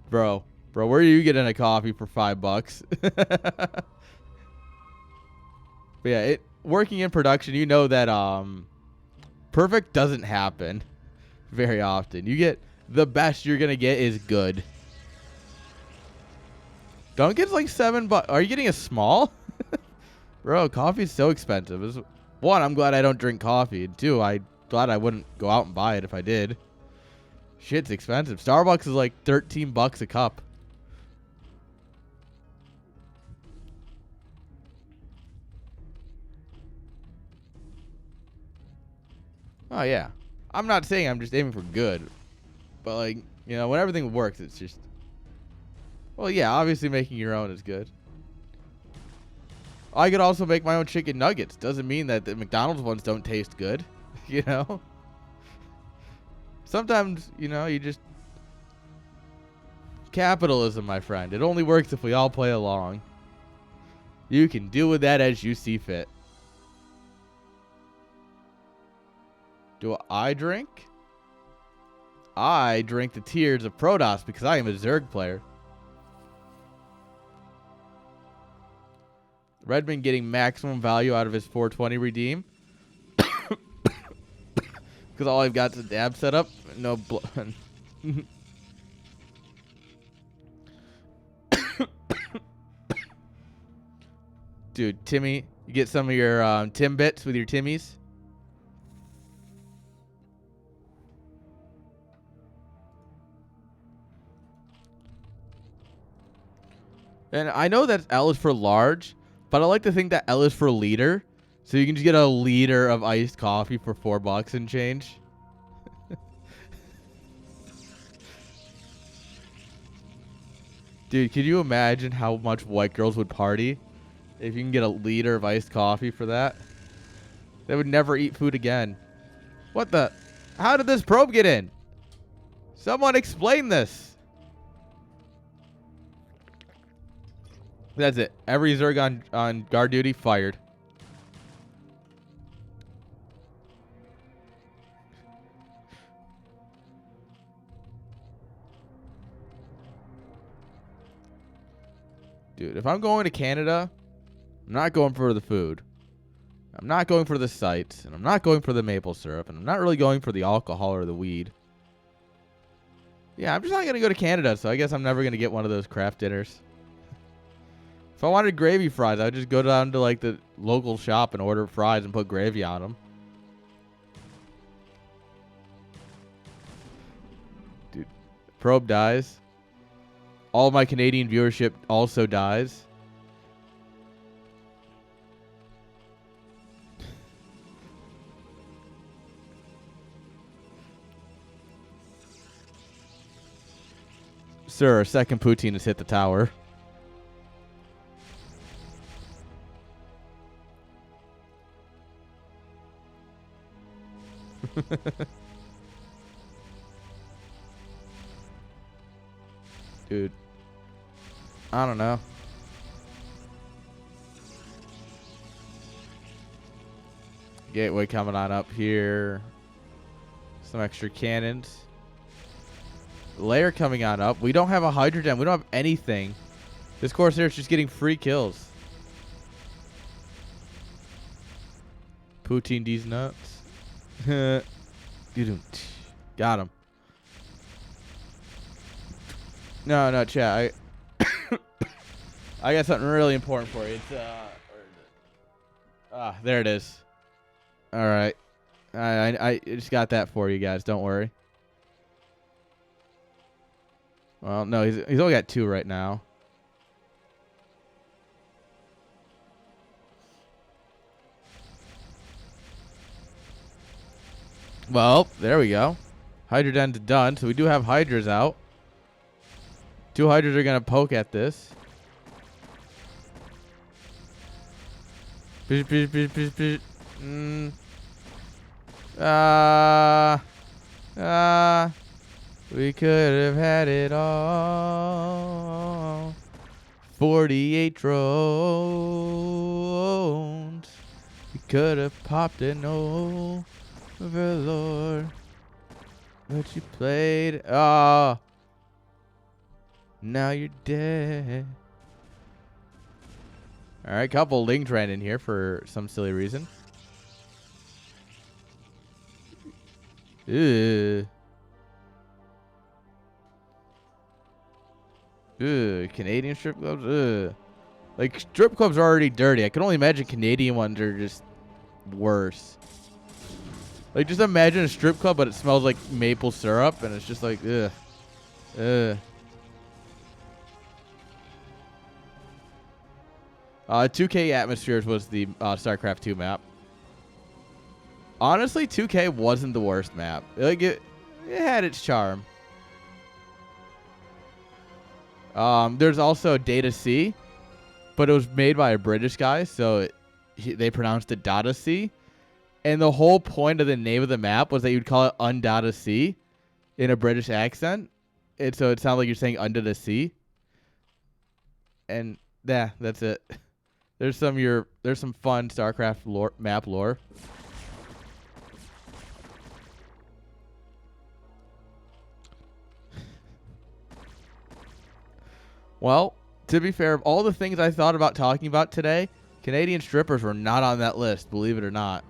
Bro, where are you getting a coffee for $5? But yeah, working in production, you know that perfect doesn't happen very often. You get the best you're gonna get is good. Dunkin's like $7. Are you getting a small? Bro, coffee's so expensive. One, I'm glad I don't drink coffee. And 2, I'm glad I wouldn't go out and buy it if I did. Shit's expensive. Starbucks is like $13 a cup. Oh, yeah. I'm not saying I'm just aiming for good. But, like, you know, when everything works, it's just... Well, yeah, obviously making your own is good. I could also make my own chicken nuggets. Doesn't mean that the McDonald's ones don't taste good. You know? Sometimes, you know, you just... Capitalism, my friend. It only works if we all play along. You can deal with that as you see fit. Do I drink? I drink the tears of Protoss because I am a Zerg player. Redmond getting maximum value out of his 420 redeem. Because all I've got is a dab set up. No blood. Dude, Timmy, you get some of your Timbits with your Timmies. And I know that L is for large, but I like to think that L is for liter. So you can just get a liter of iced coffee for $4 and change. Dude, could you imagine how much white girls would party if you can get a liter of iced coffee for that? They would never eat food again. What the? How did this probe get in? Someone explain this. That's it. Every Zerg on guard duty fired. Dude, if I'm going to Canada, I'm not going for the food. I'm not going for the sights, and I'm not going for the maple syrup, and I'm not really going for the alcohol or the weed. Yeah, I'm just not going to go to Canada, so I guess I'm never going to get one of those craft dinners. If I wanted gravy fries, I would just go down to like the local shop and order fries and put gravy on them. Dude, probe dies. All my Canadian viewership also dies. Sir, a second poutine has hit the tower. Dude. I don't know. Gateway coming on up here. Some extra cannons. Lair coming on up. We don't have a hydrogen. We don't have anything. This Corsair is just getting free kills. Poutine these nuts. Got him. No, chat. I got something really important for you. It's there it is. All right. I just got that for you guys. Don't worry. Well, no, he's only got 2 right now. Well, there we go. Hydroden's done, so we do have Hydras out. 2 Hydras are going to poke at this. We could have had it all. 48 drones. We could have popped an overlord. But you played. Oh. Now you're dead. Alright, couple Lings ran in here for some silly reason. Ew. Ugh, Canadian strip clubs? Ugh. Like, strip clubs are already dirty. I can only imagine Canadian ones are just worse. Like, just imagine a strip club, but it smells like maple syrup, and it's just like, ugh. Ugh. 2K Atmospheres was the StarCraft 2 map. Honestly, 2K wasn't the worst map. Like, it had its charm. There's also Data C, but it was made by a British guy, so they pronounced it Data C. And the whole point of the name of the map was that you'd call it Undata Sea in a British accent. And so it sounded like you're saying under the sea. And yeah, that's it. There's some fun StarCraft map lore. Well, to be fair, of all the things I thought about talking about today, Canadian strippers were not on that list, believe it or not.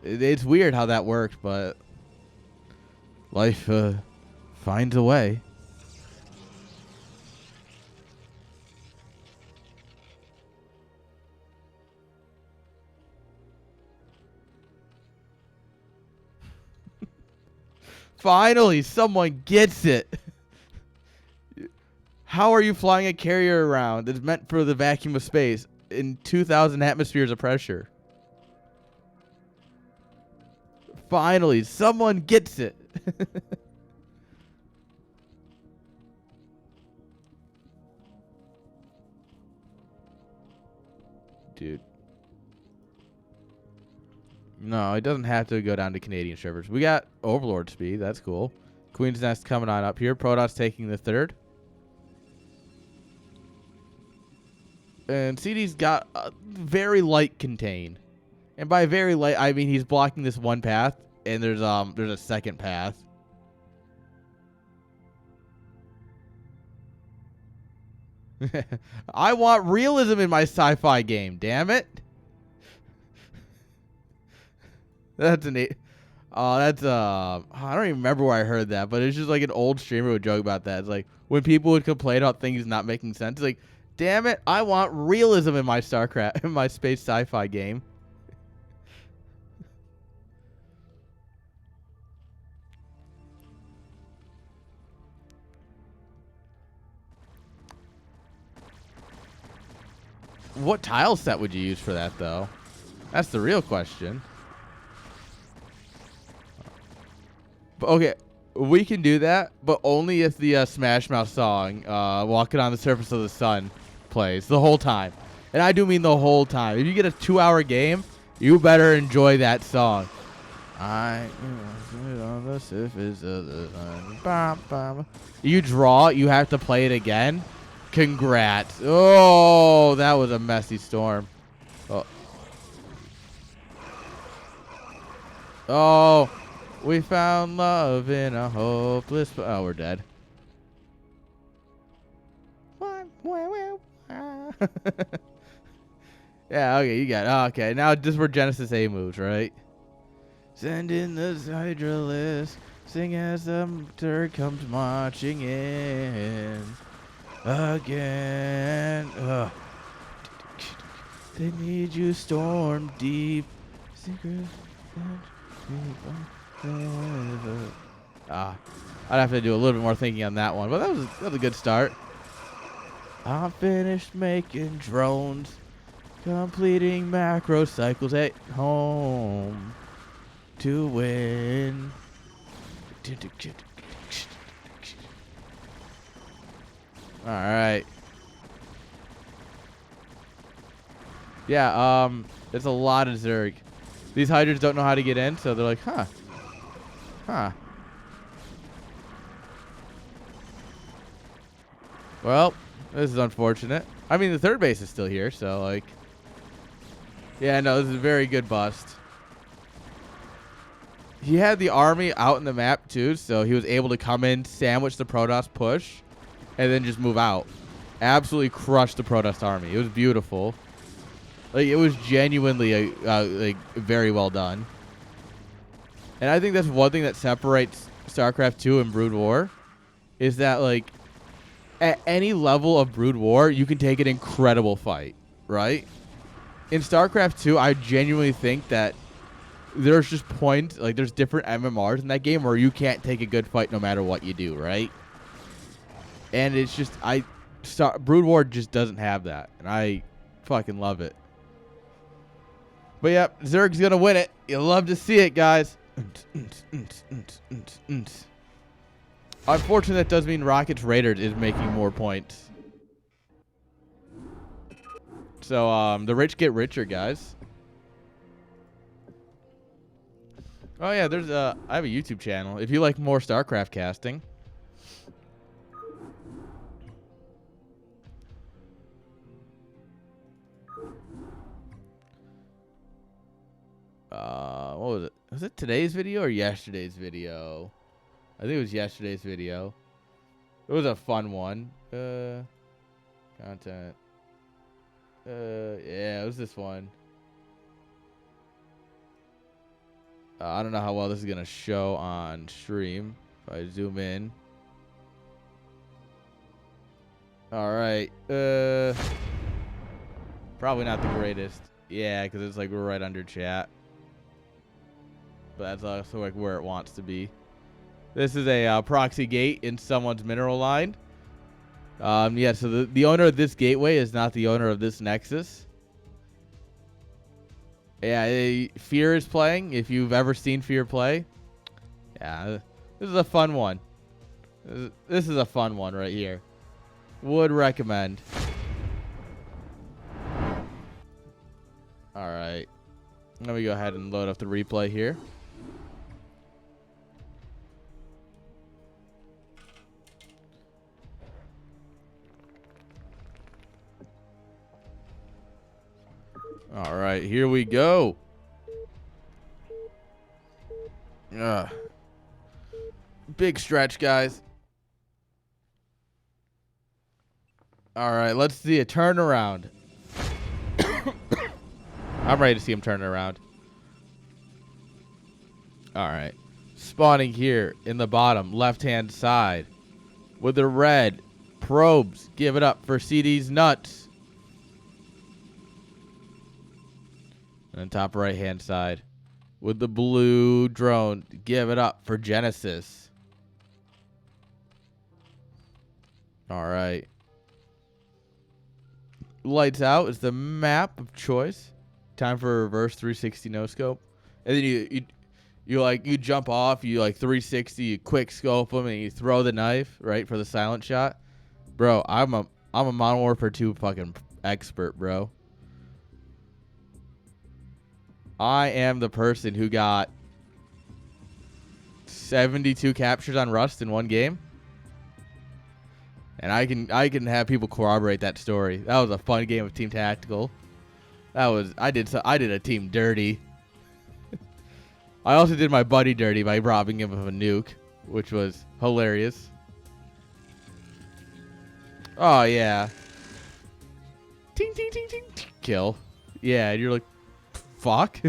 It's weird how that worked, but life finds a way. Finally, someone gets it. How are you flying a carrier around that's meant for the vacuum of space in 2,000 atmospheres of pressure? Finally, someone gets it. Dude. No, it doesn't have to go down to Canadian strippers. We got Overlord speed. That's cool. Queen's Nest coming on up here. Protoss taking the 3rd. And CD's got a very light contain. And by very light, I mean he's blocking this one path, and there's a second path. I want realism in my sci-fi game, damn it. That's an I don't even remember where I heard that, but it's just like an old streamer would joke about that. It's like when people would complain about things not making sense, it's like, damn it, I want realism in my StarCraft, in my space sci-fi game. What tile set would you use for that, though? That's the real question. But okay, we can do that, but only if the Smash Mouth song, Walking on the Surface of the Sun, plays the whole time. And I do mean the whole time. If you get a 2-hour game, you better enjoy that song. I on the surface of the sun. You draw, you have to play it again. Congrats. Oh, that was a messy storm. Oh. Oh, we found love in a hopeless... Oh, we're dead. Yeah, okay, you got it. Oh, okay, now just where Genesis A moves, right? Send in the Hydralisk, sing as the turd comes marching in again. They need you storm deep. Secret. I'd have to do a little bit more thinking on that one, but that was a good start. I'm finished making drones, completing macro cycles at home to win. All right. Yeah, there's a lot of Zerg. These Hydras don't know how to get in, so they're like, huh. Well, this is unfortunate. I mean, the third base is still here, so, like... Yeah, no, this is a very good bust. He had the army out in the map, too, so he was able to come in, sandwich the Protoss push, and then just move out. Absolutely crushed the Protoss army. It was beautiful. Like, it was genuinely, like, very well done. And I think that's one thing that separates StarCraft 2 and Brood War, is that, like... At any level of Brood War, you can take an incredible fight, right? In StarCraft 2, I genuinely think that there's just points, like there's different MMRs in that game where you can't take a good fight no matter what you do, right? And it's just, Brood War just doesn't have that, and I fucking love it. But yep, Zerg's gonna win it. You'll love to see it, guys. Unfortunately, that does mean Rockets Raiders is making more points. So, the rich get richer, guys. Oh, yeah, there's I have a YouTube channel. If you like more StarCraft casting. What was it? Was it today's video or yesterday's video? I think it was yesterday's video. It was a fun one. Content. Yeah, it was this one. I don't know how well this is going to show on stream. If I zoom in. All right. Probably not the greatest. Yeah, because it's like we're right under chat. But that's also like where it wants to be. This is a proxy gate in someone's mineral line. Yeah, so the owner of this gateway is not the owner of this nexus. Yeah, Fear is playing. If you've ever seen Fear play. Yeah, this is a fun one. This is a fun one right here. Would recommend. All right. Let me go ahead and load up the replay here. All right, here we go. Big stretch, guys. All right, let's see a turnaround. I'm ready to see him turn it around. All right. Spawning here in the bottom left-hand side with the red probes. Give it up for CD's nuts. And top right-hand side with the blue drone. Give it up for Genesis. All right. Lights out is the map of choice. Time for a reverse 360 no scope. And then you jump off, you like 360, you quick scope them, and you throw the knife, right, for the silent shot. Bro, I'm a Modern Warfare 2 fucking expert, bro. I am the person who got 72 captures on Rust in one game. And I can have people corroborate that story. That was a fun game of Team Tactical. I did a team dirty. I also did my buddy dirty by robbing him of a nuke, which was hilarious. Oh yeah. Ting ting ting ting. Kill. Yeah, and you're like, fuck.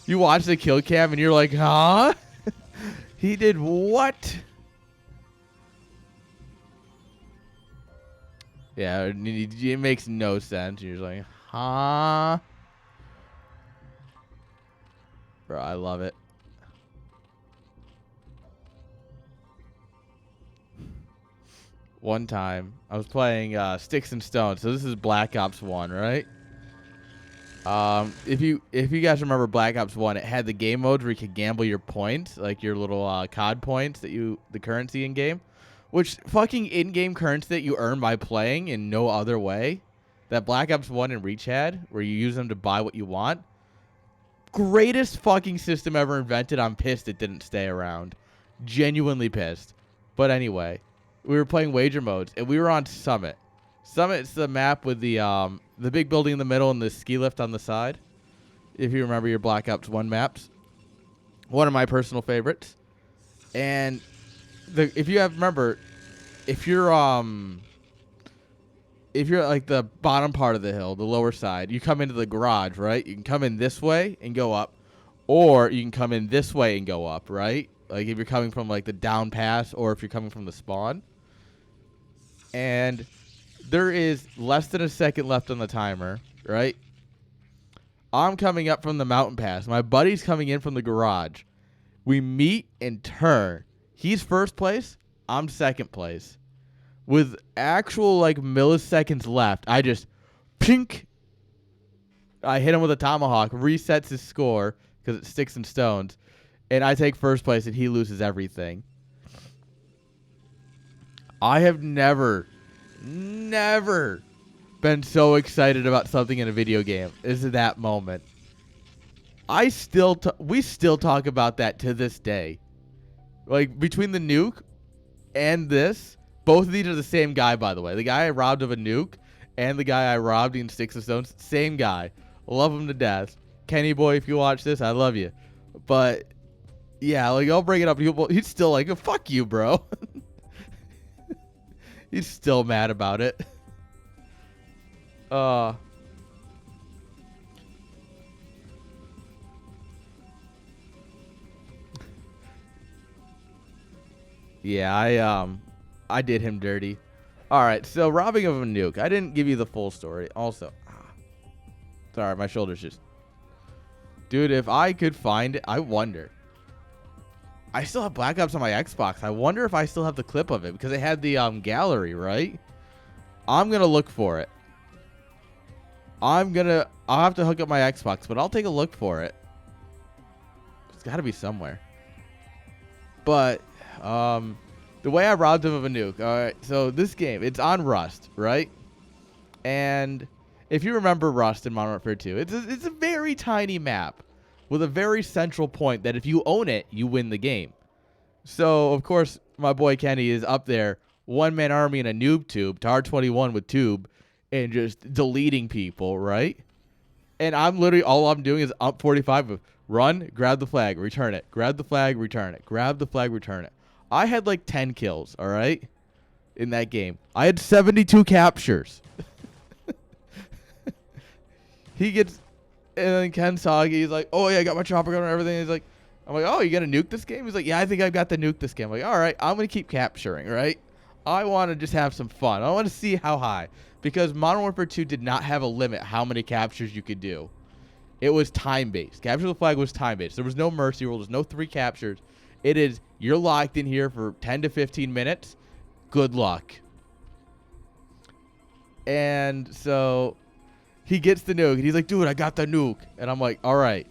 You watch the kill cam and you're like, huh? He did what? Yeah, it makes no sense. You're just like, huh? Bro, I love it. One time, I was playing Sticks and Stones. So this is Black Ops 1, right? If you guys remember Black Ops 1, it had the game modes where you could gamble your points, like your little COD points the currency in game, which fucking in-game currency that you earn by playing in no other way. That Black Ops 1 and Reach had, where you use them to buy what you want. Greatest fucking system ever invented. I'm pissed it didn't stay around. Genuinely pissed. But anyway, we were playing wager modes, and we were on Summit. Summit's the map with the big building in the middle and the ski lift on the side. If you remember your Black Ops 1 maps. One of my personal favorites. And if you're like the bottom part of the hill, the lower side, you come into the garage, right? You can come in this way and go up, or you can come in this way and go up, right? Like if you're coming from like the down pass, or if you're coming from the spawn. And there is less than a second left on the timer, right? I'm coming up from the mountain pass. My buddy's coming in from the garage. We meet and turn. He's first place. I'm second place. With actual like milliseconds left, I just pink. I hit him with a tomahawk, resets his score because it's Sticks and Stones, and I take first place and he loses everything. I have never been so excited about something in a video game as that moment. We still talk about that to this day. Like between the nuke and this. Both of these are the same guy, by the way. The guy I robbed of a nuke and the guy I robbed in Sticks and Stones, same guy. Love him to death. Kenny boy, if you watch this, I love you. But, yeah, like, I'll bring it up. He's still like, fuck you, bro. He's still mad about it. Yeah, I did him dirty. All right, so robbing of a nuke. I didn't give you the full story. Also, sorry, my shoulder's just... Dude, if I could find it, I wonder. I still have Black Ops on my Xbox. I wonder if I still have the clip of it because it had the gallery, right? I'm going to look for it. I'll have to hook up my Xbox, but I'll take a look for it. It's got to be somewhere. But, the way I robbed him of a nuke. All right, so this game, it's on Rust, right? And if you remember Rust in Modern Warfare 2, it's a very tiny map with a very central point that if you own it, you win the game. So, of course, my boy Kenny is up there, one-man army in a noob tube, TAR 21 with tube, and just deleting people, right? And I'm literally, all I'm doing is up 45 of run, grab the flag, return it, grab the flag, return it, grab the flag, return it. I had like 10 kills, all right, in that game. I had 72 captures. He gets, and then Ken Soggy, he's like, oh, yeah, I got my chopper gun and everything. He's like, I'm like, oh, you going to nuke this game? He's like, yeah, I think I've got the nuke this game. I'm like, all right, I'm going to keep capturing, right? I want to just have some fun. I want to see how high. Because Modern Warfare 2 did not have a limit how many captures you could do. It was time-based. Capture the flag was time-based. There was no mercy rule. There's no 3 captures. It is, you're locked in here for 10 to 15 minutes. Good luck. And so he gets the nuke. And he's like, dude, I got the nuke. And I'm like, all right,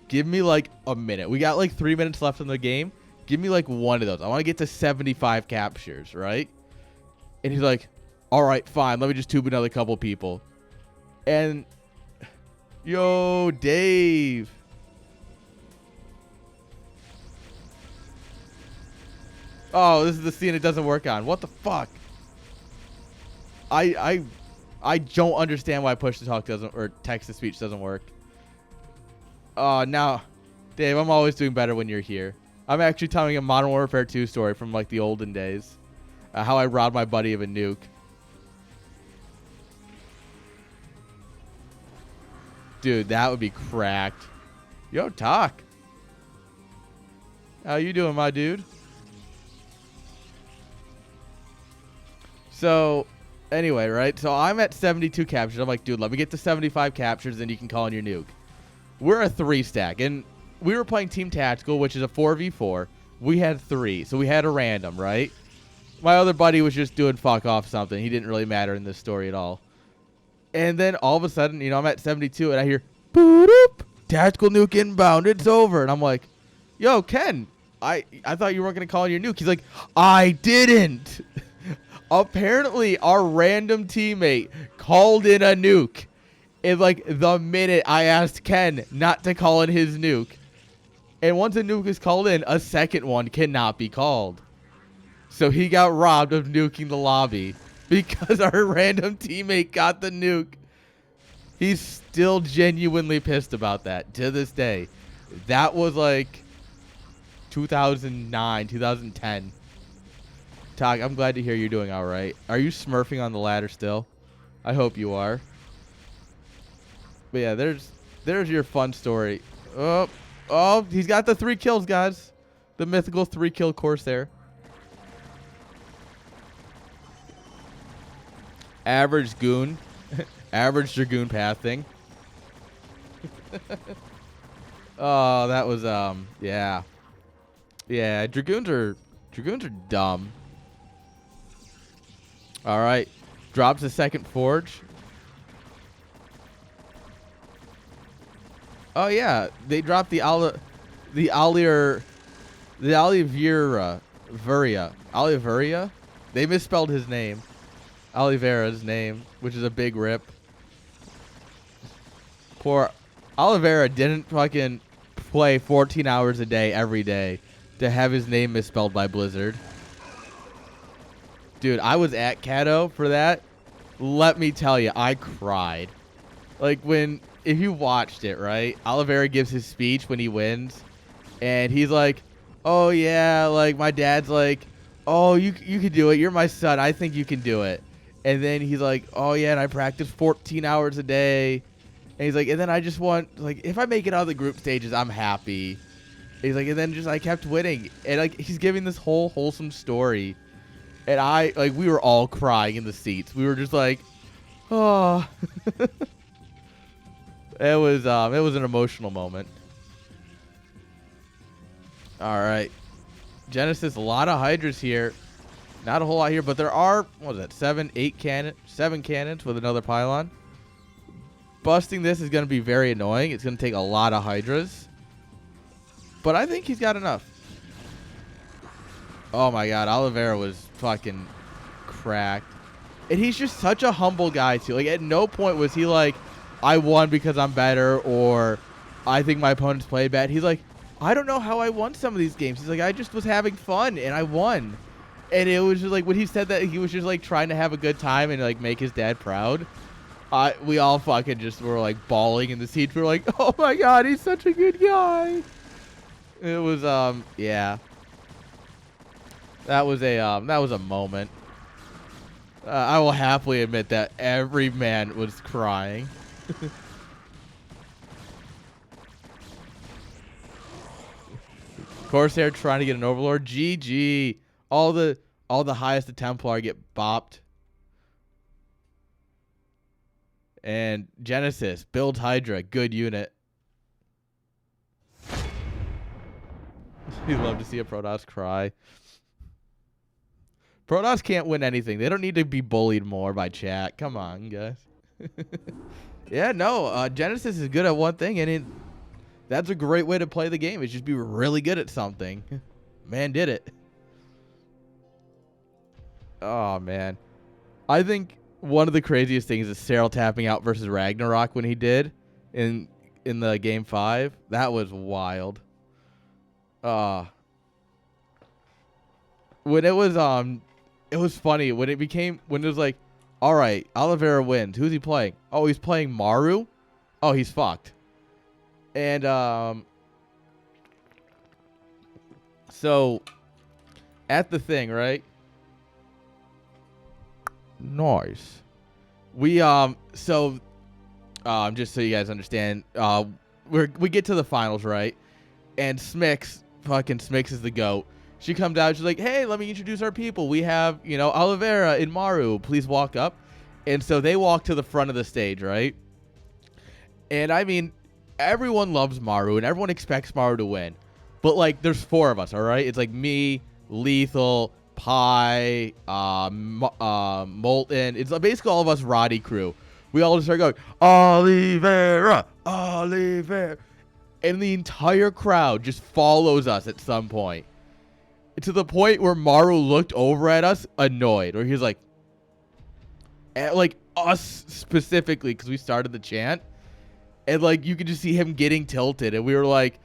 give me like a minute. We got like 3 minutes left in the game. Give me like one of those. I want to get to 75 captures, right? And he's like, all right, fine. Let me just tube another couple people. And, yo, Dave. Oh, this is the scene it doesn't work on. What the fuck? I don't understand why push to talk doesn't, or text to speech doesn't work. Now, Dave, I'm always doing better when you're here. I'm actually telling a Modern Warfare 2 story from like the olden days. How I robbed my buddy of a nuke. Dude, that would be cracked. Yo, talk. How you doing, my dude? So, anyway, right? So I'm at 72 captures. I'm like, dude, let me get to 75 captures, then you can call in your nuke. We're a 3-stack, and we were playing Team Tactical, which is a 4v4. We had 3, so we had a random, right? My other buddy was just doing fuck off something. He didn't really matter in this story at all. And then all of a sudden, you know, I'm at 72, and I hear, boop, tactical nuke inbound, it's over. And I'm like, yo, Ken, I thought you weren't going to call in your nuke. He's like, I didn't. Apparently, our random teammate called in a nuke. In like the minute I asked Ken not to call in his nuke. And once a nuke is called in, a second one cannot be called. So he got robbed of nuking the lobby because our random teammate got the nuke. He's still genuinely pissed about that to this day. That was like 2009, 2010. Tog, I'm glad to hear you're doing all right. Are you smurfing on the ladder still? I hope you are. But yeah, there's your fun story. Oh, he's got the 3 kills, guys. The mythical 3-kill Corsair. Average goon. Average Dragoon pathing. Oh, that was yeah. Yeah, Dragoons are dumb. All right. Drops a second forge. Oh yeah, they dropped the Oliveira. They misspelled his name. Oliveira's name, which is a big rip. Poor Oliveira didn't fucking play 14 hours a day every day to have his name misspelled by Blizzard. Dude, I was at Cato for that. Let me tell you, I cried. Like if you watched it, right? Oliveira gives his speech when he wins, and he's like, "Oh yeah, like my dad's like, oh you can do it. You're my son. I think you can do it." And then he's like, "Oh yeah, and I practice 14 hours a day." And he's like, "And then I just want like if I make it out of the group stages, I'm happy." And he's like, and then just I kept winning, and like he's giving this whole wholesome story, and we were all crying in the seats. We were just like, oh. It was an emotional moment. All right, Genesis, a lot of Hydras here. Not a whole lot here, but there are, what was that, 7 cannons with another pylon. Busting this is going to be very annoying. It's going to take a lot of Hydras. But I think he's got enough. Oh my god, Oliveira was fucking cracked. And he's just such a humble guy too. Like at no point was he like, I won because I'm better, or I think my opponents played bad. He's like, I don't know how I won some of these games. He's like, I just was having fun and I won. And it was just like when he said that, he was just like trying to have a good time and like make his dad proud. We all fucking just were like bawling in the seats. We were like, oh my god, he's such a good guy. It was yeah. That was a moment. I will happily admit that every man was crying. Corsair trying to get an Overlord. GG. All the highest of Templar get bopped. And Genesis builds Hydra. Good unit. You'd love to see a Protoss cry. Protoss can't win anything. They don't need to be bullied more by chat. Come on, guys. Yeah, no. Genesis is good at one thing, and that's a great way to play the game. Is just be really good at something. Man did it. Oh, man. I think one of the craziest things is Cyril tapping out versus Ragnarok when he did in the game 5. That was wild. When it was funny when it was like, All right, Oliveira wins. Who's he playing? Oh, he's playing Maru. Oh, he's fucked. And so at the thing, right? Nice. We so just so you guys understand, we get to the finals, right? And Smix is the GOAT. She comes out, she's like, "Hey, let me introduce our people. We have, Oliveira and Maru. Please walk up." And so they walk to the front of the stage, right? And I mean, everyone loves Maru and everyone expects Maru to win. But like there's 4 of us, all right? It's like me, Lethal, Pi, Molten. It's basically all of us Roddy crew. We all just start going, Oliveira, Oliveira. And the entire crowd just follows us at some point. To the point where Maru looked over at us annoyed. Or he was like, at like us specifically, because we started the chant. And like you could just see him getting tilted. And we were like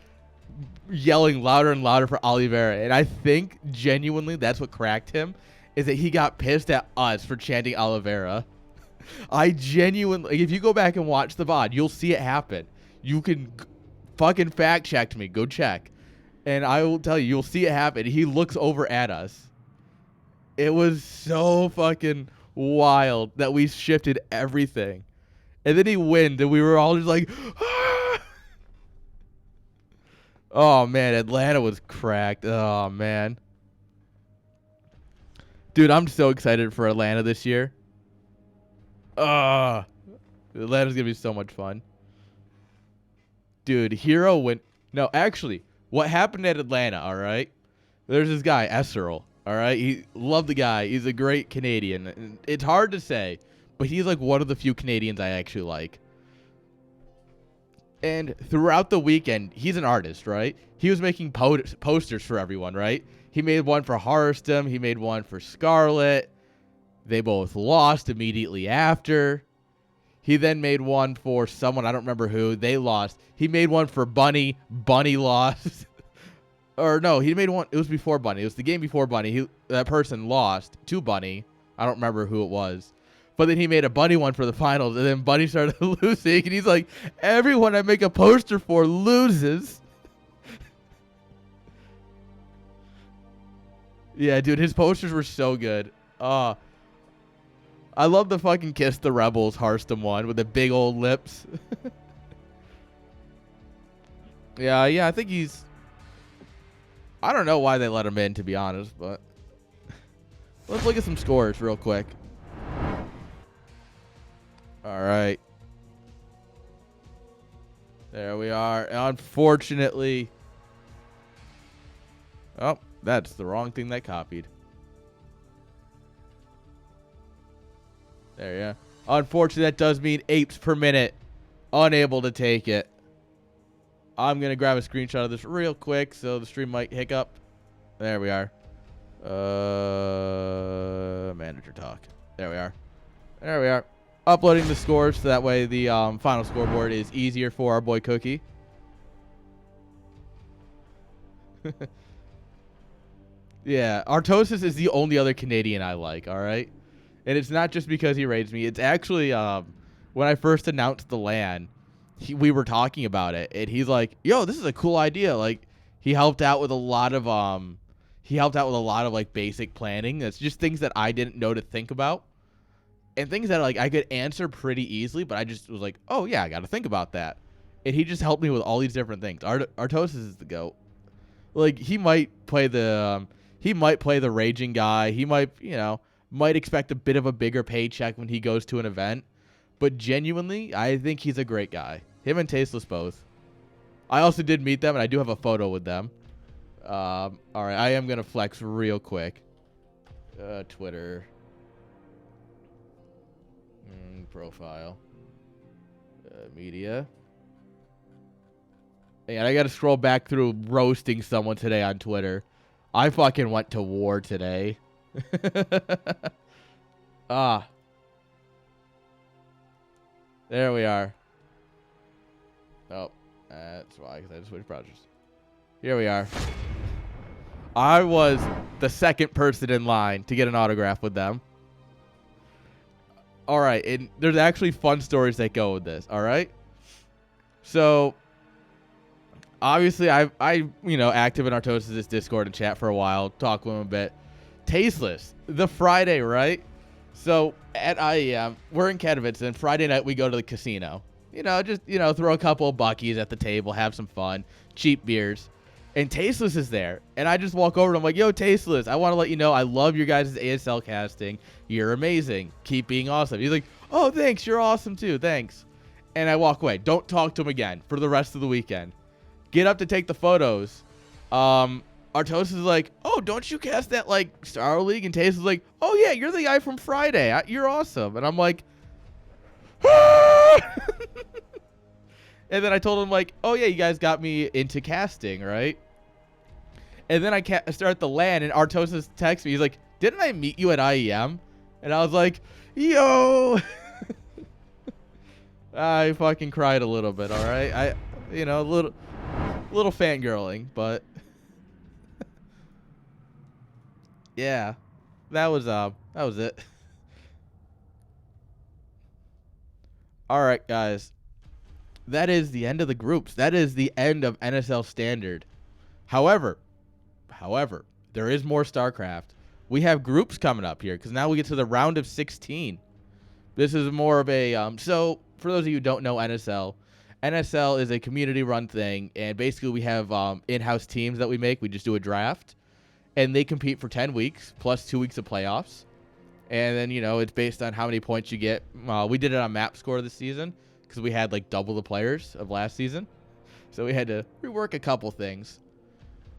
yelling louder and louder for Oliveira. And I think genuinely that's what cracked him. Is that he got pissed at us for chanting Oliveira. I genuinely, if you go back and watch the VOD, you'll see it happen. You can fucking fact check me. Go check. And I will tell you, you'll see it happen. He looks over at us. It was so fucking wild that we shifted everything. And then he wins, and we were all just like, ah! Oh, man, Atlanta was cracked. Oh, man. Dude, I'm so excited for Atlanta this year. Atlanta's going to be so much fun. Dude, Hero went... No, actually, what happened at Atlanta, all right? There's this guy, Esserl, all right? Love the guy. He's a great Canadian. It's hard to say, but he's like one of the few Canadians I actually like. And throughout the weekend, he's an artist, right? He was making posters for everyone, right? He made one for Harstem. He made one for Scarlet. They both lost immediately after. He then made one for someone, I don't remember who. They lost. He made one for Bunny. Bunny lost. Or no, he made one. It was before Bunny. It was the game before Bunny. That person lost to Bunny. I don't remember who it was. But then he made a Bunny one for the finals. And then Bunny started losing. And he's like, everyone I make a poster for loses. Yeah, dude, his posters were so good. I love the fucking Kiss the Rebels Harstem one with the big old lips. Yeah, I think he's... I don't know why they let him in, to be honest, but... Let's look at some scores real quick. All right. There we are. Unfortunately... Oh, that's the wrong thing that copied. There, yeah. Unfortunately, that does mean apes per minute. Unable to take it. I'm going to grab a screenshot of this real quick so the stream might hiccup. There we are. Manager talk. There we are. There we are. Uploading the scores so that way the final scoreboard is easier for our boy Cookie. Yeah, Artosis is the only other Canadian I like, all right? And it's not just because he raids me. It's actually when I first announced the LAN, we were talking about it, and he's like, "Yo, this is a cool idea." Like, he helped out with a lot of like basic planning. That's just things that I didn't know to think about, and things that like I could answer pretty easily, but I just was like, "Oh yeah, I got to think about that." And he just helped me with all these different things. Artosis is the GOAT. Like, he might play the raging guy. He might expect a bit of a bigger paycheck when he goes to an event. But genuinely, I think he's a great guy. Him and Tasteless both. I also did meet them, and I do have a photo with them. All right, I am going to flex real quick. Twitter. Profile. Media. And I got to scroll back through roasting someone today on Twitter. I fucking went to war today. There we are. Oh, that's why, because I just switched projects. Here we are. I was the second person in line to get an autograph with them. All right, and there's actually fun stories that go with this. All right, so obviously I active in Artosis' Discord and chat for a while, talk with him a bit. Tasteless, the Friday, right? So at IEM, we're in Katowice, and Friday night we go to the casino. Just throw a couple of buckies at the table, have some fun, cheap beers. And Tasteless is there. And I just walk over and I'm like, yo, Tasteless, I want to let you know I love your guys' ASL casting. You're amazing. Keep being awesome. He's like, oh, thanks. You're awesome too. Thanks. And I walk away. Don't talk to him again for the rest of the weekend. Get up to take the photos. Artosis is like, oh, don't you cast that, like, Star League? And Tasteless is like, oh, yeah, you're the guy from Friday. You're awesome. And I'm like, ah! And then I told him, like, oh, yeah, you guys got me into casting, right? And then I start the LAN, and Artosis texts me. He's like, didn't I meet you at IEM? And I was like, yo. I fucking cried a little bit, all right? A little fangirling, but yeah, that was it. All right, guys. That is the end of the groups. That is the end of NSL Standard. However, there is more StarCraft. We have groups coming up here because now we get to the round of 16. This is more of a so for those of you who don't know NSL is a community-run thing, and basically we have in-house teams that we make. We just do a draft, and they compete for 10 weeks plus 2 weeks of playoffs. And then, it's based on how many points you get. We did it on map score this season because we had like double the players of last season. So we had to rework a couple things.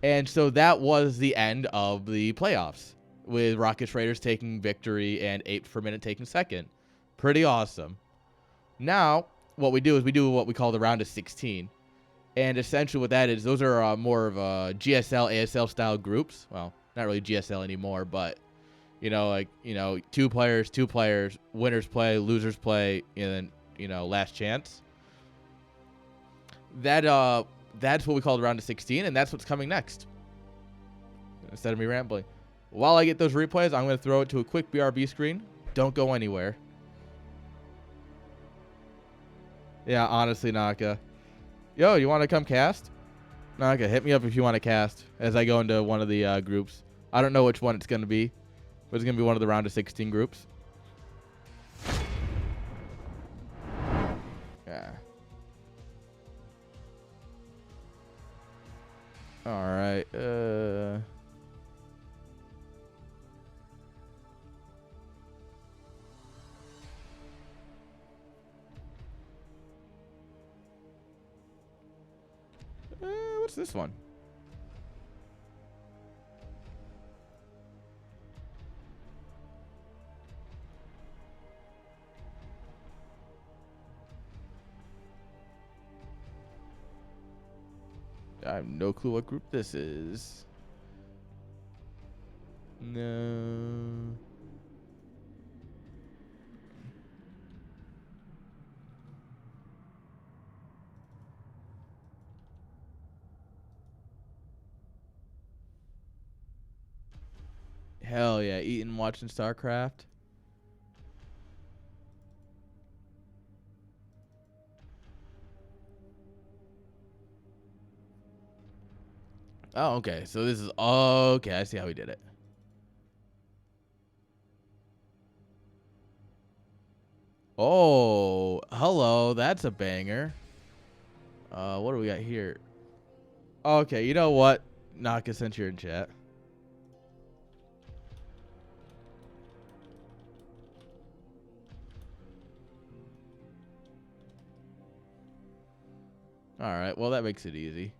And so that was the end of the playoffs, with Rocket Raiders taking victory and 8 per minute taking second. Pretty awesome. Now, what we do is we do what we call the round of 16. And essentially what that is, those are more of GSL, ASL style groups. Well, not really GSL anymore, but, 2 players, winners play, losers play, and then, last chance. That's what we call the round of 16, and that's what's coming next. Instead of me rambling. While I get those replays, I'm going to throw it to a quick BRB screen. Don't go anywhere. Yeah, honestly, Naka. Yo, you want to come cast? Naka, hit me up if you want to cast as I go into one of the groups. I don't know which one it's going to be, but it's going to be one of the round of 16 groups. Yeah. All right. What's this one? I have no clue what group this is. No. Hell yeah, eating, watching StarCraft. Oh, okay. So this is okay. I see how he did it. Oh, hello. That's a banger. What do we got here? Okay, you know what? Naka, since you're in chat. All right. Well, that makes it easy.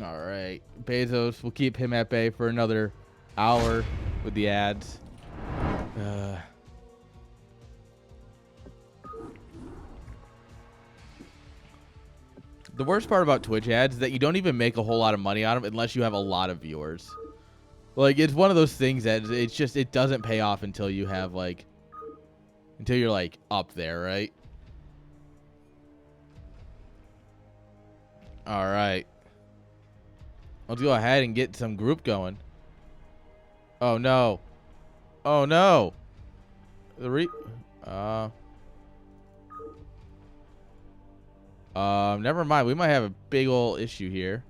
All right. Bezos, we'll keep him at bay for another hour with the ads. The worst part about Twitch ads is that you don't even make a whole lot of money on them unless you have a lot of viewers. Like, it's one of those things that it's just, it doesn't pay off until you have, like, until you're, like, up there, right? All right. Let's go ahead and get some group going. Oh, no. Oh, no. Never mind. We might have a big old issue here.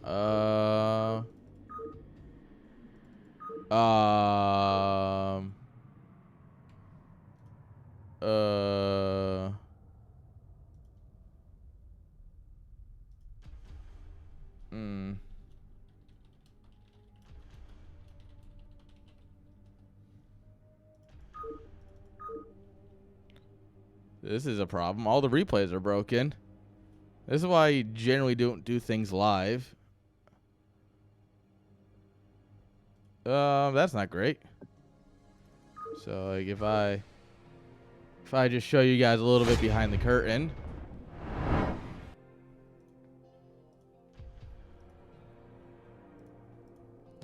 Um. Hmm. This is a problem. All the replays are broken. This is why you generally don't do things live. That's not great. So, like, if I just show you guys a little bit behind the curtain.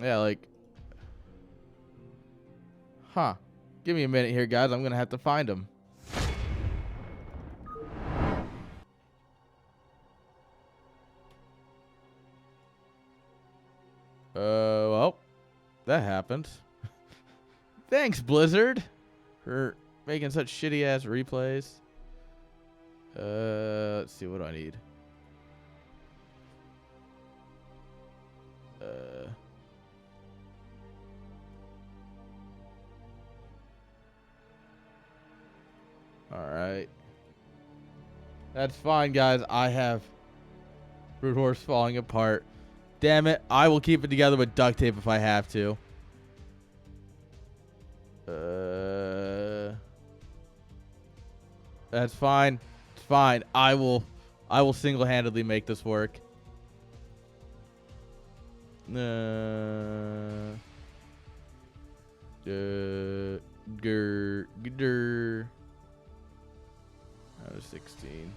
Yeah, like, huh. Give me a minute here, guys. I'm going to have to find them. Well, that happened. Thanks, Blizzard, for making such shitty-ass replays. Let's see. What do I need? All right. That's fine, guys. I have Brute Horse falling apart. Damn it. I will keep it together with duct tape if I have to. That's fine. It's fine. I will single-handedly make this work. Out of 16.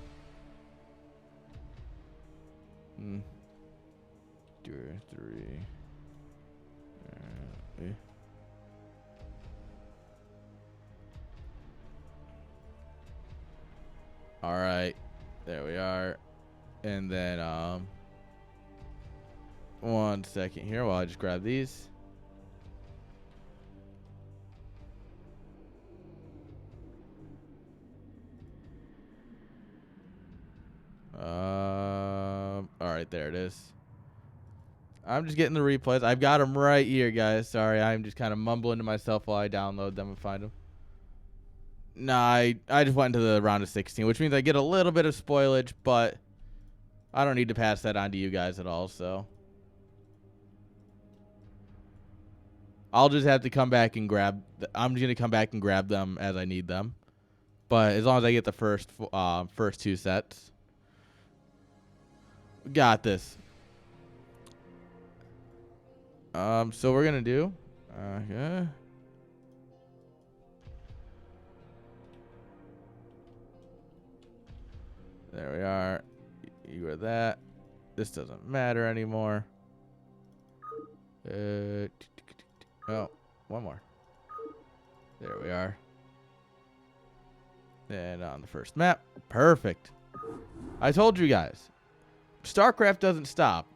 2 or 3. All right, there we are. And then 1 second here while I just grab these. All right, there it is. I'm just getting the replays. I've got them right here, guys. Sorry, I'm just kind of mumbling to myself while I download them and find them. Nah, I just went into the round of 16, which means I get a little bit of spoilage, but I don't need to pass that on to you guys at all, so I'll just have to come back and grab. I'm just gonna come back and grab them as I need them, but as long as I get the first 2 sets, got this. So we're gonna do. Yeah. There we are. You are that. This doesn't matter anymore. Oh, one more. There we are. And on the first map. Perfect. I told you guys. StarCraft doesn't stop.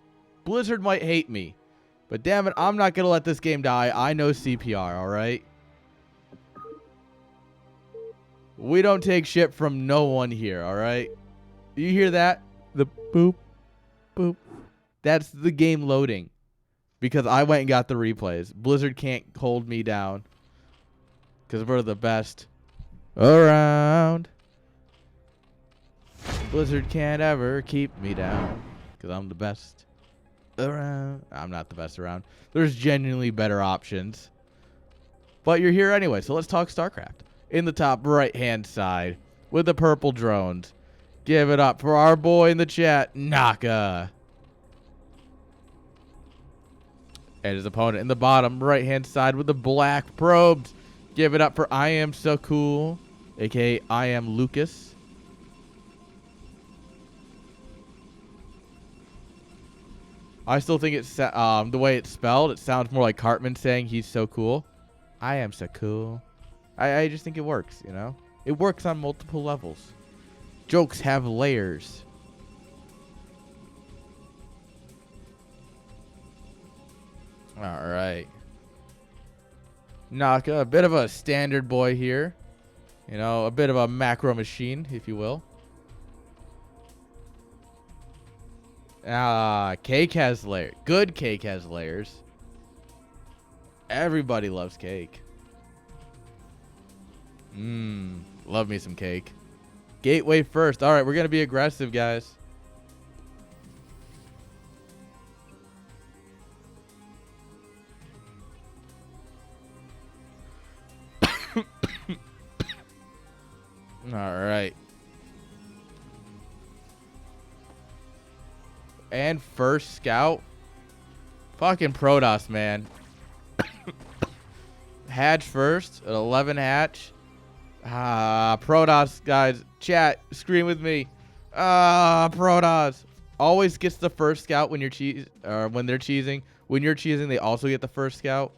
Blizzard might hate me. But damn it, I'm not going to let this game die. I know CPR, alright? We don't take shit from no one here, alright? You hear that? The boop, boop. That's the game loading. Because I went and got the replays. Blizzard can't hold me down. Because we're the best around. Blizzard can't ever keep me down. Because I'm the best around. I'm not the best around. There's genuinely better options. But you're here anyway, so let's talk StarCraft. In the top right-hand side, with the purple drones. Give it up for our boy in the chat, Naka. And his opponent in the bottom right-hand side with the black probes. Give it up for I Am So Cool, a.k.a. I Am Lucas. I still think it's the way it's spelled. It sounds more like Cartman saying he's so cool. I am so cool. I just think it works, you know? It works on multiple levels. Jokes have layers. All right. Naka, a bit of a standard boy here. You know, a bit of a macro machine, if you will. Cake has layers. Good cake has layers. Everybody loves cake. Love me some cake. Gateway first. All right, we're going to be aggressive, guys. All right. And first scout. Fucking Protoss, man. Hatch first. An 11 hatch. Protoss, guys. Chat. Scream with me. Protoss. Always gets the first scout when you're when they're cheesing. When you're cheesing, they also get the first scout.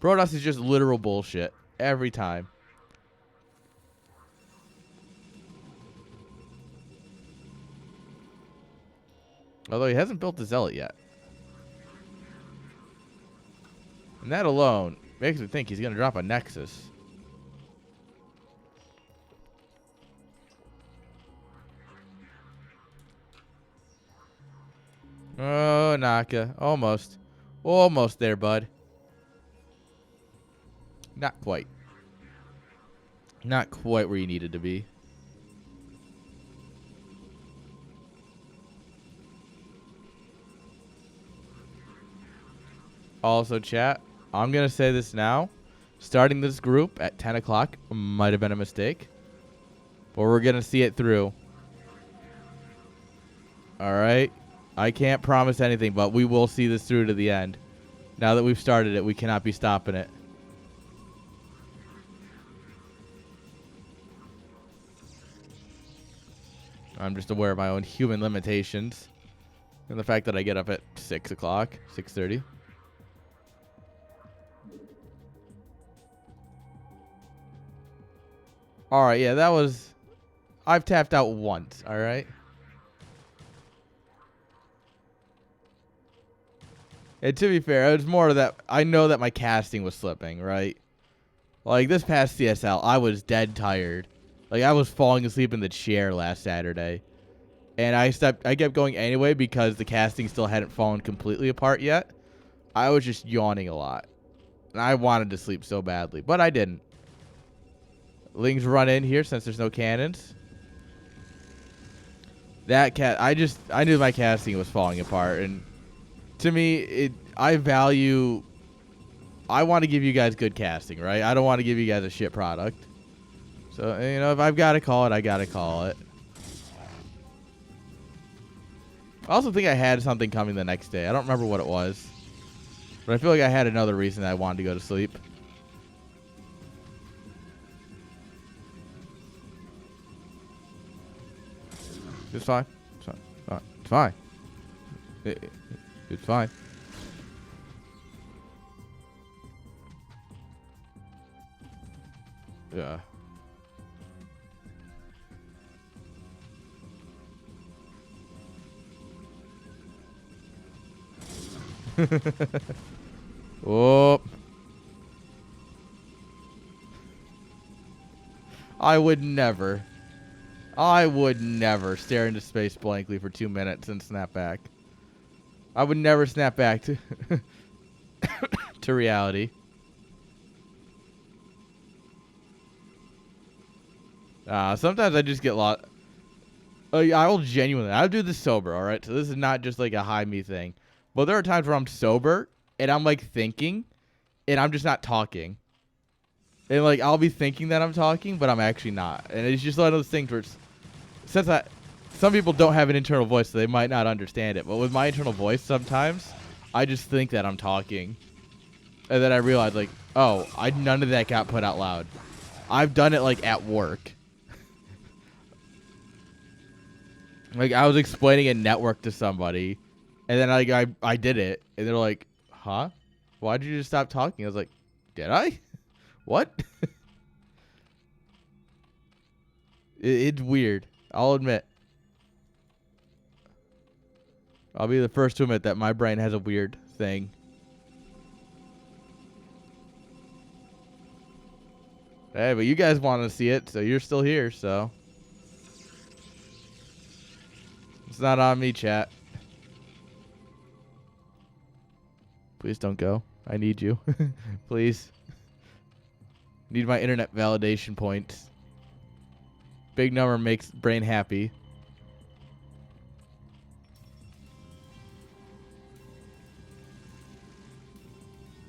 Protoss is just literal bullshit. Every time. Although he hasn't built the Zealot yet. And that alone makes me think he's going to drop a Nexus. Oh, Naka. Almost. Almost there, bud. Not quite. Not quite where you needed to be. Also, chat, I'm going to say this now. Starting this group at 10 o'clock might have been a mistake. But we're going to see it through. All right? I can't promise anything, but we will see this through to the end. Now that we've started it, we cannot be stopping it. I'm just aware of my own human limitations. And the fact that I get up at 6 o'clock, 6:30. All right, yeah, that was... I've tapped out once, all right? And to be fair, it was more of that... I know that my casting was slipping, right? Like, this past CSL, I was dead tired. Like, I was falling asleep in the chair last Saturday. And I kept going anyway because the casting still hadn't fallen completely apart yet. I was just yawning a lot. And I wanted to sleep so badly, but I didn't. Lings run in here since there's no cannons. I knew my casting was falling apart, and to me, I want to give you guys good casting, right? I don't want to give you guys a shit product. So, you know, if I've got to call it, I got to call it. I also think I had something coming the next day. I don't remember what it was, but I feel like I had another reason that I wanted to go to sleep. It's fine. It's fine. It's fine. It's fine. Yeah. Oh. I would never stare into space blankly for 2 minutes and snap back. I would never snap back to to reality. Sometimes I just get lost. I'll do this sober, all right? So this is not just like a high me thing. But there are times where I'm sober and I'm like thinking and I'm just not talking. And like I'll be thinking that I'm talking, but I'm actually not. And it's just one of those things where some people don't have an internal voice, so they might not understand it. But with my internal voice, sometimes I just think that I'm talking. And then I realized, like, oh, none of that got put out loud. I've done it, like, at work. Like, I was explaining a network to somebody, and then I did it, and they're like, huh? Why did you just stop talking? I was like, did I? What? It's weird. I'll admit. I'll be the first to admit that my brain has a weird thing. Hey, but you guys want to see it, so you're still here, so. It's not on me, chat. Please don't go. I need you. Please. Need my internet validation points. Big number makes brain happy.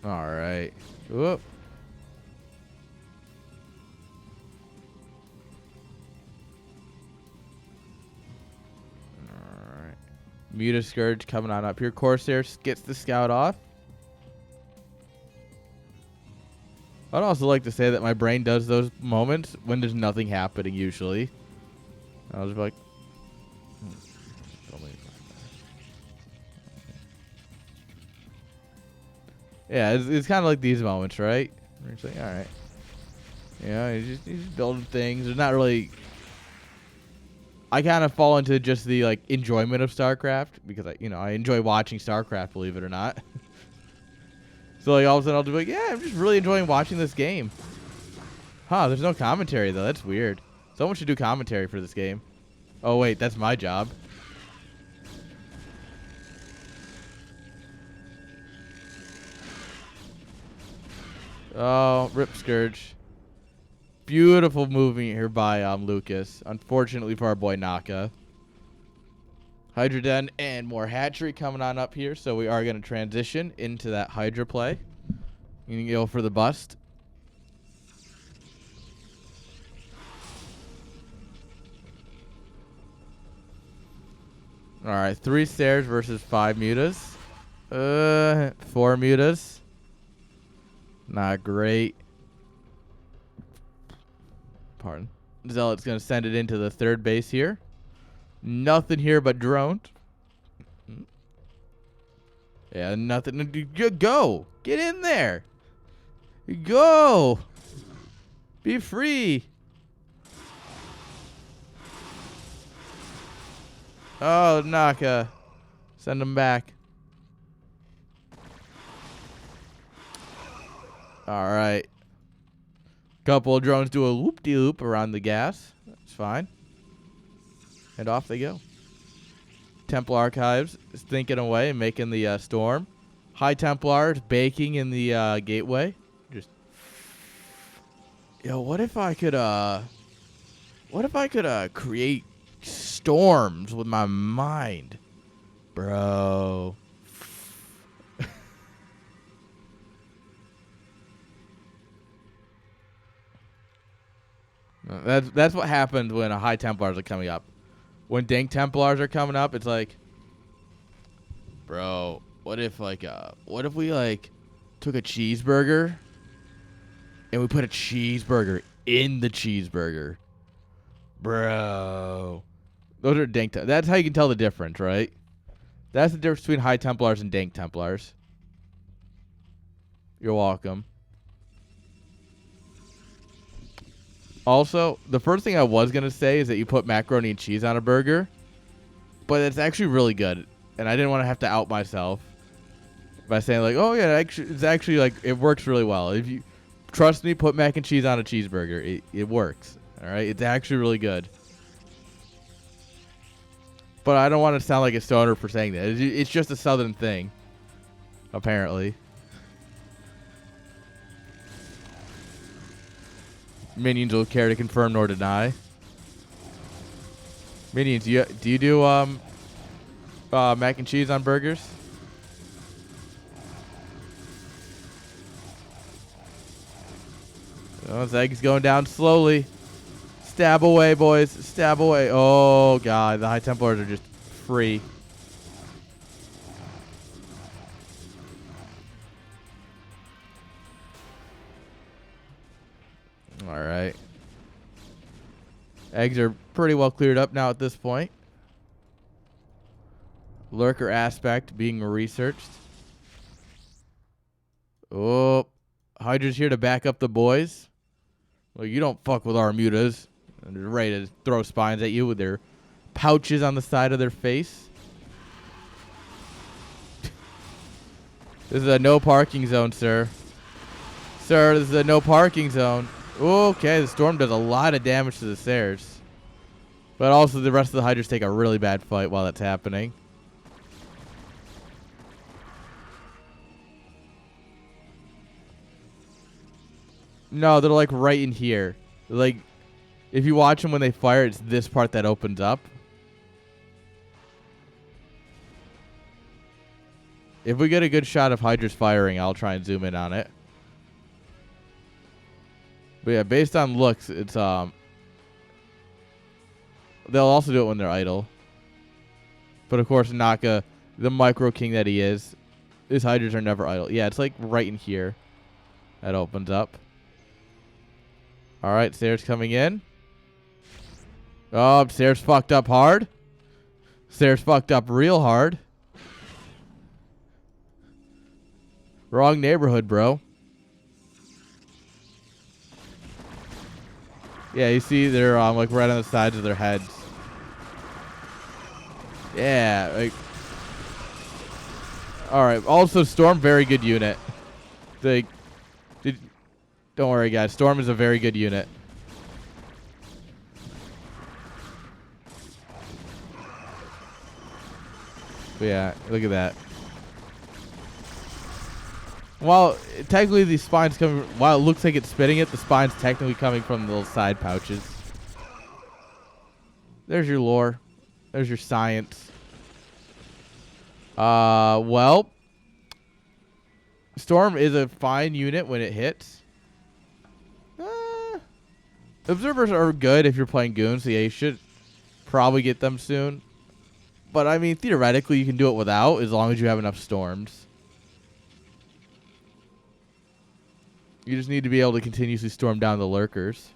All right. Whoop. All right. Muta Scourge coming on up here. Corsair gets the scout off. I'd also like to say that my brain does those moments when there's nothing happening usually. I'll just be like, yeah, it's kind of like these moments, right? Where it's like, all right, yeah, you're just building things. There's not really. I kind of fall into just the like enjoyment of StarCraft because I enjoy watching StarCraft, believe it or not. So like all of a sudden I'll be like, yeah, I'm just really enjoying watching this game. Huh? There's no commentary though. That's weird. Someone should do commentary for this game. Oh wait, that's my job. Oh, Rip Scourge. Beautiful movement here by Lucas. Unfortunately for our boy Naka. Hydra Den and more hatchery coming on up here, so we are going to transition into that Hydra play. You can go for the bust. All right, 3 stairs versus 5 mutas. 4 mutas. Not great. Pardon. Zealot's going to send it into the third base here. Nothing here but drones. Yeah, nothing. Go. Get in there. Go. Be free. Oh, Naka. Send him back. All right. Couple of drones do a loop-de-loop around the gas. That's fine. And off they go. Templar Archives is thinking away and making the storm. High Templars baking in the gateway. Just, yo, what if I could create storms with my mind, bro? That's what happens when High Templars are coming up. When Dank Templars are coming up, it's like, bro, what if we took a cheeseburger and we put a cheeseburger in the cheeseburger, bro? Those are Dank. That's how you can tell the difference, right? That's the difference between High Templars and Dank Templars. You're welcome. Also, the first thing I was going to say is that you put macaroni and cheese on a burger, but it's actually really good. And I didn't want to have to out myself by saying like, oh yeah, it's actually like, it works really well. If you trust me, put mac and cheese on a cheeseburger. It works. All right. It's actually really good. But I don't want to sound like a stoner for saying that. It's just a southern thing, apparently. Minions will care to confirm nor deny. Minions, do you do mac and cheese on burgers? Oh, Zeg's going down slowly. Stab away, boys. Stab away. Oh, God. The High Templars are just free. Eggs are pretty well cleared up now at this point. Lurker aspect being researched. Oh, Hydra's here to back up the boys. Well, you don't fuck with our mutas. And they're ready to throw spines at you with their pouches on the side of their face. This is a no parking zone, sir. Sir, this is a no parking zone. Okay, the storm does a lot of damage to the stairs. But also the rest of the Hydras take a really bad fight while that's happening. No, they're like right in here. Like, if you watch them when they fire, it's this part that opens up. If we get a good shot of Hydra's firing, I'll try and zoom in on it. But yeah, based on looks, it's they'll also do it when they're idle. But of course, Naka, the micro king that he is, his Hydras are never idle. Yeah, it's like right in here. That opens up. All right, stairs coming in. Oh, stairs fucked up hard. Stairs fucked up real hard. Wrong neighborhood, bro. Yeah, you see they're like right on the sides of their heads. Yeah, like. All right. Also, Storm, very good unit. Don't worry, guys. Storm is a very good unit. But yeah, look at that. While technically the spine's coming, while it looks like it's spitting it, the spine's technically coming from the little side pouches. There's your lore. There's your science. Well, Storm is a fine unit when it hits. Observers are good if you're playing goons, so yeah, you should probably get them soon. But I mean, theoretically, you can do it without, as long as you have enough storms. You just need to be able to continuously storm down the lurkers.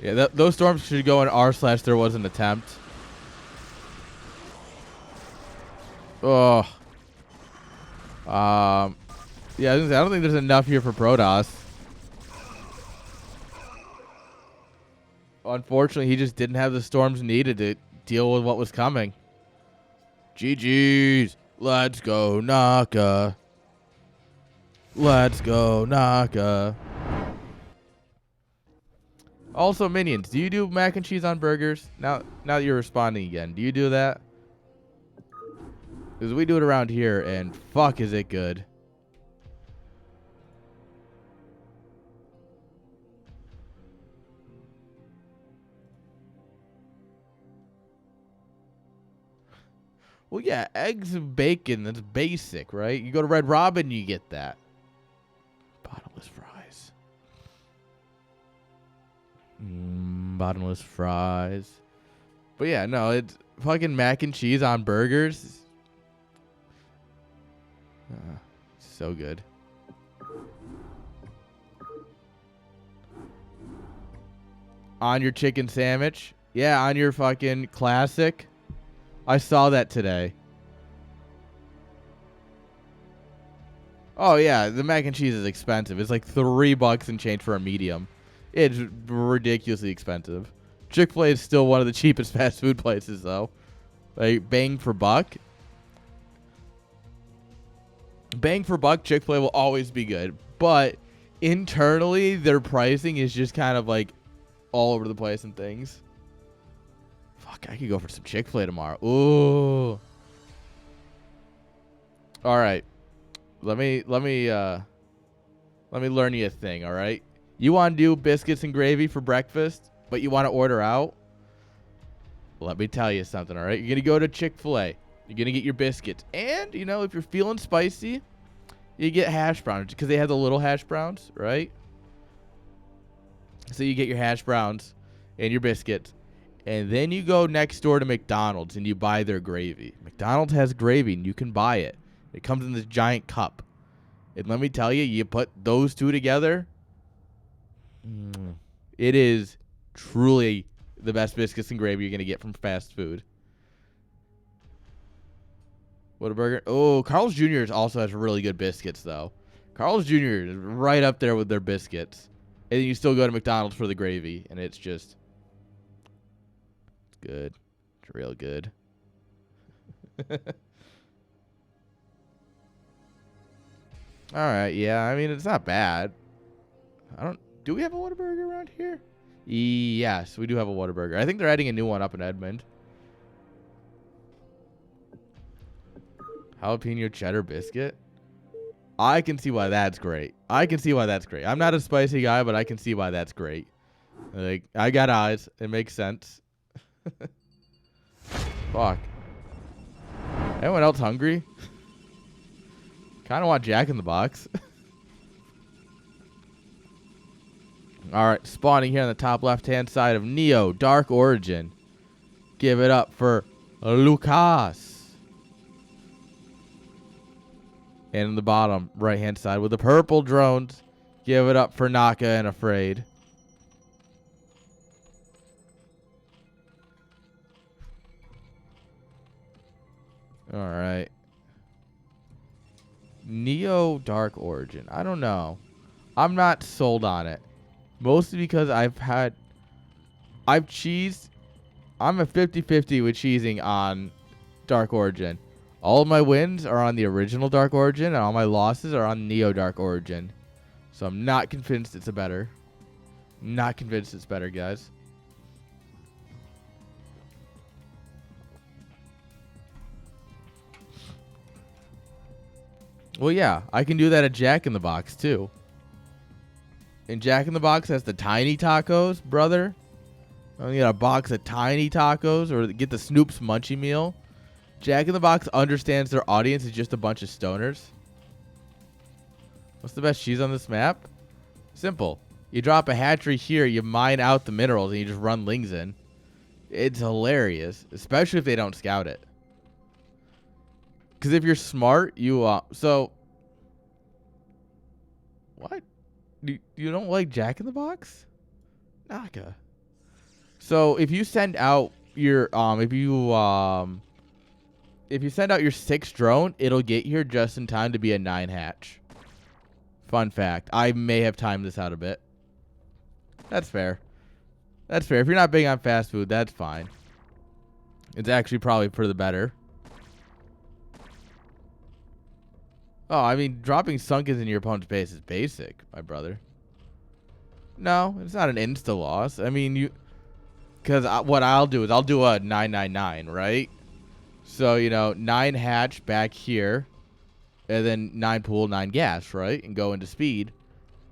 Yeah, those storms should go in r/there was an attempt. Oh. Yeah, I don't think there's enough here for Protoss. Unfortunately, he just didn't have the storms needed to deal with what was coming. GG's. Let's go, Naka. Let's go, Naka. Also, minions, do you do mac and cheese on burgers? Now that you're responding again, do you do that? Because we do it around here, and fuck is it good. Well, yeah, eggs and bacon, that's basic, right? You go to Red Robin, you get that. Bottomless fries. Bottomless fries. But yeah, no, it's fucking mac and cheese on burgers. So good. On your chicken sandwich. Yeah, on your fucking classic. I saw that today. Oh, yeah, the mac and cheese is expensive. It's like $3 and change for a medium. It's ridiculously expensive. Chick-fil-A is still one of the cheapest fast food places, though. Like, bang for buck. Bang for buck, Chick-fil-A will always be good. But internally, their pricing is just kind of like all over the place and things. Fuck, I could go for some Chick-fil-A tomorrow. Ooh. All right. Let me learn you a thing, all right? You want to do biscuits and gravy for breakfast, but you want to order out? Let me tell you something, all right? You're going to go to Chick-fil-A. You're going to get your biscuits. And, you know, if you're feeling spicy, you get hash browns because they have the little hash browns, right? So you get your hash browns and your biscuits. And then you go next door to McDonald's and you buy their gravy. McDonald's has gravy and you can buy it. It comes in this giant cup. And let me tell you, you put those two together, it is truly the best biscuits and gravy you're going to get from fast food. Whataburger. Oh, Carl's Jr. also has really good biscuits, though. Carl's Jr. is right up there with their biscuits. And you still go to McDonald's for the gravy, and it's just... It's good. It's real good. Alright, yeah, I mean, it's not bad. Do we have a Whataburger around here? Yes, we do have a Whataburger. I think they're adding a new one up in Edmond. Jalapeno cheddar biscuit. I can see why that's great. I'm not a spicy guy, but I can see why that's great. Like, I got eyes. It makes sense. Fuck. Anyone else hungry? Kind of want Jack in the Box. Alright, spawning here on the top left-hand side of Neo Dark Origin. Give it up for Lucas. And in the bottom right-hand side with the purple drones, give it up for Naka and Afraid. Alright. Neo Dark Origin. I don't know. I'm not sold on it. Mostly because I've cheesed. I'm a 50-50 with cheesing on Dark Origin. All of my wins are on the original Dark Origin, and all my losses are on Neo Dark Origin. So I'm not convinced it's better. Not convinced it's better, guys. Well, yeah, I can do that at Jack in the Box, too. And Jack in the Box has the tiny tacos, brother. I get a box of tiny tacos, or get the Snoop's Munchie Meal. Jack in the Box understands their audience is just a bunch of stoners. What's the best cheese on this map? Simple. You drop a hatchery here, you mine out the minerals, and you just run lings in. It's hilarious, especially if they don't scout it. Because if you're smart, you... So... What? You don't like Jack in the Box? Naka. So, if you send out your... If you send out your 6th drone, it'll get here just in time to be a 9 hatch. Fun fact. I may have timed this out a bit. That's fair. That's fair. If you're not big on fast food, that's fine. It's actually probably for the better. Oh, I mean, dropping Sunkens in your opponent's base is basic, my brother. No, it's not an insta-loss. I mean, you... Because what I'll do is I'll do a 999, right? So, 9 hatch back here, and then 9 pool, 9 gas, right? And go into speed.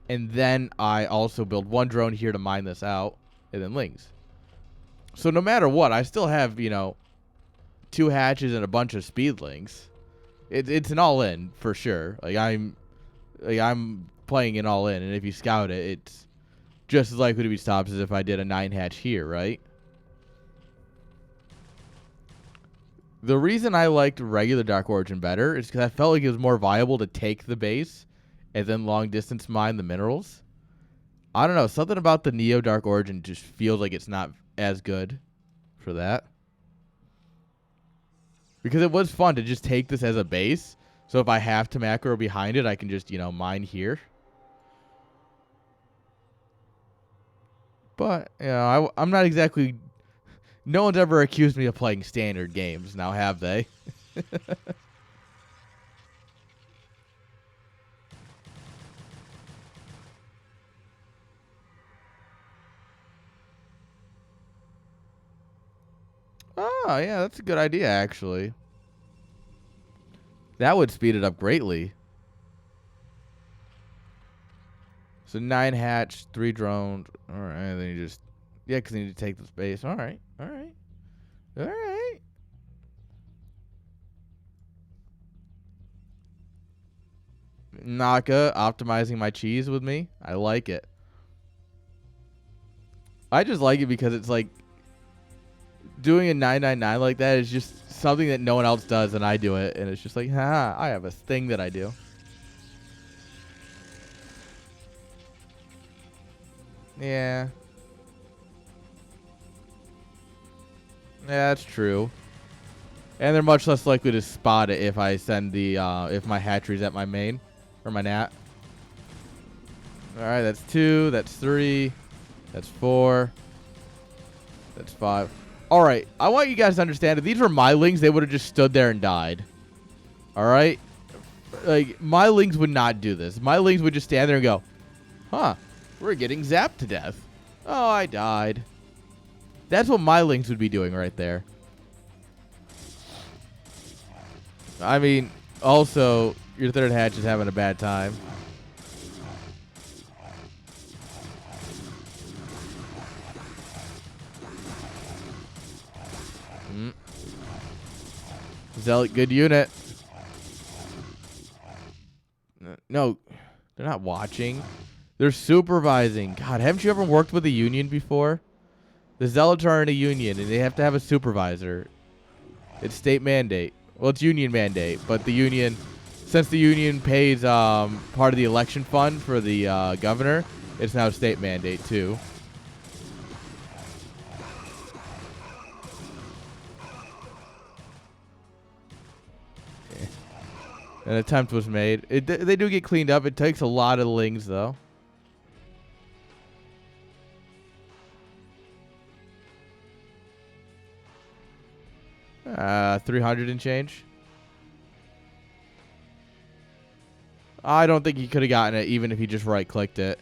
And then I also build 1 drone here to mine this out, and then lings. So no matter what, I still have, 2 hatches and a bunch of speed lings. It's an all-in, for sure. I'm playing an all-in, and if you scout it, it's just as likely to be stopped as if I did a 9 hatch here, right? The reason I liked regular Dark Origin better is because I felt like it was more viable to take the base and then long distance mine the minerals. I don't know. Something about the Neo Dark Origin just feels like it's not as good for that. Because it was fun to just take this as a base. So if I have to macro behind it, I can just, mine here. But, I'm not exactly... No one's ever accused me of playing standard games, now have they? Oh, yeah, that's a good idea, actually. That would speed it up greatly. So 9 hatch, 3 drones. All right, then you just... Yeah, because you need to take the space. All right. Naka optimizing my cheese with me. I like it. I just like it because it's like... Doing a 999 like that is just something that no one else does, and I do it, and it's just like, I have a thing that I do. Yeah. Yeah, that's true. And they're much less likely to spot it if I send the, if my hatchery's at my main, or my nat. Alright, that's 2, that's 3, that's 4, that's 5. Alright, I want you guys to understand, if these were my lings, they would have just stood there and died. Alright? Like, my lings would not do this. My lings would just stand there and go, huh, we're getting zapped to death. Oh, I died. That's what my lings would be doing right there. I mean, also, your third hatch is having a bad time. Zealot, good unit. No, they're not watching. They're supervising. God, haven't you ever worked with a union before? The Zealots are in a union, and they have to have a supervisor. It's state mandate. Well, it's union mandate, but the union, since the union pays part of the election fund for the governor, it's now state mandate too. An attempt was made. They do get cleaned up. It takes a lot of lings, though. $300 and change. I don't think he could have gotten it even if he just right-clicked it.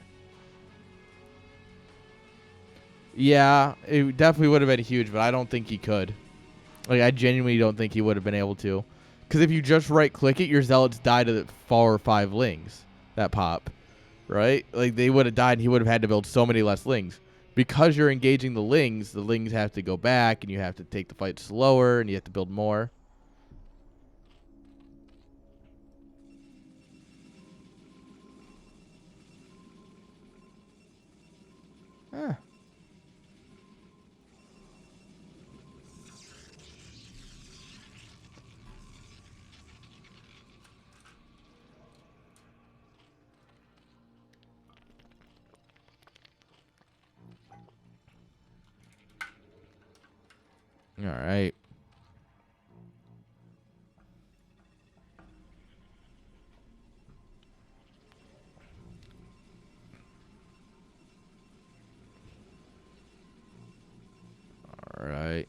Yeah, it definitely would have been huge, but I don't think he could. Like, I genuinely don't think he would have been able to. Because if you just right-click it, your Zealots die to the 4 or 5 lings that pop. Right? Like, they would have died, and he would have had to build so many less lings. Because you're engaging the lings have to go back, and you have to take the fight slower, and you have to build more. Huh. All right. All right.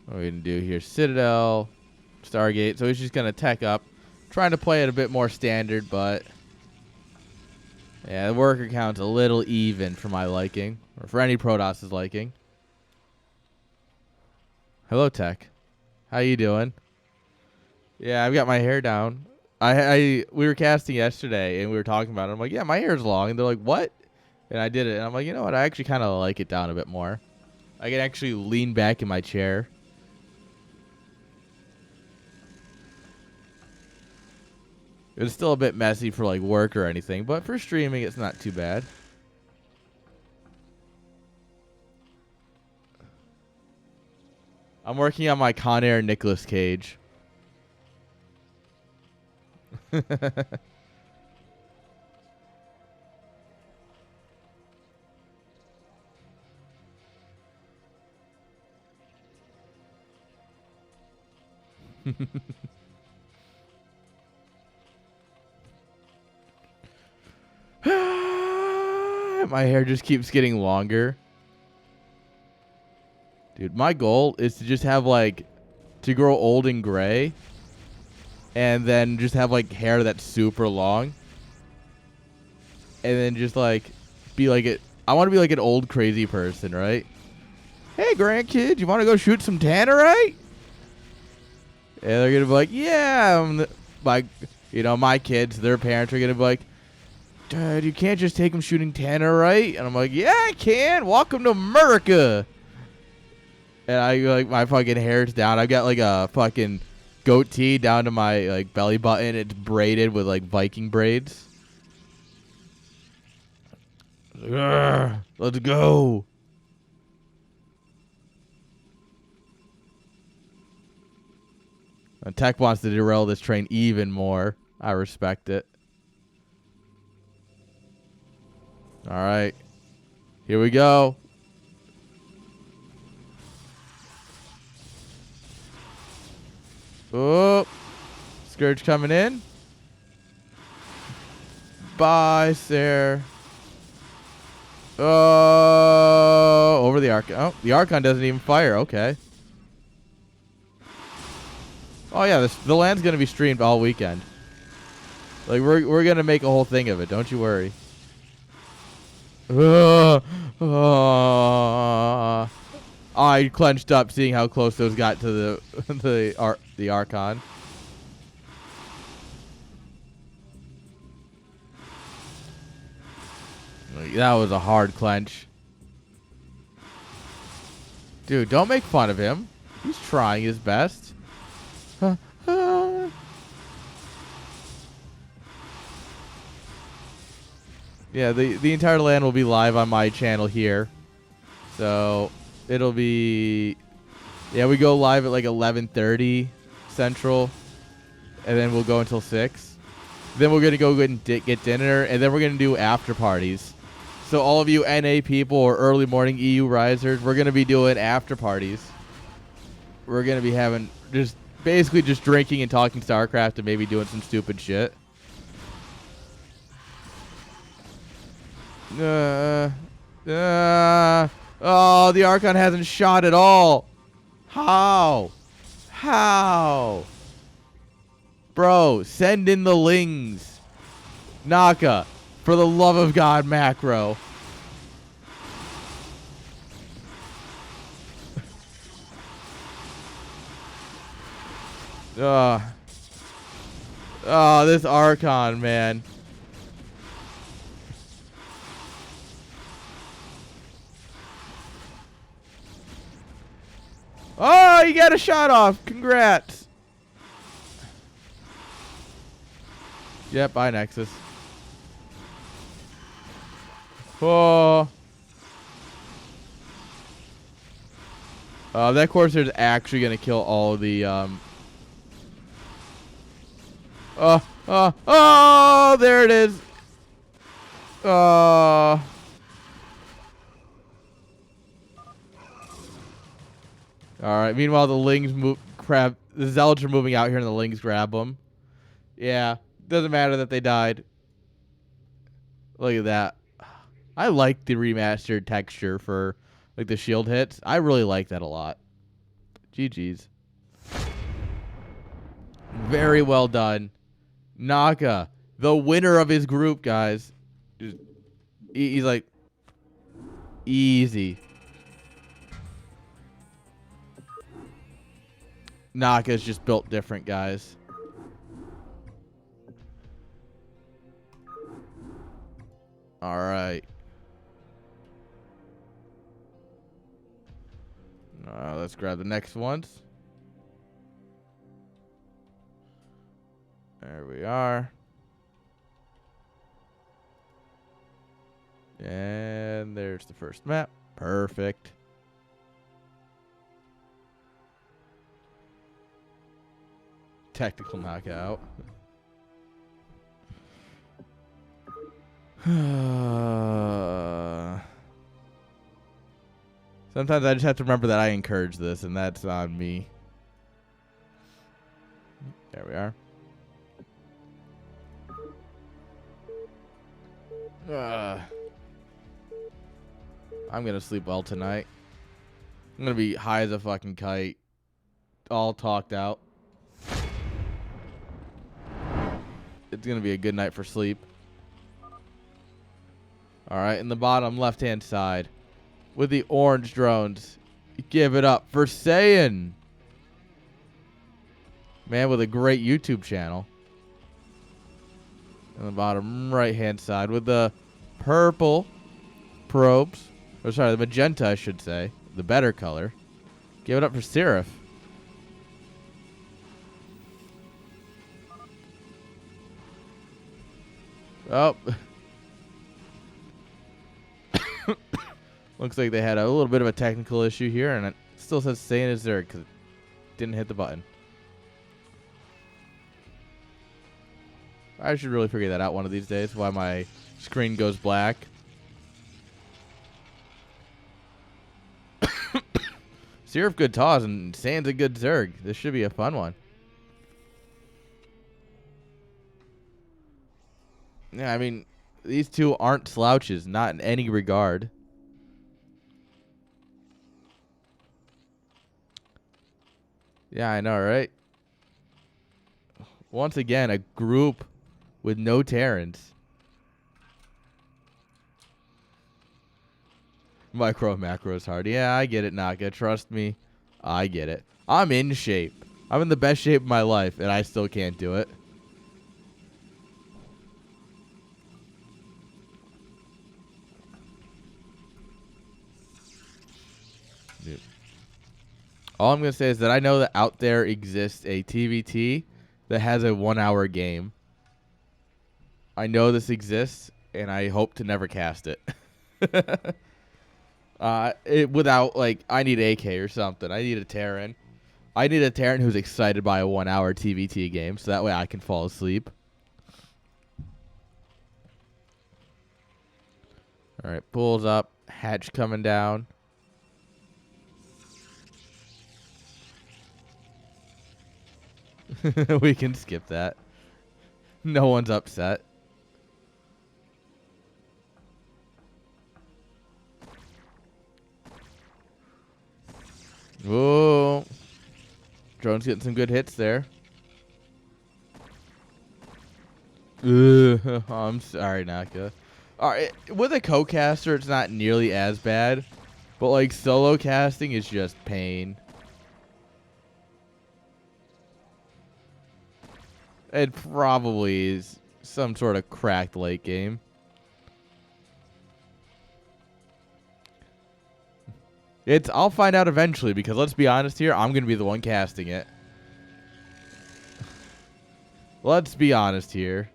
What are we going to do here? Citadel, Stargate. So he's just going to tech up. Trying to play it a bit more standard, but yeah, the worker count's a little even for my liking, or for any Protost's liking. Hello, Tech. How you doing? Yeah, I've got my hair down. We were casting yesterday, and we were talking about it. I'm like, yeah, my hair's long. And they're like, what? And I did it. And I'm like, you know what? I actually kind of like it down a bit more. I can actually lean back in my chair. It was still a bit messy for, like, work or anything. But for streaming, it's not too bad. I'm working on my Con Air Nicolas Cage. My hair just keeps getting longer. Dude, my goal is to just have, like, to grow old and gray. And then just have, like, hair that's super long. And then just, like, be like it. I want to be like an old crazy person, right? Hey, grandkid, you want to go shoot some tannerite? And they're going to be like, yeah. My kids, their parents are going to be like, Dad, you can't just take them shooting tannerite. And I'm like, yeah, I can. Welcome to America. And I, like, my fucking hair's down. I've got, like, a fucking goatee down to my, like, belly button. It's braided with, like, Viking braids. Let's go. Tech wants to derail this train even more. I respect it. All right. Here we go. Oh. Scourge coming in. Bye, sir. Oh, over the Archon. Oh, the Archon doesn't even fire. Okay. Oh yeah, the LAN's gonna be streamed all weekend. Like we're gonna make a whole thing of it. Don't you worry. I clenched up seeing how close those got to the Archon. That was a hard clench. Dude, don't make fun of him. He's trying his best. Yeah, the entire LAN will be live on my channel here. So it'll be, yeah, we go live at like 11:30 Central, and then we'll go until 6. Then we're gonna go and get dinner, and then we're gonna do after parties. So all of you NA people or early morning EU risers, we're gonna be doing after parties. We're gonna be having basically just drinking and talking StarCraft and maybe doing some stupid shit. Oh, the Archon hasn't shot at all. How? Bro, send in the lings. Naka, for the love of God, macro. Oh, this Archon, man. Oh, you got a shot off. Congrats. Yep, bye, Nexus. Oh. That Corsair's actually going to kill all the... Oh, there it is. Alright, meanwhile, the Lings the Zealots are moving out here and the Lings grab them. Yeah, doesn't matter that they died. Look at that. I like the remastered texture for like the shield hits. I really like that a lot. GG's. Very well done. Naka, the winner of his group, guys. He's like, easy. Naka's just built different, guys. All right. Let's grab the next ones. There we are. And there's the first map. Perfect. Technical knockout. Sometimes I just have to remember that I encourage this, and that's on me. There we are. I'm going to sleep well tonight. I'm going to be high as a fucking kite. All talked out. It's going to be a good night for sleep. All right, in the bottom left-hand side with the orange drones. Give it up for Saiyan. Man with a great YouTube channel. In the bottom right-hand side with the purple probes. Or sorry, the magenta, I should say. The better color. Give it up for Seraph. Oh. Looks like they had a little bit of a technical issue here, and it still says Saiyan is there because it didn't hit the button. I should really figure that out one of these days, why my screen goes black. Sirif good toss and Sand's a good Zerg. This should be a fun one. Yeah, I mean, these two aren't slouches, not in any regard. Yeah, I know, right? Once again, a group with no Terrans. Micro and macro is hard. Yeah, I get it, Naka. Trust me. I get it. I'm in shape. I'm in the best shape of my life, and I still can't do it. Dude. All I'm going to say is that I know that out there exists a TVT that has a 1-hour game. I know this exists, and I hope to never cast it. Without, like, I need AK or something. I need a Terran. I need a Terran who's excited by a 1-hour TVT game, so that way I can fall asleep. All right, pulls up. Hatch coming down. We can skip that. No one's upset. Whoa. Drone's getting some good hits there. I'm sorry, Naka. All right, with a co-caster, it's not nearly as bad. But, like, solo casting is just pain. It probably is some sort of cracked late game. I'll find out eventually, because let's be honest here, I'm going to be the one casting it. Let's be honest here.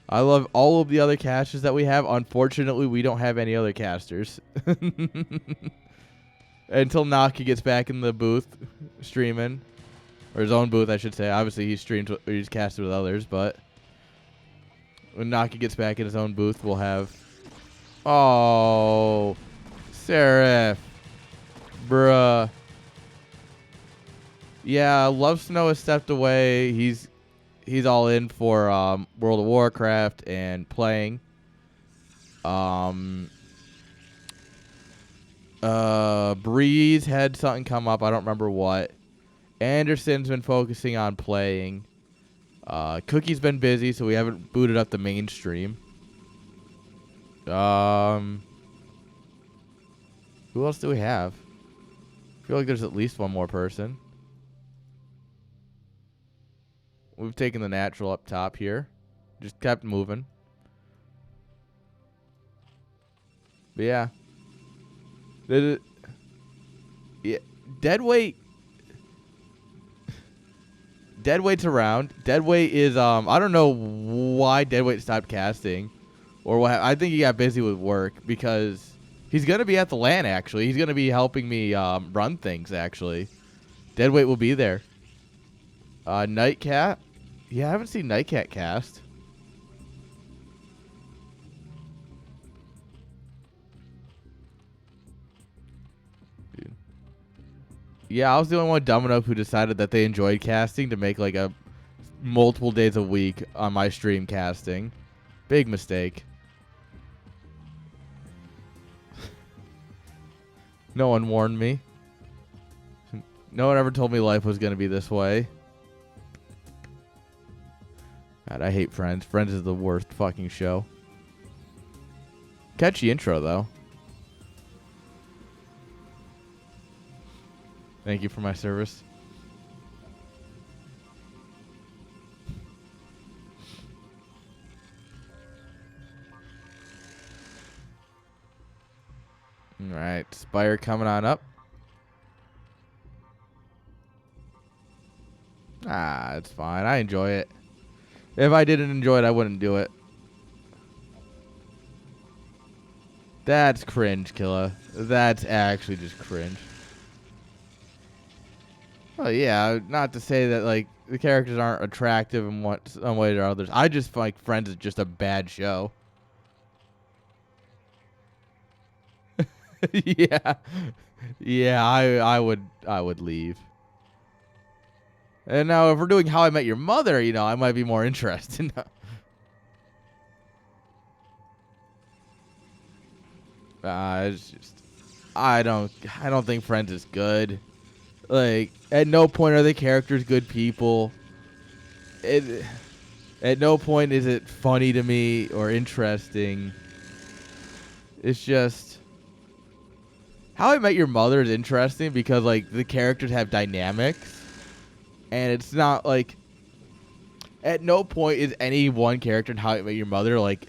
I love all of the other casters that we have. Unfortunately, we don't have any other casters. Until Naki gets back in the booth streaming. Or his own booth, I should say. Obviously, he's casted with others, but when Naki gets back in his own booth, we'll have... Oh, Seraph. Bruh. Yeah, Love Snow has stepped away. He's all in for World of Warcraft and playing. Breeze had something come up. I don't remember what. Anderson's been focusing on playing. Cookie's been busy, so we haven't booted up the mainstream. Who else do we have? I feel like there's at least one more person. We've taken the natural up top here. Just kept moving. But yeah. Yeah. Deadweight. Deadweight's around. Deadweight is, I don't know why Deadweight stopped casting. Or what. I think he got busy with work because he's going to be at the LAN, actually. He's going to be helping me run things, actually. Deadweight will be there. Nightcat. Yeah, I haven't seen Nightcat cast. Dude. Yeah, I was the only one dumb enough who decided that they enjoyed casting to make like a multiple days a week on my stream casting. Big mistake. No one warned me. No one ever told me life was going to be this way. God, I hate Friends. Friends is the worst fucking show. Catchy intro, though. Thank you for my service. Alright, Spire coming on up. Ah, it's fine. I enjoy it. If I didn't enjoy it, I wouldn't do it. That's cringe, Killa. That's actually just cringe. Oh yeah, not to say that like the characters aren't attractive in one some way or others. I just like Friends is just a bad show. Yeah, yeah. I would leave. And now if we're doing How I Met Your Mother, I might be more interested. It's just I don't think Friends is good. Like at no point are the characters good people. It At no point is it funny to me or interesting. It's just How I Met Your Mother is interesting because like the characters have dynamics, and it's not like at no point is any one character in How I Met Your Mother like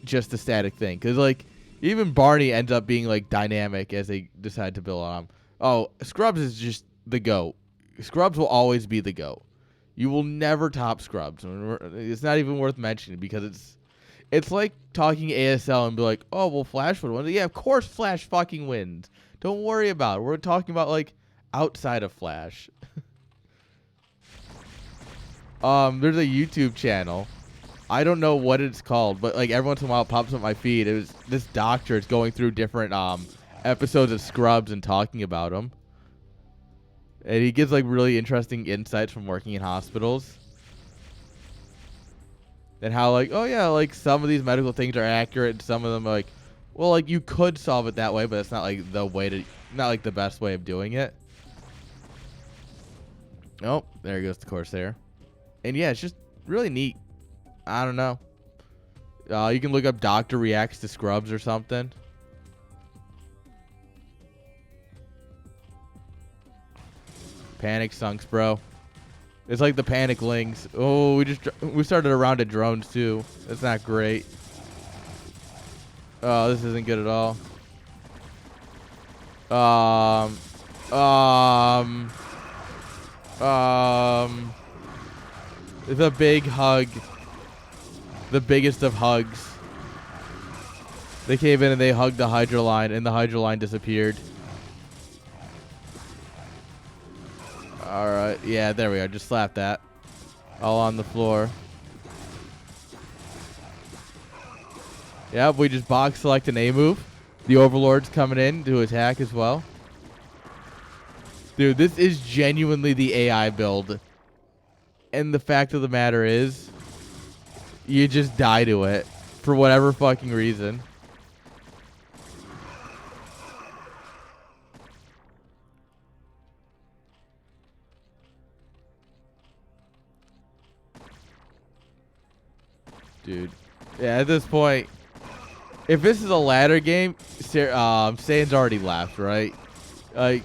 just a static thing. Because like even Barney ends up being like dynamic as they decide to build on him. Oh, Scrubs is just the GOAT. Scrubs will always be the GOAT. You will never top Scrubs. It's not even worth mentioning because it's like talking ASL and be like, oh, well, Flash would win. Yeah, of course Flash fucking wins. Don't worry about it. We're talking about like outside of Flash. There's a YouTube channel. I don't know what it's called, but like every once in a while it pops up my feed. It was this doctor is going through different episodes of Scrubs and talking about them. And he gives like really interesting insights from working in hospitals. And how like, oh yeah, like some of these medical things are accurate and some of them are like, well, like you could solve it that way, but it's not like not like the best way of doing it. Oh, there goes the Corsair. And yeah, it's just really neat. I don't know. You can look up Doctor Reacts to Scrubs or something. Panic Sunks, bro. It's like the Panic Lings. Oh, we started a round of drones too. That's not great. Oh, this isn't good at all. It's a big hug. The biggest of hugs. They came in and they hugged the Hydra line, and the Hydra line disappeared. Alright, yeah, there we are. Just slap that. All on the floor. Yep, we just box select an A move. The Overlord's coming in to attack as well. Dude, this is genuinely the AI build. And the fact of the matter is, you just die to it for whatever fucking reason. Dude. Yeah, at this point, if this is a ladder game, Saiyans already left, right? Like,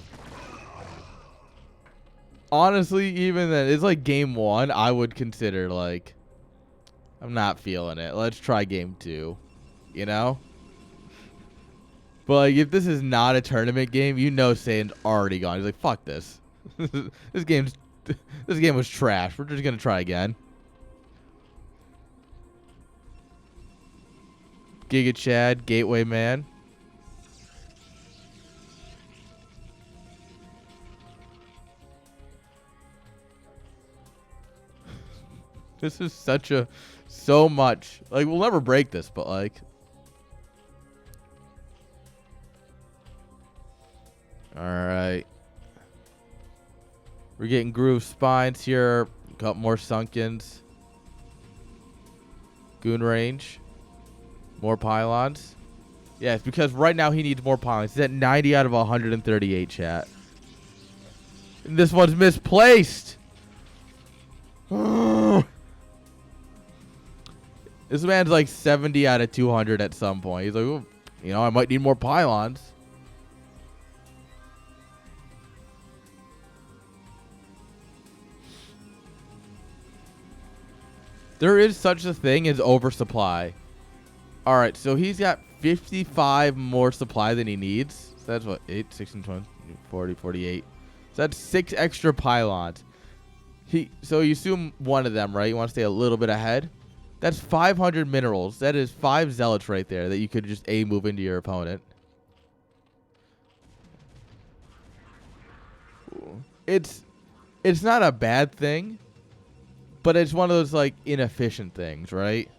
honestly, even then, it's like game 1, I would consider, like, I'm not feeling it. Let's try game 2, you know? But, like, if this is not a tournament game, Saiyan's already gone. He's like, fuck this. This game was trash. We're just going to try again. Giga Chad, Gateway Man. This is so much. Like, we'll never break this, but like. Alright. We're getting groove spines here. Got more Sunkens. Goon range. More pylons. Yeah, it's because right now he needs more pylons. He's at 90 out of 138, chat. And this one's misplaced. This man's like 70 out of 200 at some point. He's like, oh, I might need more pylons. There is such a thing as oversupply. All right, so he's got 55 more supply than he needs. So that's what, 8, 16, 20, 40, 48. So that's 6 extra pylons. So you assume one of them, right? You want to stay a little bit ahead. That's 500 minerals. That is 5 zealots right there that you could just move into your opponent. it's not a bad thing, but it's one of those like inefficient things, right?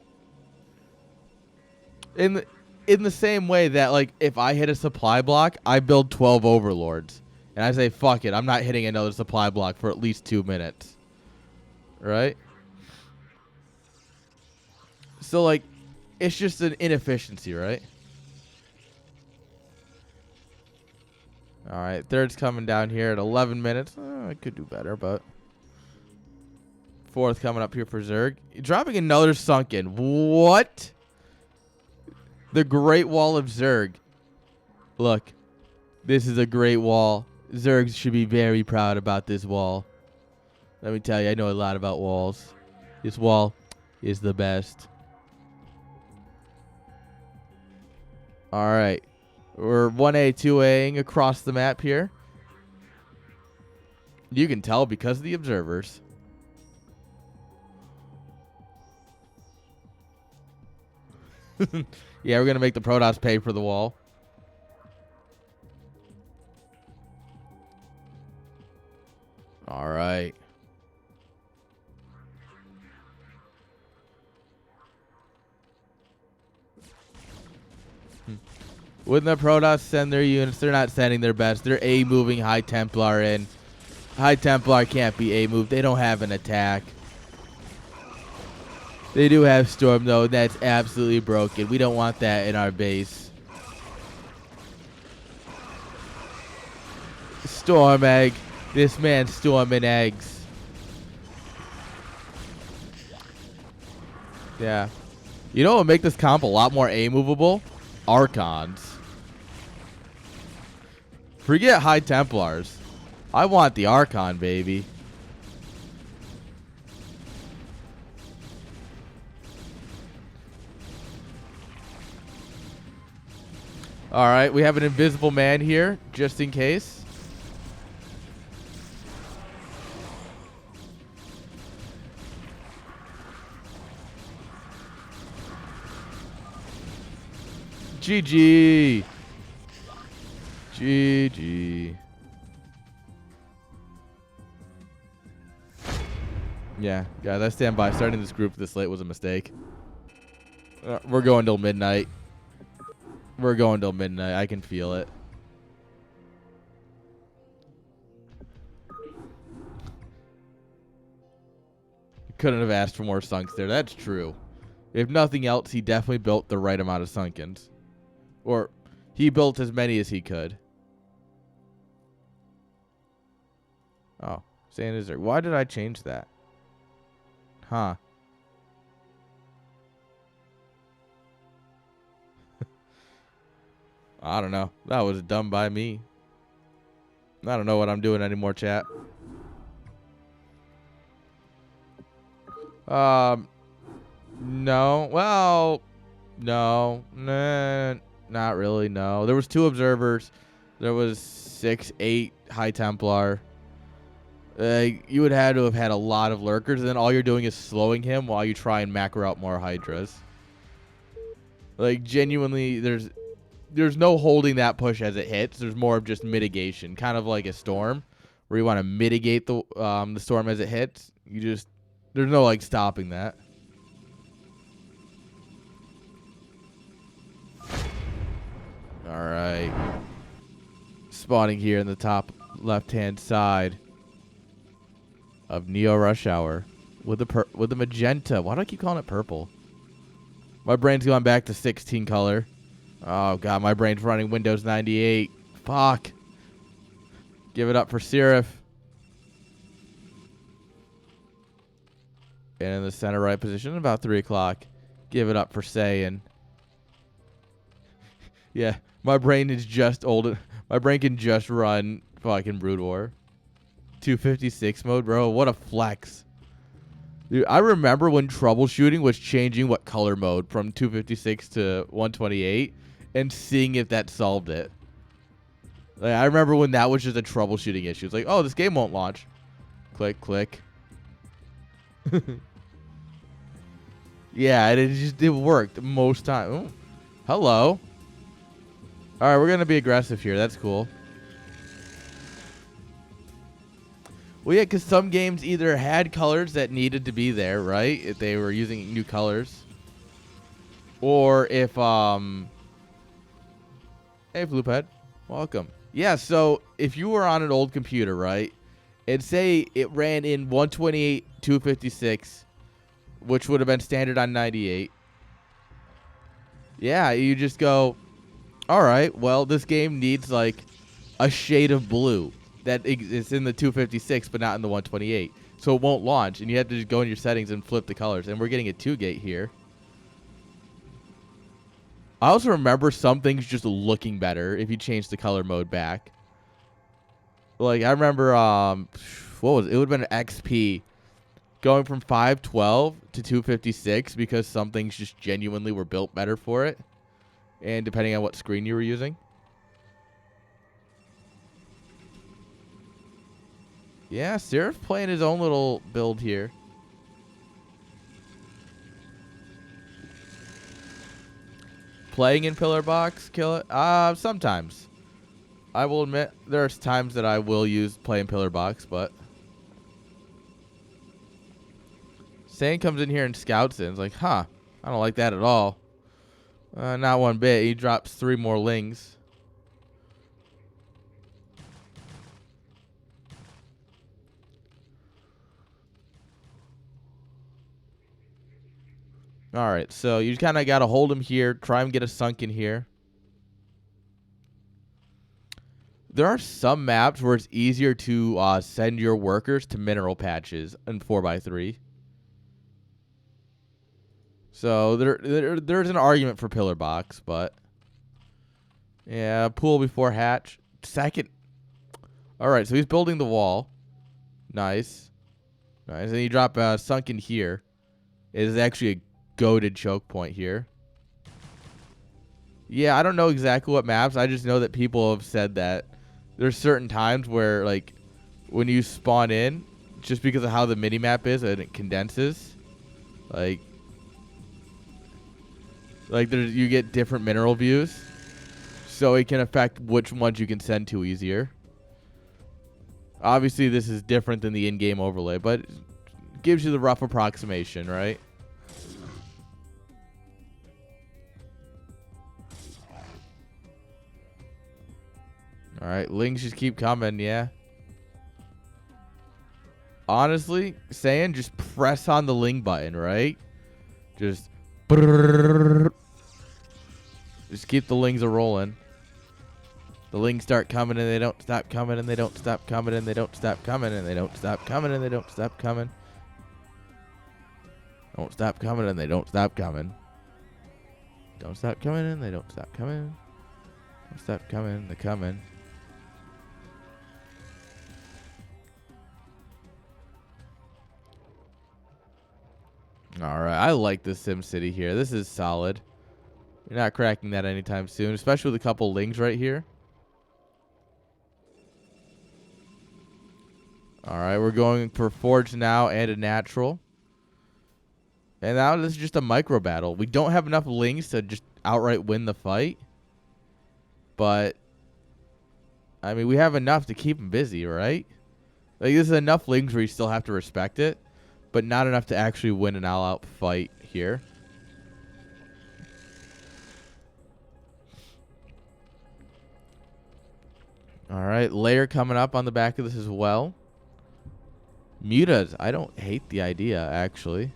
In the same way that like if I hit a supply block, I build 12 overlords, and I say fuck it, I'm not hitting another supply block for at least 2 minutes, right? So like, it's just an inefficiency, right? All right, third's coming down here at 11 minutes. I could do better, but fourth coming up here for Zerg. Dropping another sunken. What? The Great Wall of Zerg. Look, this is a great wall. Zergs should be very proud about this wall. Let me tell you, I know a lot about walls. This wall is the best. All right. We're 1A, 2Aing across the map here. You can tell because of the observers. Yeah, we're going to make the Protoss pay for the wall. All right. When the Protoss send their units, they're not sending their best. They're A-moving High Templar in. High Templar can't be A-moved. They don't have an attack. They do have Storm, though. That's absolutely broken. We don't want that in our base. Storm egg. This man's storming eggs. Yeah. You know what would make this comp a lot more A-movable? Archons. Forget High Templars. I want the Archon, baby. All right, we have an invisible man here, just in case. GG. GG. Yeah, guys, I stand by. Starting this group this late was a mistake. We're going till midnight. We're going till midnight. I can feel it. Couldn't have asked for more sunks there. That's true. If nothing else, he definitely built the right amount of sunkens. Or he built as many as he could. Oh, Santa's there. Why did I change that? Huh. I don't know. That was dumb by me. I don't know what I'm doing anymore, chat. No. Well, no. Nah, not really, no. There was 2 observers. There was 6, 8 High Templar. You would have to have had a lot of lurkers, and then all you're doing is slowing him while you try and macro out more Hydras. Like, genuinely, there's no holding that push as it hits. There's more of just mitigation, kind of like a storm, where you want to mitigate the storm as it hits. There's no like stopping that. All right, spawning here in the top left-hand side of Neo Rush Hour with the magenta. Why do I keep calling it purple? My brain's going back to 16 color. Oh, God, my brain's running Windows 98. Fuck. Give it up for Seraph. And in the center right position, about 3 o'clock. Give it up for Saiyan. Yeah, my brain is just old. My brain can just run fucking Brood War. 256 mode, bro. What a flex. Dude, I remember when troubleshooting was changing what color mode from 256 to 128 and seeing if that solved it. Like, I remember when that was just a troubleshooting issue. It's like, oh, this game won't launch. Click, click. Yeah, it worked most time. Ooh, hello. All right, we're going to be aggressive here. That's cool. Well, yeah, because some games either had colors that needed to be there, right? If they were using new colors. Or if, hey, Floophead. Welcome. Yeah, so if you were on an old computer, right? And say it ran in 128, 256, which would have been standard on 98. Yeah, you just go, all right, well, this game needs like a shade of blue that is in the 256 but not in the 128. So it won't launch, and you have to just go in your settings and flip the colors. And we're getting a 2-gate here. I also remember some things just looking better if you change the color mode back. Like, I remember, what was it? It would have been an XP going from 512 to 256 because some things just genuinely were built better for it. And depending on what screen you were using. Yeah, Seraph playing his own little build here. Playing in pillar box, kill it? Sometimes. I will admit, there's times that I will use play in pillar box, but Sand comes in here and scouts it. It's like, huh, I don't like that at all. Not one bit. He drops 3 more lings. All right, so you kind of got to hold him here. Try and get a sunk in here. There are some maps where it's easier to send your workers to mineral patches in 4x3. So there's an argument for pillar box, but yeah, pool before hatch. Second. All right, so he's building the wall. Nice. Nice. And you drop a sunk in here. It is actually a goated choke point here. Yeah, I don't know exactly what maps. I just know that people have said that there's certain times where, like, when you spawn in, just because of how the mini-map is and it condenses, like there's, you get different mineral views, so it can affect which ones you can send to easier. Obviously, this is different than the in-game overlay, but it gives you the rough approximation, right? All right, lings just keep coming, yeah. Honestly, saying just press on the ling button, right? Just keep the lings a rolling. The lings start coming and they don't stop coming and they don't stop coming and they don't stop coming and they don't stop coming and they don't stop coming. Don't stop coming and they don't stop coming. Don't stop coming and they don't stop coming. Don't stop coming, they're coming. All right, I like this SimCity here. This is solid. You're not cracking that anytime soon, especially with a couple lings right here. All right, we're going for forge now and a natural. And now this is just a micro battle. We don't have enough lings to just outright win the fight. But, I mean, we have enough to keep them busy, right? Like, this is enough lings where you still have to respect it, but not enough to actually win an all-out fight here. All right, layer coming up on the back of this as well. Mutas, I don't hate the idea, actually.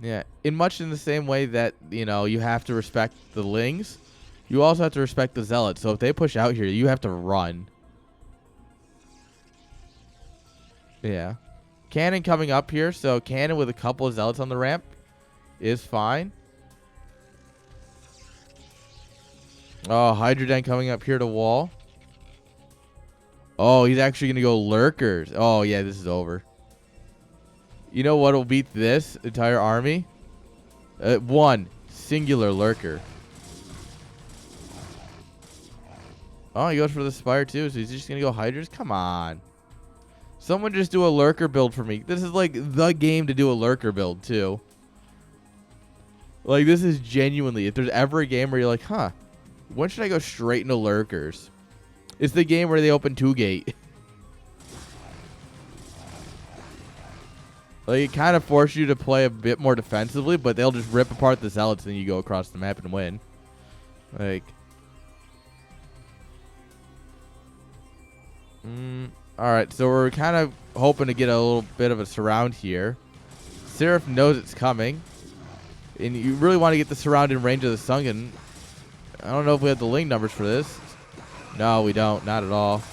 Yeah, in much in the same way that, you know, you have to respect the lings, you also have to respect the zealots. So if they push out here, you have to run. Yeah. Cannon coming up here, so cannon with a couple of zealots on the ramp is fine. Oh, Hydroden coming up here to wall. Oh, he's actually going to go lurkers. Oh, yeah, this is over. You know what will beat this entire army? One singular lurker. Oh, he goes for the spire too, so he's just going to go hydras? Come on. Someone just do a lurker build for me. This is like the game to do a lurker build too. Like, this is genuinely, if there's ever a game where you're like, huh, When should I go straight into lurkers? It's the game where they open 2-gate. Like, it kind of forces you to play a bit more defensively, but they'll just rip apart the zealots and then you go across the map and win. Like, alright, so we're kind of hoping to get a little bit of a surround here. Seraph knows it's coming. And you really want to get the surround in range of the Sunken. I don't know if we have the link numbers for this. No, we don't. Not at all.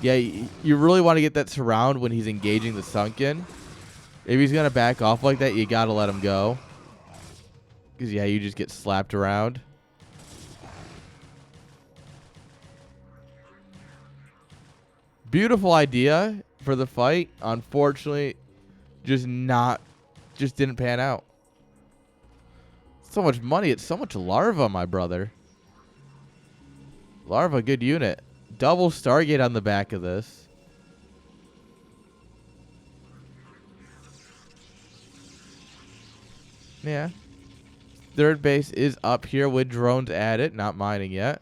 Yeah, you really want to get that surround when he's engaging the Sunken. If he's going to back off like that, you got to let him go. Because, yeah, you just get slapped around. Beautiful idea for the fight. Unfortunately, just didn't pan out. So much money. It's so much larva, my brother. Larva, good unit. Double Stargate on the back of this. Yeah. Third base is up here with drones at it. Not mining yet.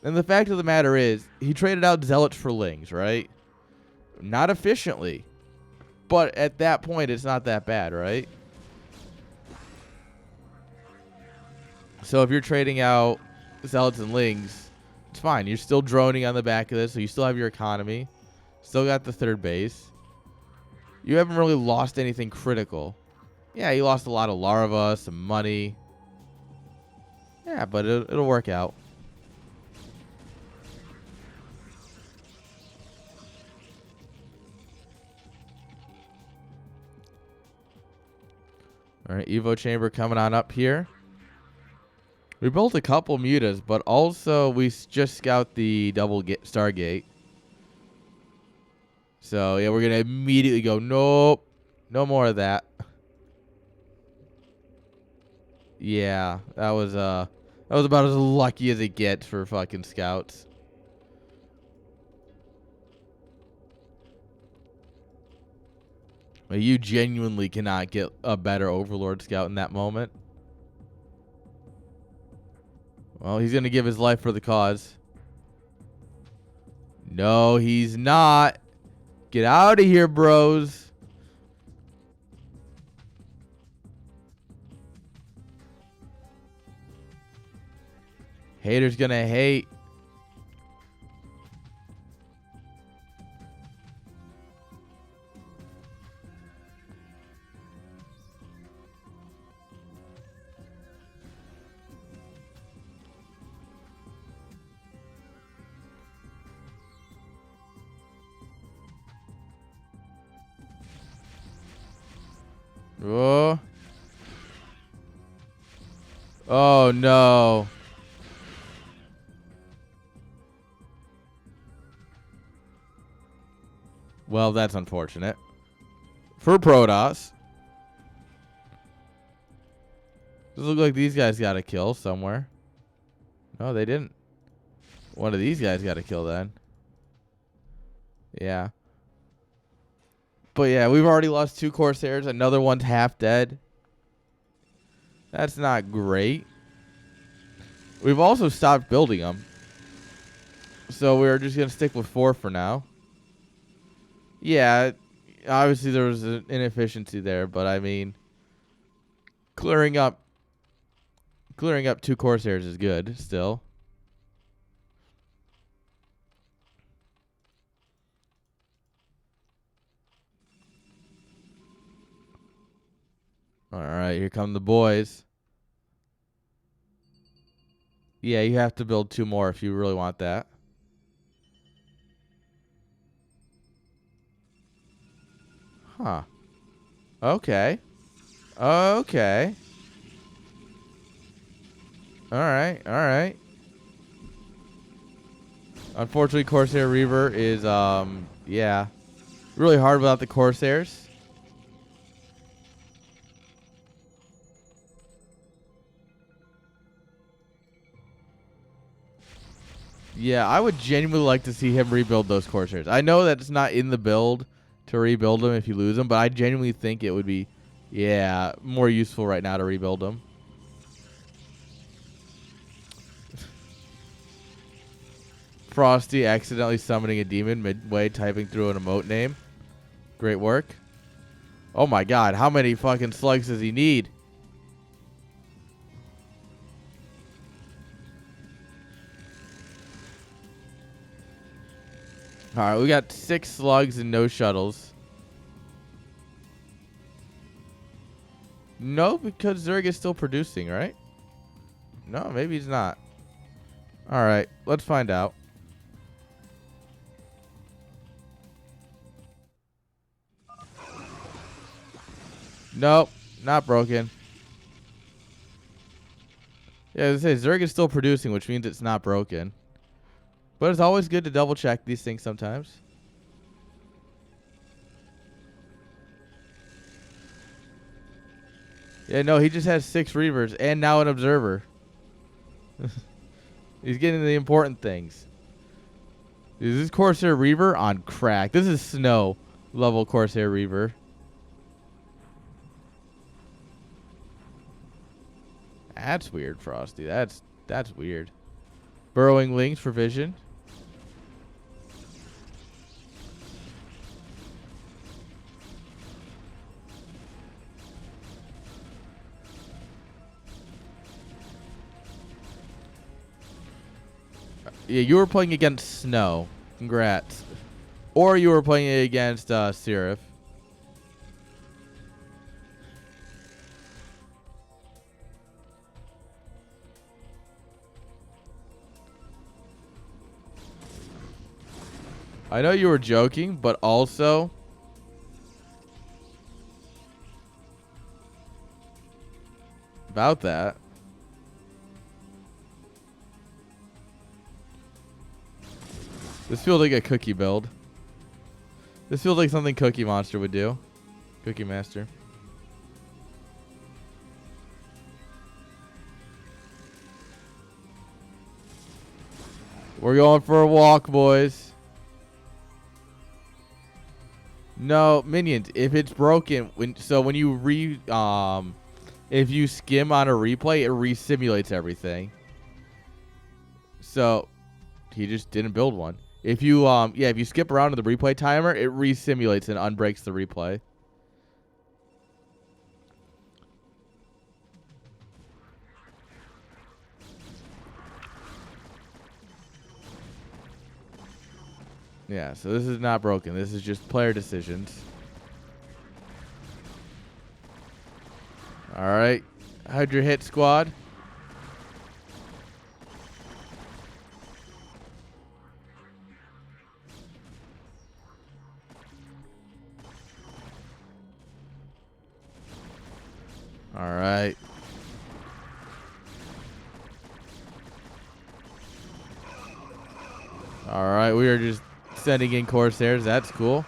And the fact of the matter is, he traded out Zealots for Lings, right? Not efficiently. But at that point, it's not that bad, right? So if you're trading out Zealots and Lings, it's fine. You're still droning on the back of this, so you still have your economy. Still got the third base. You haven't really lost anything critical. Yeah, you lost a lot of larva, some money. Yeah, but it'll work out. All right, Evo Chamber coming on up here. We built a couple mutas, but also we just scout the double Stargate. So, yeah, we're going to immediately go, nope, no more of that. Yeah, that was about as lucky as it gets for fucking scouts. You genuinely cannot get a better Overlord scout in that moment. Well, he's going to give his life for the cause. No, he's not. Get out of here, bros. Haters going to hate. Oh. Oh, no. Well, that's unfortunate. For Protoss. Does look like these guys got a kill somewhere. No, they didn't. One of these guys got a kill then. Yeah. But yeah, we've already lost 2 Corsairs. Another one's half dead. That's not great. We've also stopped building them. So we're just going to stick with 4 for now. Yeah, obviously there was an inefficiency there, but I mean, clearing up 2 Corsairs is good still. All right, here come the boys. Yeah, you have to build 2 more if you really want that. Huh. Okay. Okay. All right. All right. Unfortunately, Corsair Reaver is, yeah, really hard without the Corsairs. Yeah, I would genuinely like to see him rebuild those Corsairs. I know that it's not in the build to rebuild them if you lose them, but I genuinely think it would be, yeah, more useful right now to rebuild them. Frosty accidentally summoning a demon midway typing through an emote name. Great work. Oh my god, how many fucking slugs does he need? Alright, we got 6 slugs and no shuttles. No, because Zerg is still producing, right? No, maybe he's not. Alright, let's find out. Nope, not broken. Yeah, as I say, Zerg is still producing, which means it's not broken. But it's always good to double check these things sometimes. Yeah, no, he just has 6 Reavers and now an Observer. He's getting the important things. Is this Corsair Reaver on crack? This is Snow level Corsair Reaver. That's weird, Frosty. That's weird. Burrowing Lings for vision. Yeah, you were playing against Snow. Congrats. Or you were playing against Seraph. I know you were joking, but also about that. This feels like a cookie build. This feels like something Cookie Monster would do. Cookie Master. We're going for a walk, boys. No, minions. If it's broken, when you if you skim on a replay, it resimulates everything. So he just didn't build one. If you if you skip around to the replay timer, it resimulates and unbreaks the replay. Yeah, so this is not broken. This is just player decisions. All right. How'd your hit, squad? All right. All right, we are just sending in Corsairs. That's cool.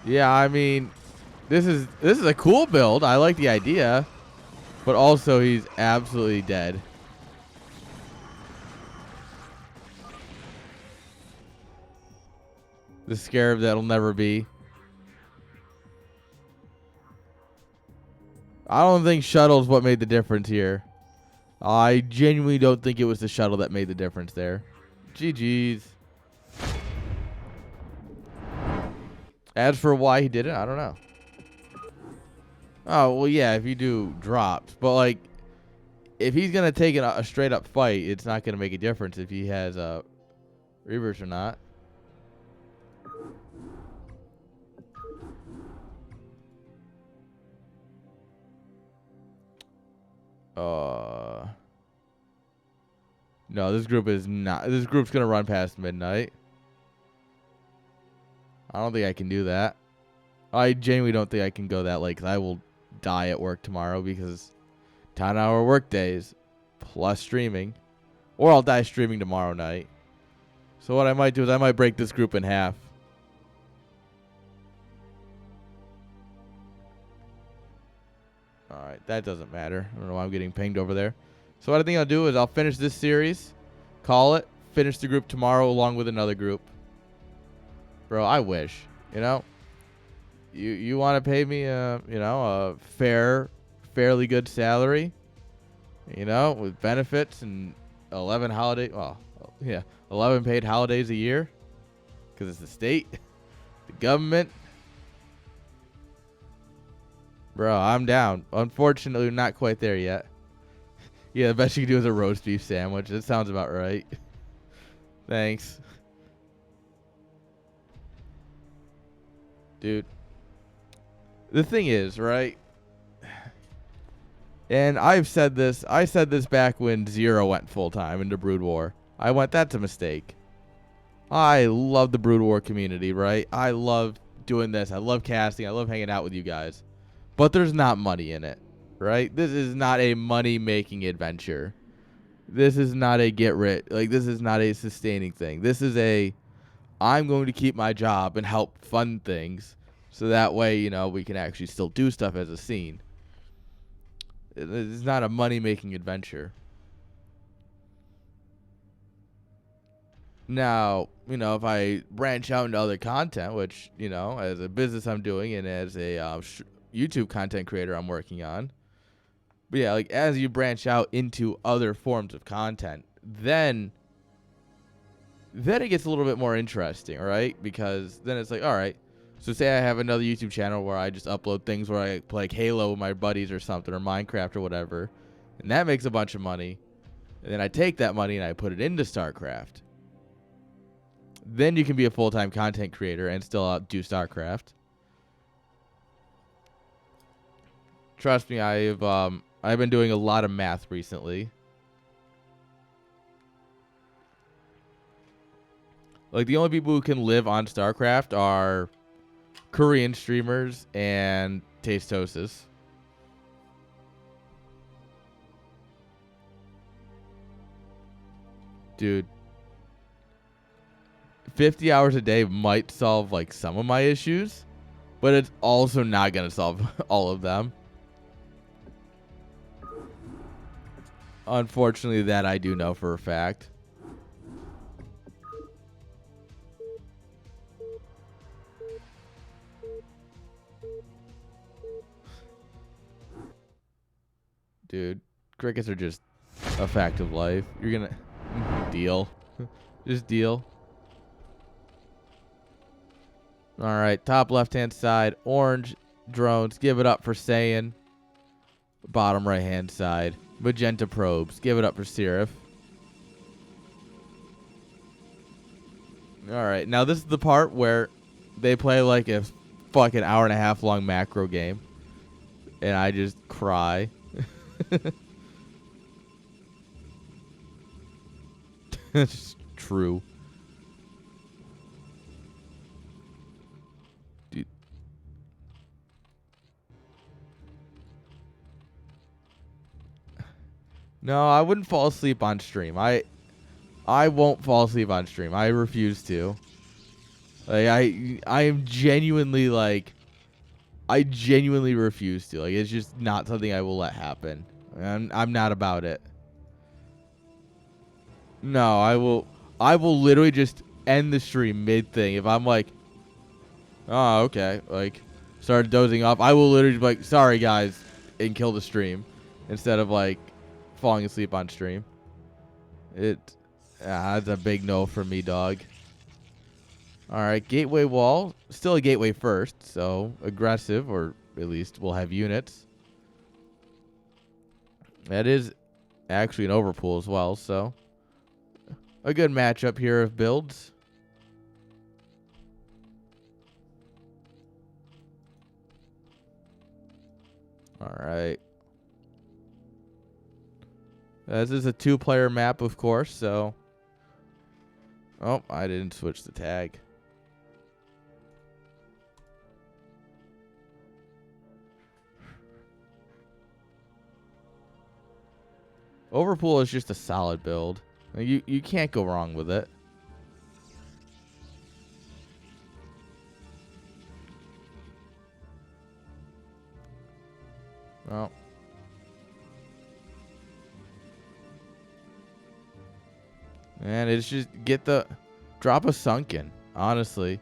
Yeah, I mean, this is a cool build. I like the idea, but also he's absolutely dead. The scarab that'll never be. I don't think shuttle's what made the difference here. I genuinely don't think it was the shuttle that made the difference there. GG's. As for why he did it, I don't know. Oh, well, yeah, if you do drops. But, like, if he's going to take a straight-up fight, it's not going to make a difference if he has Reavers or not. No, this group is not. This group's going to run past midnight. I don't think I can do that. I genuinely don't think I can go that late because I will die at work tomorrow because 10-hour work days plus streaming. Or I'll die streaming tomorrow night. So what I might do is I might break this group in half. Alright, that doesn't matter. I don't know why I'm getting pinged over there. So what I think I'll do is I'll finish this series, call it, finish the group tomorrow along with another group. Bro, I wish, you know? You want to pay me a fair fairly good salary, you know, with benefits and 11 holiday. Well, yeah, 11 paid holidays a year because it's the state, the government. Bro, I'm down. Unfortunately, we're not quite there yet. Yeah, the best you can do is a roast beef sandwich. That sounds about right. Thanks. Dude. The thing is, right? And I said this back when Zero went full-time into Brood War. That's a mistake. I love the Brood War community, right? I love doing this. I love casting. I love hanging out with you guys. But there's not money in it, right? This is not a money-making adventure. This is not a this is not a sustaining thing. This is I'm going to keep my job and help fund things so that way, you know, we can actually still do stuff as a scene. It's not a money-making adventure. Now, you know, if I branch out into other content, which, you know, as a business I'm doing and as a YouTube content creator I'm working on, but yeah, like as you branch out into other forms of content, then it gets a little bit more interesting, right? Because then it's like, all right, so say I have another YouTube channel where I just upload things where I play like Halo with my buddies or something, or Minecraft or whatever, and that makes a bunch of money, and then I take that money and I put it into StarCraft. Then you can be a full-time content creator and still do StarCraft. Trust me, I've been doing a lot of math recently. Like, the only people who can live on StarCraft are Korean streamers and Tastosis. Dude. 50 hours a day might solve, like, some of my issues, but it's also not going to solve all of them. Unfortunately, that I do know for a fact. Dude, crickets are just a fact of life. You're going to deal. Just deal. All right, top left-hand side, orange drones. Give it up for Saiyan. Bottom right-hand side, magenta probes. Give it up for Seraph. All right, now this is the part where they play like a fucking hour-and-a-half long macro game, and I just cry. That's true. Dude. No, I wouldn't fall asleep on stream. I won't fall asleep on stream. I refuse to. Like I am genuinely like I genuinely refuse to. Like, it's just not something I will let happen. I'm not about it. No, I will literally just end the stream mid thing. If I'm like, oh, okay, like, started dozing off, I will literally be like, sorry guys, and kill the stream instead of like falling asleep on stream. That's a big no for me, dog. All right, gateway wall, still a gateway first, so aggressive, or at least we'll have units. That is actually an overpool as well, so a good matchup here of builds. All right. This is a 2-player map, of course, so... Oh, I didn't switch the tag. Overpool is just a solid build. You can't go wrong with it. Well. And it's just drop a sunken, honestly.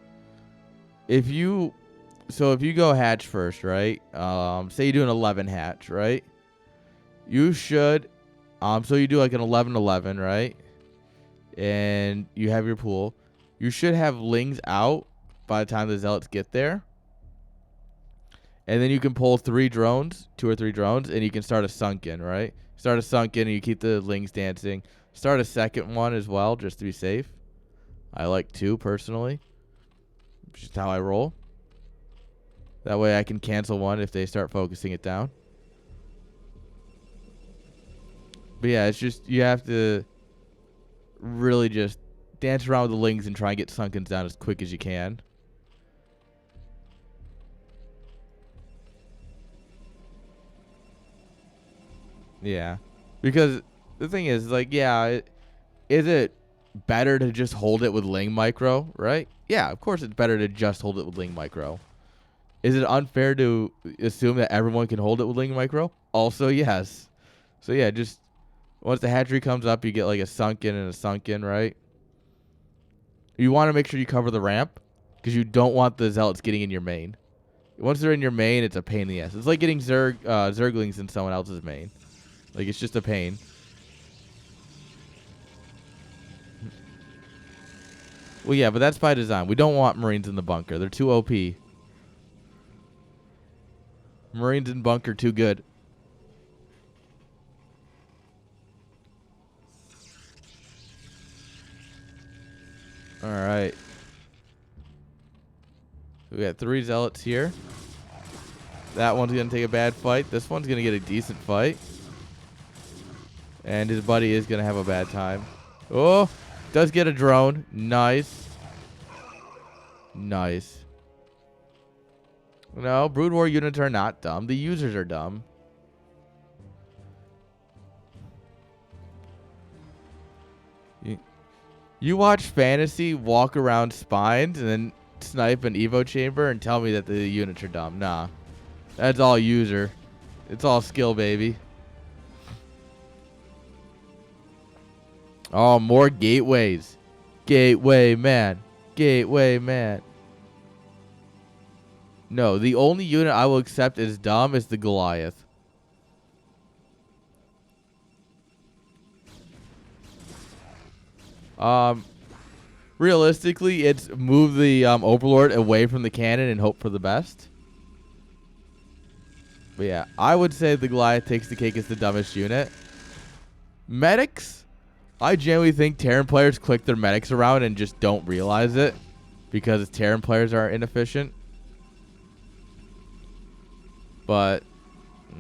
If you So if you go hatch first, right? Say you do an 11 hatch, right? You should. So you do like an 11-11, right? And you have your pool. You should have lings out by the time the zealots get there. And then you can pull 3 drones, 2 or 3 drones, and you can start a sunken, right? Start a sunken and you keep the lings dancing. Start a second one as well, just to be safe. I like 2 personally. Just how I roll. That way I can cancel one if they start focusing it down. But yeah, it's just you have to really just dance around with the lings and try and get sunkens down as quick as you can. Yeah. Because the thing is, like, yeah, is it better to just hold it with ling micro, right? Yeah, of course it's better to just hold it with ling micro. Is it unfair to assume that everyone can hold it with ling micro? Also, yes. So yeah, just once the hatchery comes up, you get like a sunken and a sunken, right? You want to make sure you cover the ramp because you don't want the zealots getting in your main. Once they're in your main, it's a pain in the ass. It's like getting zerglings in someone else's main. Like, it's just a pain. Well, yeah, but that's by design. We don't want Marines in the bunker. They're too OP. Marines in bunker too good. All right. We got 3 zealots here. That one's going to take a bad fight. This one's going to get a decent fight. And his buddy is going to have a bad time. Oh, does get a drone. Nice. Nice. No, Brood War units are not dumb. The users are dumb. You watch Fantasy walk around spines and then snipe an Evo chamber and tell me that the units are dumb. Nah. That's all user. It's all skill, baby. Oh, more gateways. Gateway man. Gateway man. No, the only unit I will accept as dumb is the Goliath. Realistically, it's move the Overlord away from the cannon and hope for the best. But yeah, I would say the Goliath takes the cake as the dumbest unit. Medics, I genuinely think Terran players click their medics around and just don't realize it because Terran players are inefficient. But,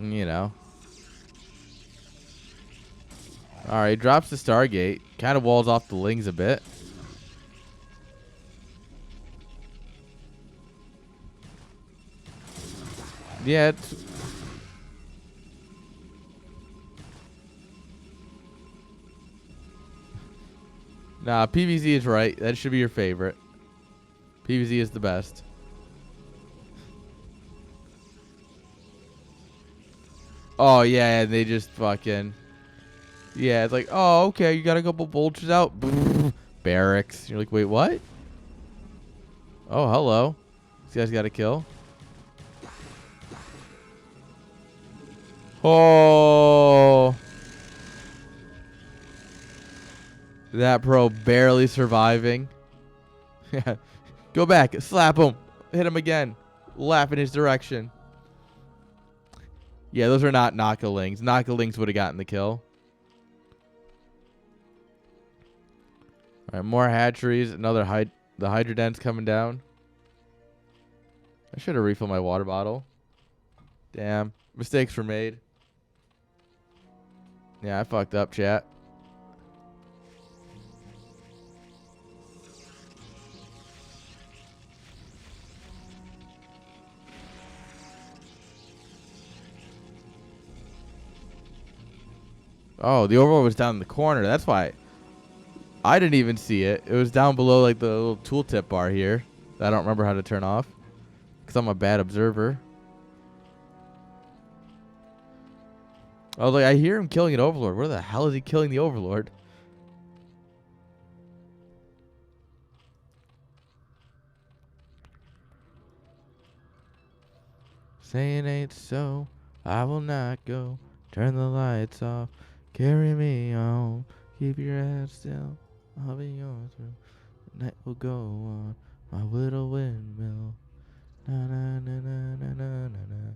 you know. Alright, he drops the Stargate. Kind of walls off the lings a bit. Yeah, it's... Nah, PVZ is right. That should be your favorite. PVZ is the best. Oh, yeah, and they just fucking... Yeah, it's like, oh, okay, you got a couple vultures out. Barracks. You're like, wait, what? Oh, hello. This guy's got a kill. Oh. That pro barely surviving. Go back. Slap him. Hit him again. Laugh in his direction. Yeah, those are not Knockalings. Knockalings would have gotten the kill. All right, more hatcheries. Another the Hydra Den's coming down. I should have refilled my water bottle. Damn. Mistakes were made. Yeah, I fucked up, chat. Oh, the Overlord was down in the corner. That's why I didn't even see it. It was down below like the little tooltip bar here that I don't remember how to turn off because I'm a bad observer. I was like, I hear him killing an Overlord. Where the hell is he killing the Overlord? Say it ain't so, I will not go. Turn the lights off, carry me on. Keep your head still, I'll be yours through. The night will go on, my little windmill. Na na na na na na na na.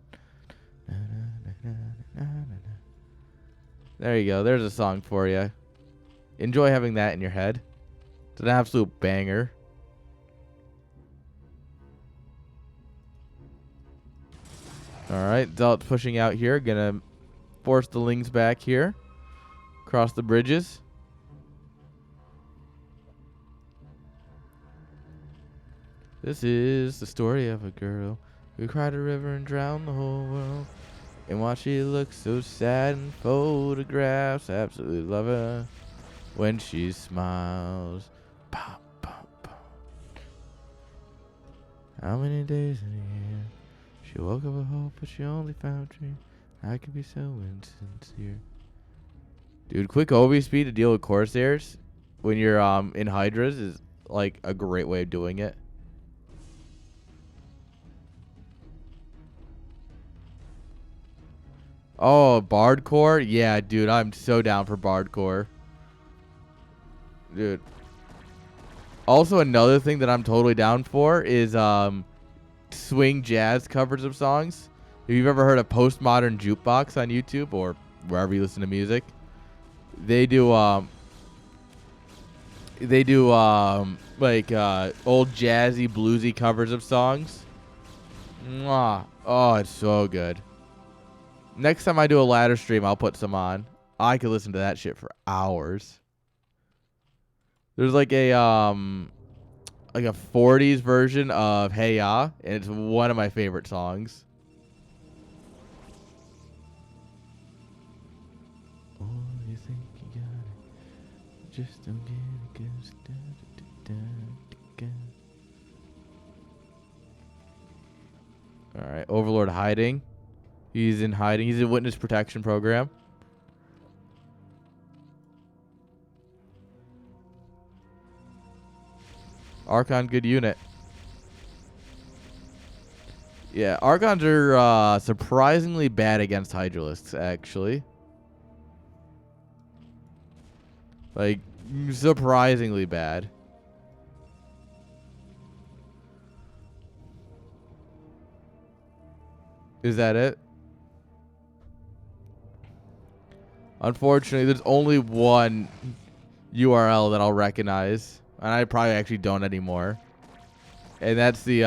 Na, na, na, na, na, na, na. There you go. There's a song for you. Enjoy having that in your head. It's an absolute banger. All right, Zealot's pushing out here. Gonna force the Lings back here. Cross the bridges. This is the story of a girl who cried a river and drowned the whole world. And why she looks so sad in photographs. Absolutely love her when she smiles. Pop, pop, pop. How many days in a year she woke up with hope, but she only found dreams. I could be so insincere. Dude, quick OB speed to deal with Corsairs when you're in Hydras is like a great way of doing it. Oh, Bard Core? Yeah, dude, I'm so down for Bard Core. Dude. Also, another thing that I'm totally down for is swing jazz covers of songs. If you've ever heard of Postmodern Jukebox on YouTube or wherever you listen to music, they do like old jazzy, bluesy covers of songs. Mwah. Oh, it's so good. Next time I do a ladder stream, I'll put some on. I could listen to that shit for hours. There's like a 40s version of Hey Ya, and it's one of my favorite songs. Oh, you think you got it? Just don't get it, 'cause all right, Overlord hiding. He's in hiding. He's in witness protection program. Archon, good unit. Yeah, Archons are surprisingly bad against Hydralisks, actually. Like, surprisingly bad. Is that it? Unfortunately, there's only one URL that I'll recognize, and I probably actually don't anymore. And that's the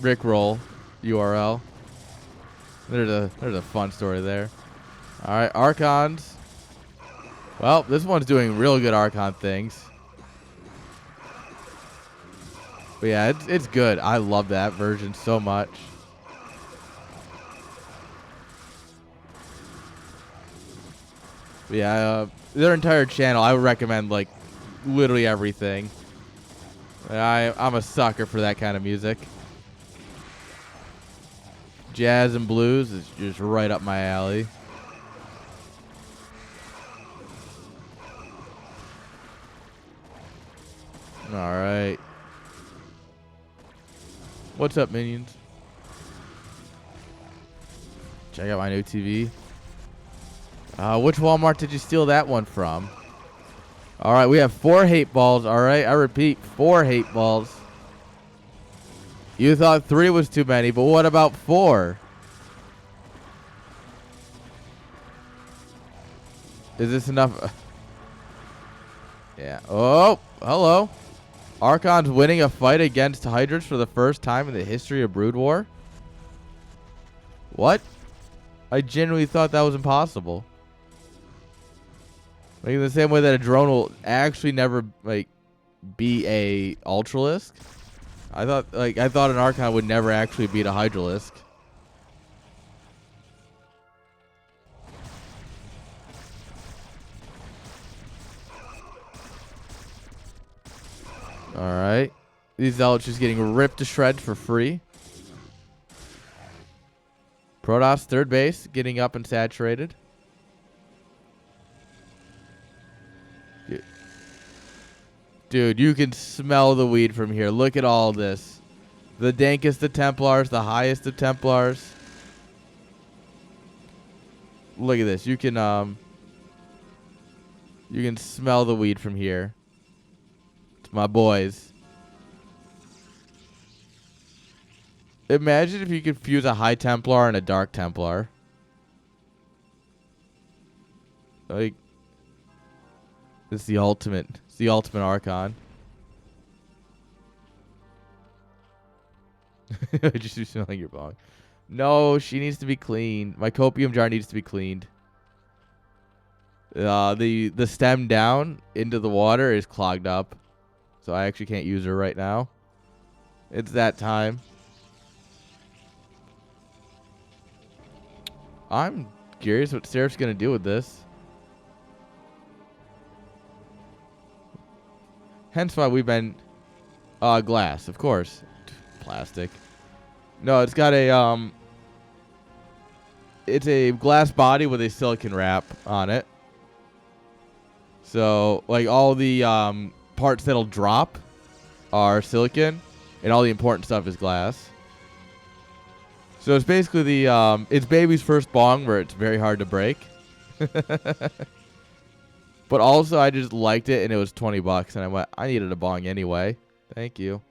Rickroll URL. There's a fun story there. All right, Archons. Well, this one's doing real good Archon things. But yeah, it's good. I love that version so much. But yeah, their entire channel, I would recommend like literally everything. I'm a sucker for that kind of music. Jazz and blues is just right up my alley. All right. What's up, minions? Check out my new TV. Which Walmart did you steal that one from? All right, we have 4 hate balls. All right, I repeat, 4 hate balls. You thought 3 was too many, but what about 4? Is this enough? Yeah. Oh, hello. Archon's winning a fight against Hydras for the first time in the history of Brood War. What? I genuinely thought that was impossible. Like in the same way that a drone will actually never like be a Ultralisk. I thought an Archon would never actually beat a Hydralisk. All right, these Zealots just getting ripped to shreds for free. Protoss third base getting up and saturated. Dude, you can smell the weed from here. Look at all this. The dankest of Templars, the highest of Templars. Look at this. You can smell the weed from here. It's my boys. Imagine if you could fuse a High Templar and a Dark Templar. Like, it's the ultimate. It's the ultimate Archon. Just you smelling your bong. No, she needs to be cleaned. My copium jar needs to be cleaned. The stem down into the water is clogged up, so I actually can't use her right now. It's that time. I'm curious what Seraph's gonna do with this. Hence why we've been glass, of course. Plastic. No, it's got a it's a glass body with a silicon wrap on it. So, like, all the parts that'll drop are silicon, and all the important stuff is glass. So it's basically the it's baby's first bong where it's very hard to break. But also I just liked it and it was $20 and I went, I needed a bong anyway. Thank you.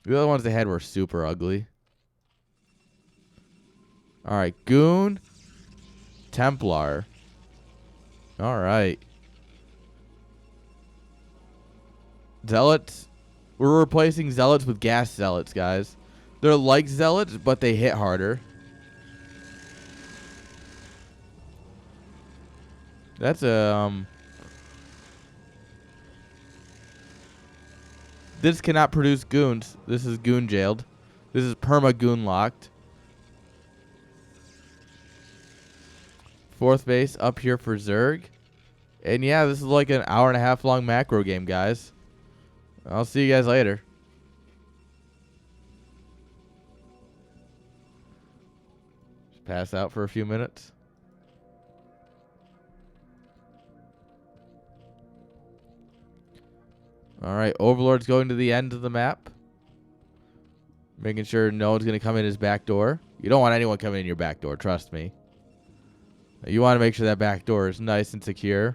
The other ones they had were super ugly. Alright, Goon. Templar. Alright. Zealots. We're replacing Zealots with Gas Zealots, guys. They're like Zealots, but they hit harder. That's a, This cannot produce goons. This is goon jailed. This is perma goon locked. Fourth base up here for Zerg. And yeah, this is like an hour-and-a-half long macro game, guys. I'll see you guys later. Just pass out for a few minutes. Alright, Overlord's going to the end of the map. Making sure no one's going to come in his back door. You don't want anyone coming in your back door, trust me. You want to make sure that back door is nice and secure.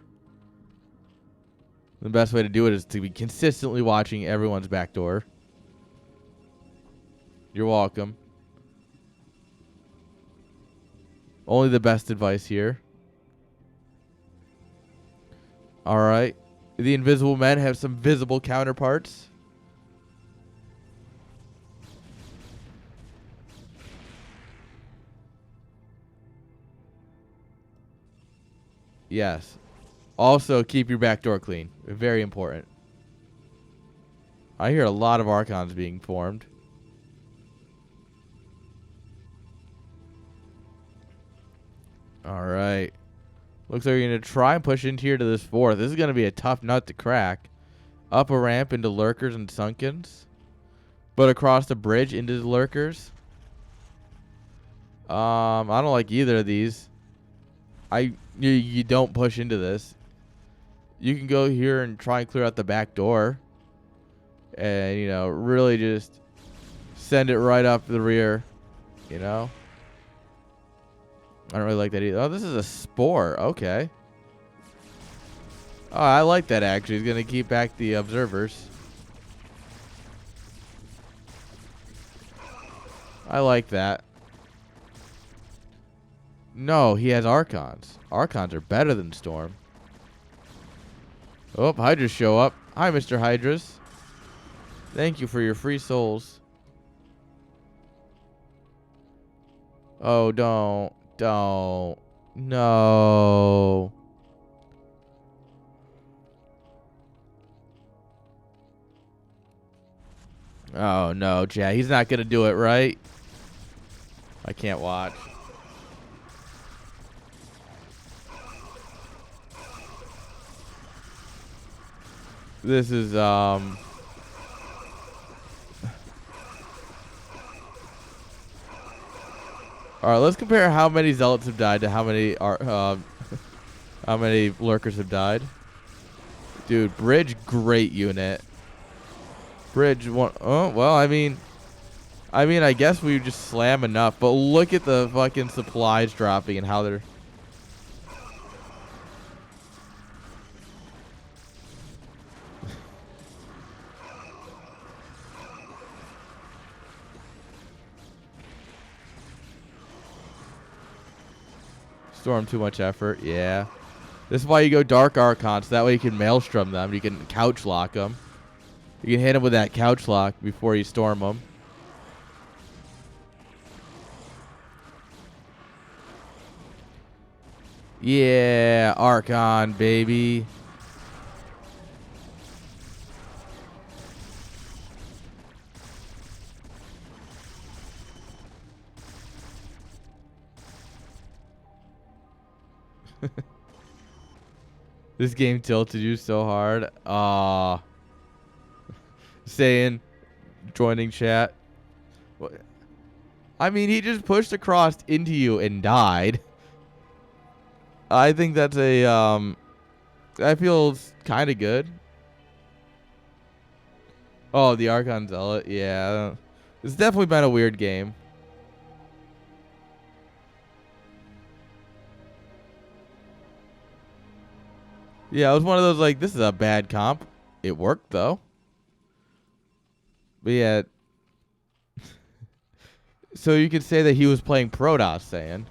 The best way to do it is to be consistently watching everyone's back door. You're welcome. Only the best advice here. Alright. The invisible men have some visible counterparts. Yes. Also, keep your back door clean. Very important. I hear a lot of Archons being formed. Alright. Looks like we're going to try and push into here to this fourth. This is going to be a tough nut to crack. Up a ramp into lurkers and sunkens. But across the bridge into the lurkers. I don't like either of these. You don't push into this. You can go here and try and clear out the back door. And, you know, really just send it right up the rear. You know? I don't really like that either. Oh, this is a spore. Okay. Oh, I like that, actually. He's going to keep back the observers. I like that. No, he has Archons. Archons are better than Storm. Oh, Hydras show up. Hi, Mr. Hydras. Thank you for your free souls. Oh, don't. Don't. No. Oh, no, Chad. He's not going to do it, right? I can't watch. This is, Alright, let's compare how many Zealots have died to how many how many Lurkers have died. Dude, Bridge, great unit. Bridge, one, oh, well, I mean, I mean, I guess we just slam enough, but look at the fucking supplies dropping and how they're... Storm too much effort, yeah. This is why you go Dark Archon, so that way you can Maelstrom them. You can couch lock them. You can hit them with that couch lock before you storm them. Yeah, Archon, baby. This game tilted you so hard. Aw. Saying, joining chat. I mean, he just pushed across into you and died. I think that's that feels kind of good. Oh, the Archon Zealot. Yeah. It's definitely been a weird game. Yeah, it was one of those, like, this is a bad comp. It worked, though. But yeah. So you could say that he was playing Protoss, saying.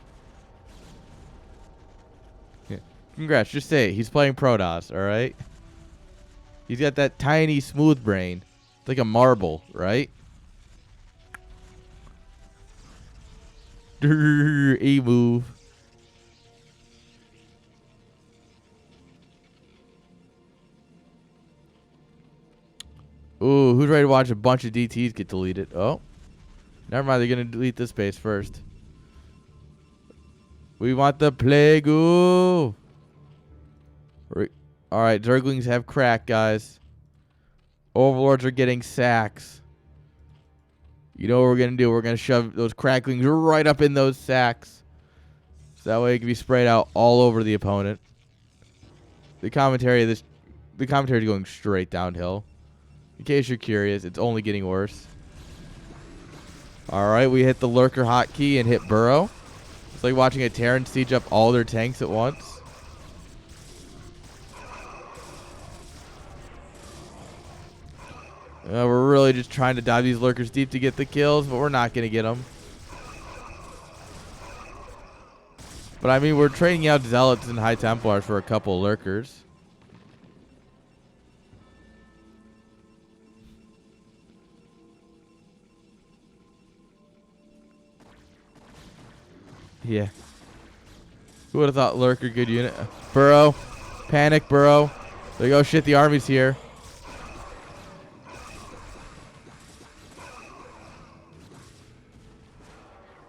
Yeah. Congrats, just say it. He's playing Protoss, alright? He's got that tiny, smooth brain. It's like a marble, right? A move. Ooh, who's ready to watch a bunch of DTs get deleted? Oh. Never mind, they're going to delete this base first. We want the plague. Ooh. Alright, Zerglings have crack, guys. Overlords are getting sacks. You know what we're going to do? We're going to shove those cracklings right up in those sacks. So that way it can be sprayed out all over the opponent. The commentary is going straight downhill. In case you're curious, it's only getting worse. Alright, we hit the Lurker hotkey and hit Burrow. It's like watching a Terran siege up all their tanks at once. We're really just trying to dive these Lurkers deep to get the kills, but we're not going to get them. But I mean, we're trading out Zealots and High Templars for a couple Lurkers. Yeah. Who would have thought Lurker good unit? Burrow. Panic, Burrow. There you go. Shit, the army's here.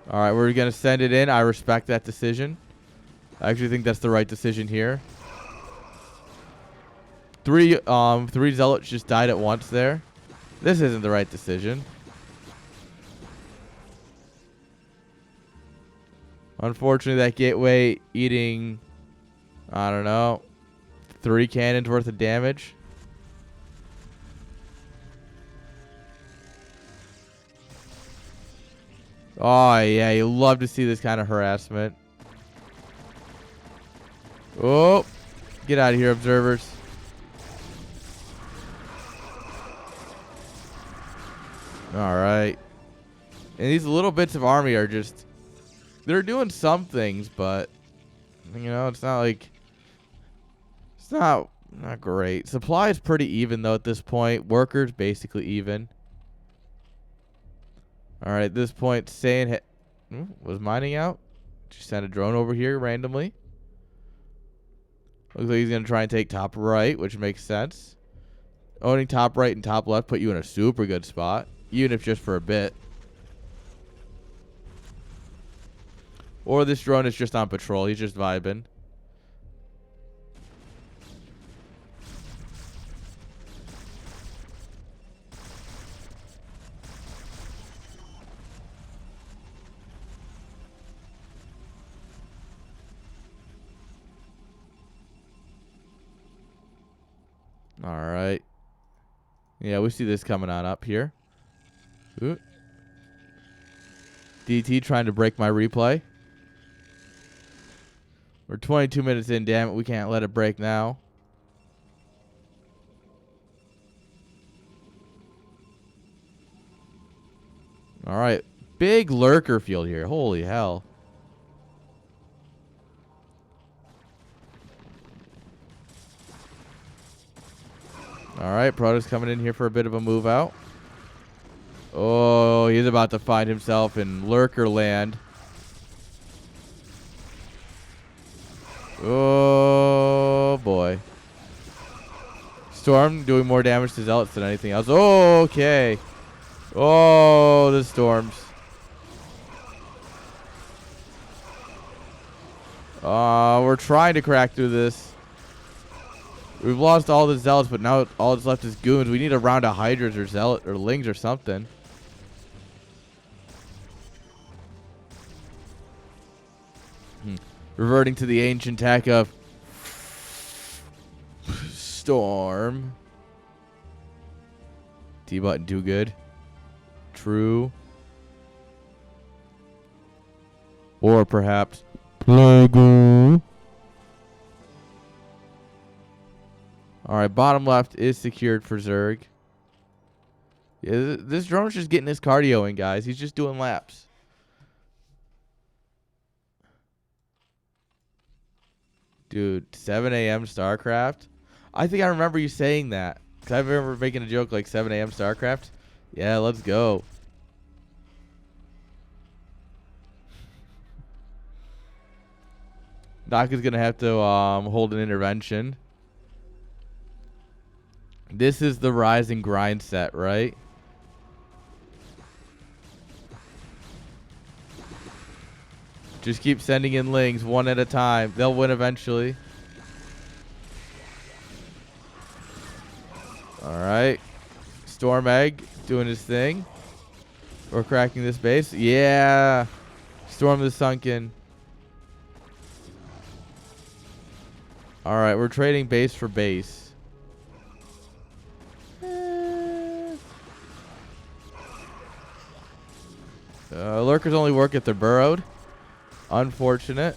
Alright, we're going to send it in. I respect that decision. I actually think that's the right decision here. Three Zealots just died at once there. This isn't the right decision. Unfortunately, that gateway eating, I don't know, 3 cannons worth of damage. Oh, yeah, you love to see this kind of harassment. Oh, get out of here, observers. All right. And these little bits of army are just, they're doing some things, but, you know, it's not like, it's not great. Supply is pretty even, though, at this point. Workers, basically even. All right, at this point, Saiyan was mining out. Just sent a drone over here randomly. Looks like he's going to try and take top right, which makes sense. Owning top right and top left put you in a super good spot, even if just for a bit. Or this drone is just on patrol. He's just vibing. All right. Yeah, we see this coming on up here. Ooh. DT trying to break my replay. We're 22 minutes in, damn it. We can't let it break now. All right. Big lurker field here. Holy hell. All right. Protoss coming in here for a bit of a move out. Oh, he's about to find himself in lurker land. Oh, boy. Storm doing more damage to Zealots than anything else. Oh, okay. Oh, the storms. We're trying to crack through this. We've lost all the Zealots, but now all that's left is goons. We need a round of Hydras or Zealot or Lings or something. Reverting to the ancient attack of Storm. T-button too good. True. Or perhaps Plague. Alright, bottom left is secured for Zerg. Yeah, this drone's just getting his cardio in, guys. He's just doing laps. Dude, 7 a.m. StarCraft? I think I remember you saying that. Because I remember making a joke like 7 a.m. StarCraft. Yeah, let's go. Doc is going to have to hold an intervention. This is the Rise and Grind set, right? Just keep sending in Lings one at a time. They'll win eventually. Alright. Storm Egg doing his thing. We're cracking this base. Yeah. Storm the Sunken. Alright, we're trading base for base. Lurkers only work if they're burrowed. Unfortunate.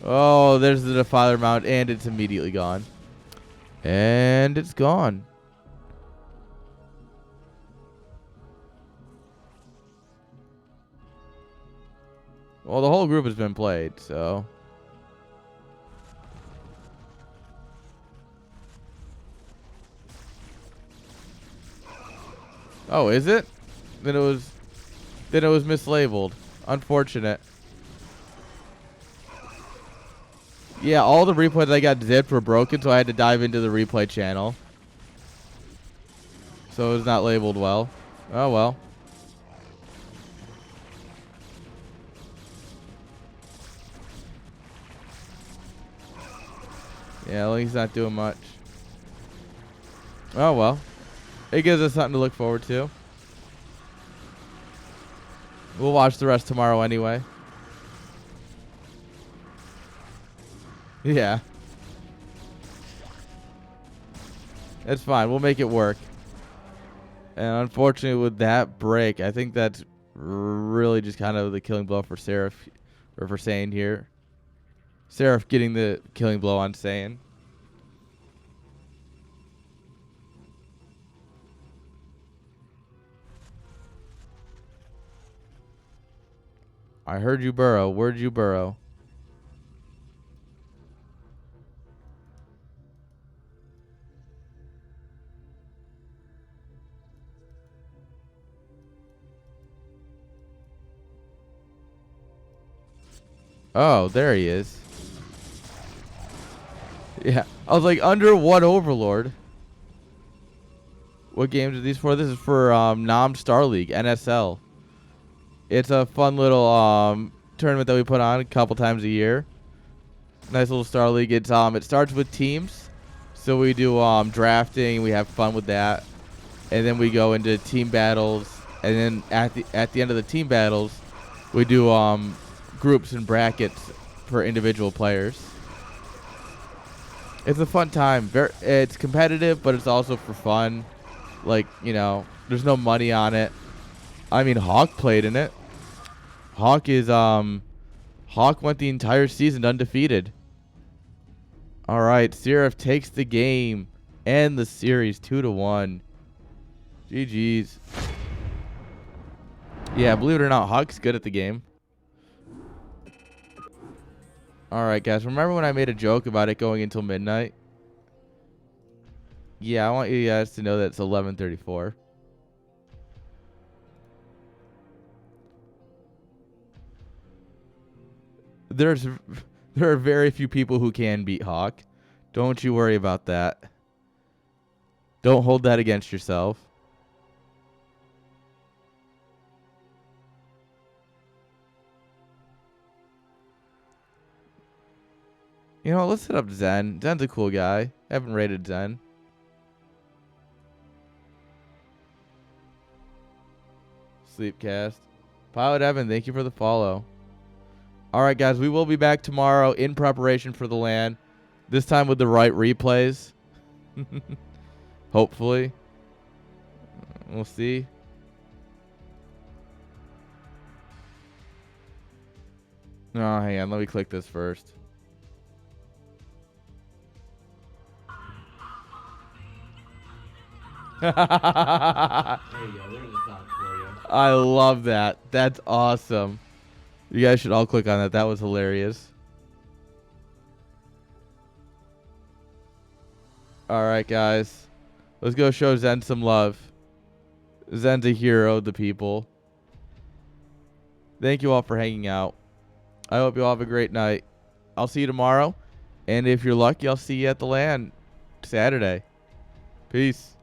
Oh, there's the Defiler Mount, and it's immediately gone. And it's gone. Well, the whole group has been played, so. Oh, is it? Then it was mislabeled. Unfortunate. Yeah, all the replays I got zipped were broken, so I had to dive into the replay channel. So it was not labeled well. Oh well. Yeah, Link's not doing much. Oh well. It gives us something to look forward to. We'll watch the rest tomorrow anyway. Yeah. It's fine. We'll make it work. And unfortunately with that break, I think that's really just kind of the killing blow for Seraph, or for Saiyan here. Seraph getting the killing blow on Saiyan. I heard you burrow. Where'd you burrow? Oh, there he is. Yeah. I was like, under what Overlord? What games are these for? This is for Nam Star League, NSL. It's a fun little tournament that we put on a couple times a year. Nice little Star League. It's it starts with teams. So we do drafting, we have fun with that. And then we go into team battles, and then at the end of the team battles, we do groups and brackets for individual players. It's a fun time. It's competitive, but it's also for fun. Like, you know, there's no money on it. I mean, Hawk played in it. Hawk went the entire season undefeated. All right, Seraph takes the game and the series 2-1. GG's. Yeah, believe it or not, Hawk's good at the game. All right, guys. Remember when I made a joke about it going until midnight? Yeah, I want you guys to know that it's 11:34. There are very few people who can beat Hawk. Don't you worry about that. Don't hold that against yourself. You know, let's hit up Zen. Zen's a cool guy. I haven't rated Zen. Sleepcast. Pilot Evan, thank you for the follow. All right, guys, we will be back tomorrow in preparation for the LAN. This time with the right replays. Hopefully. We'll see. Oh, hang on. Let me click this first. There you go. There's a song for you. I love that. That's awesome. You guys should all click on that. That was hilarious. All right, guys. Let's go show Zen some love. Zen's a hero of the people. Thank you all for hanging out. I hope you all have a great night. I'll see you tomorrow. And if you're lucky, I'll see you at the LAN Saturday. Peace.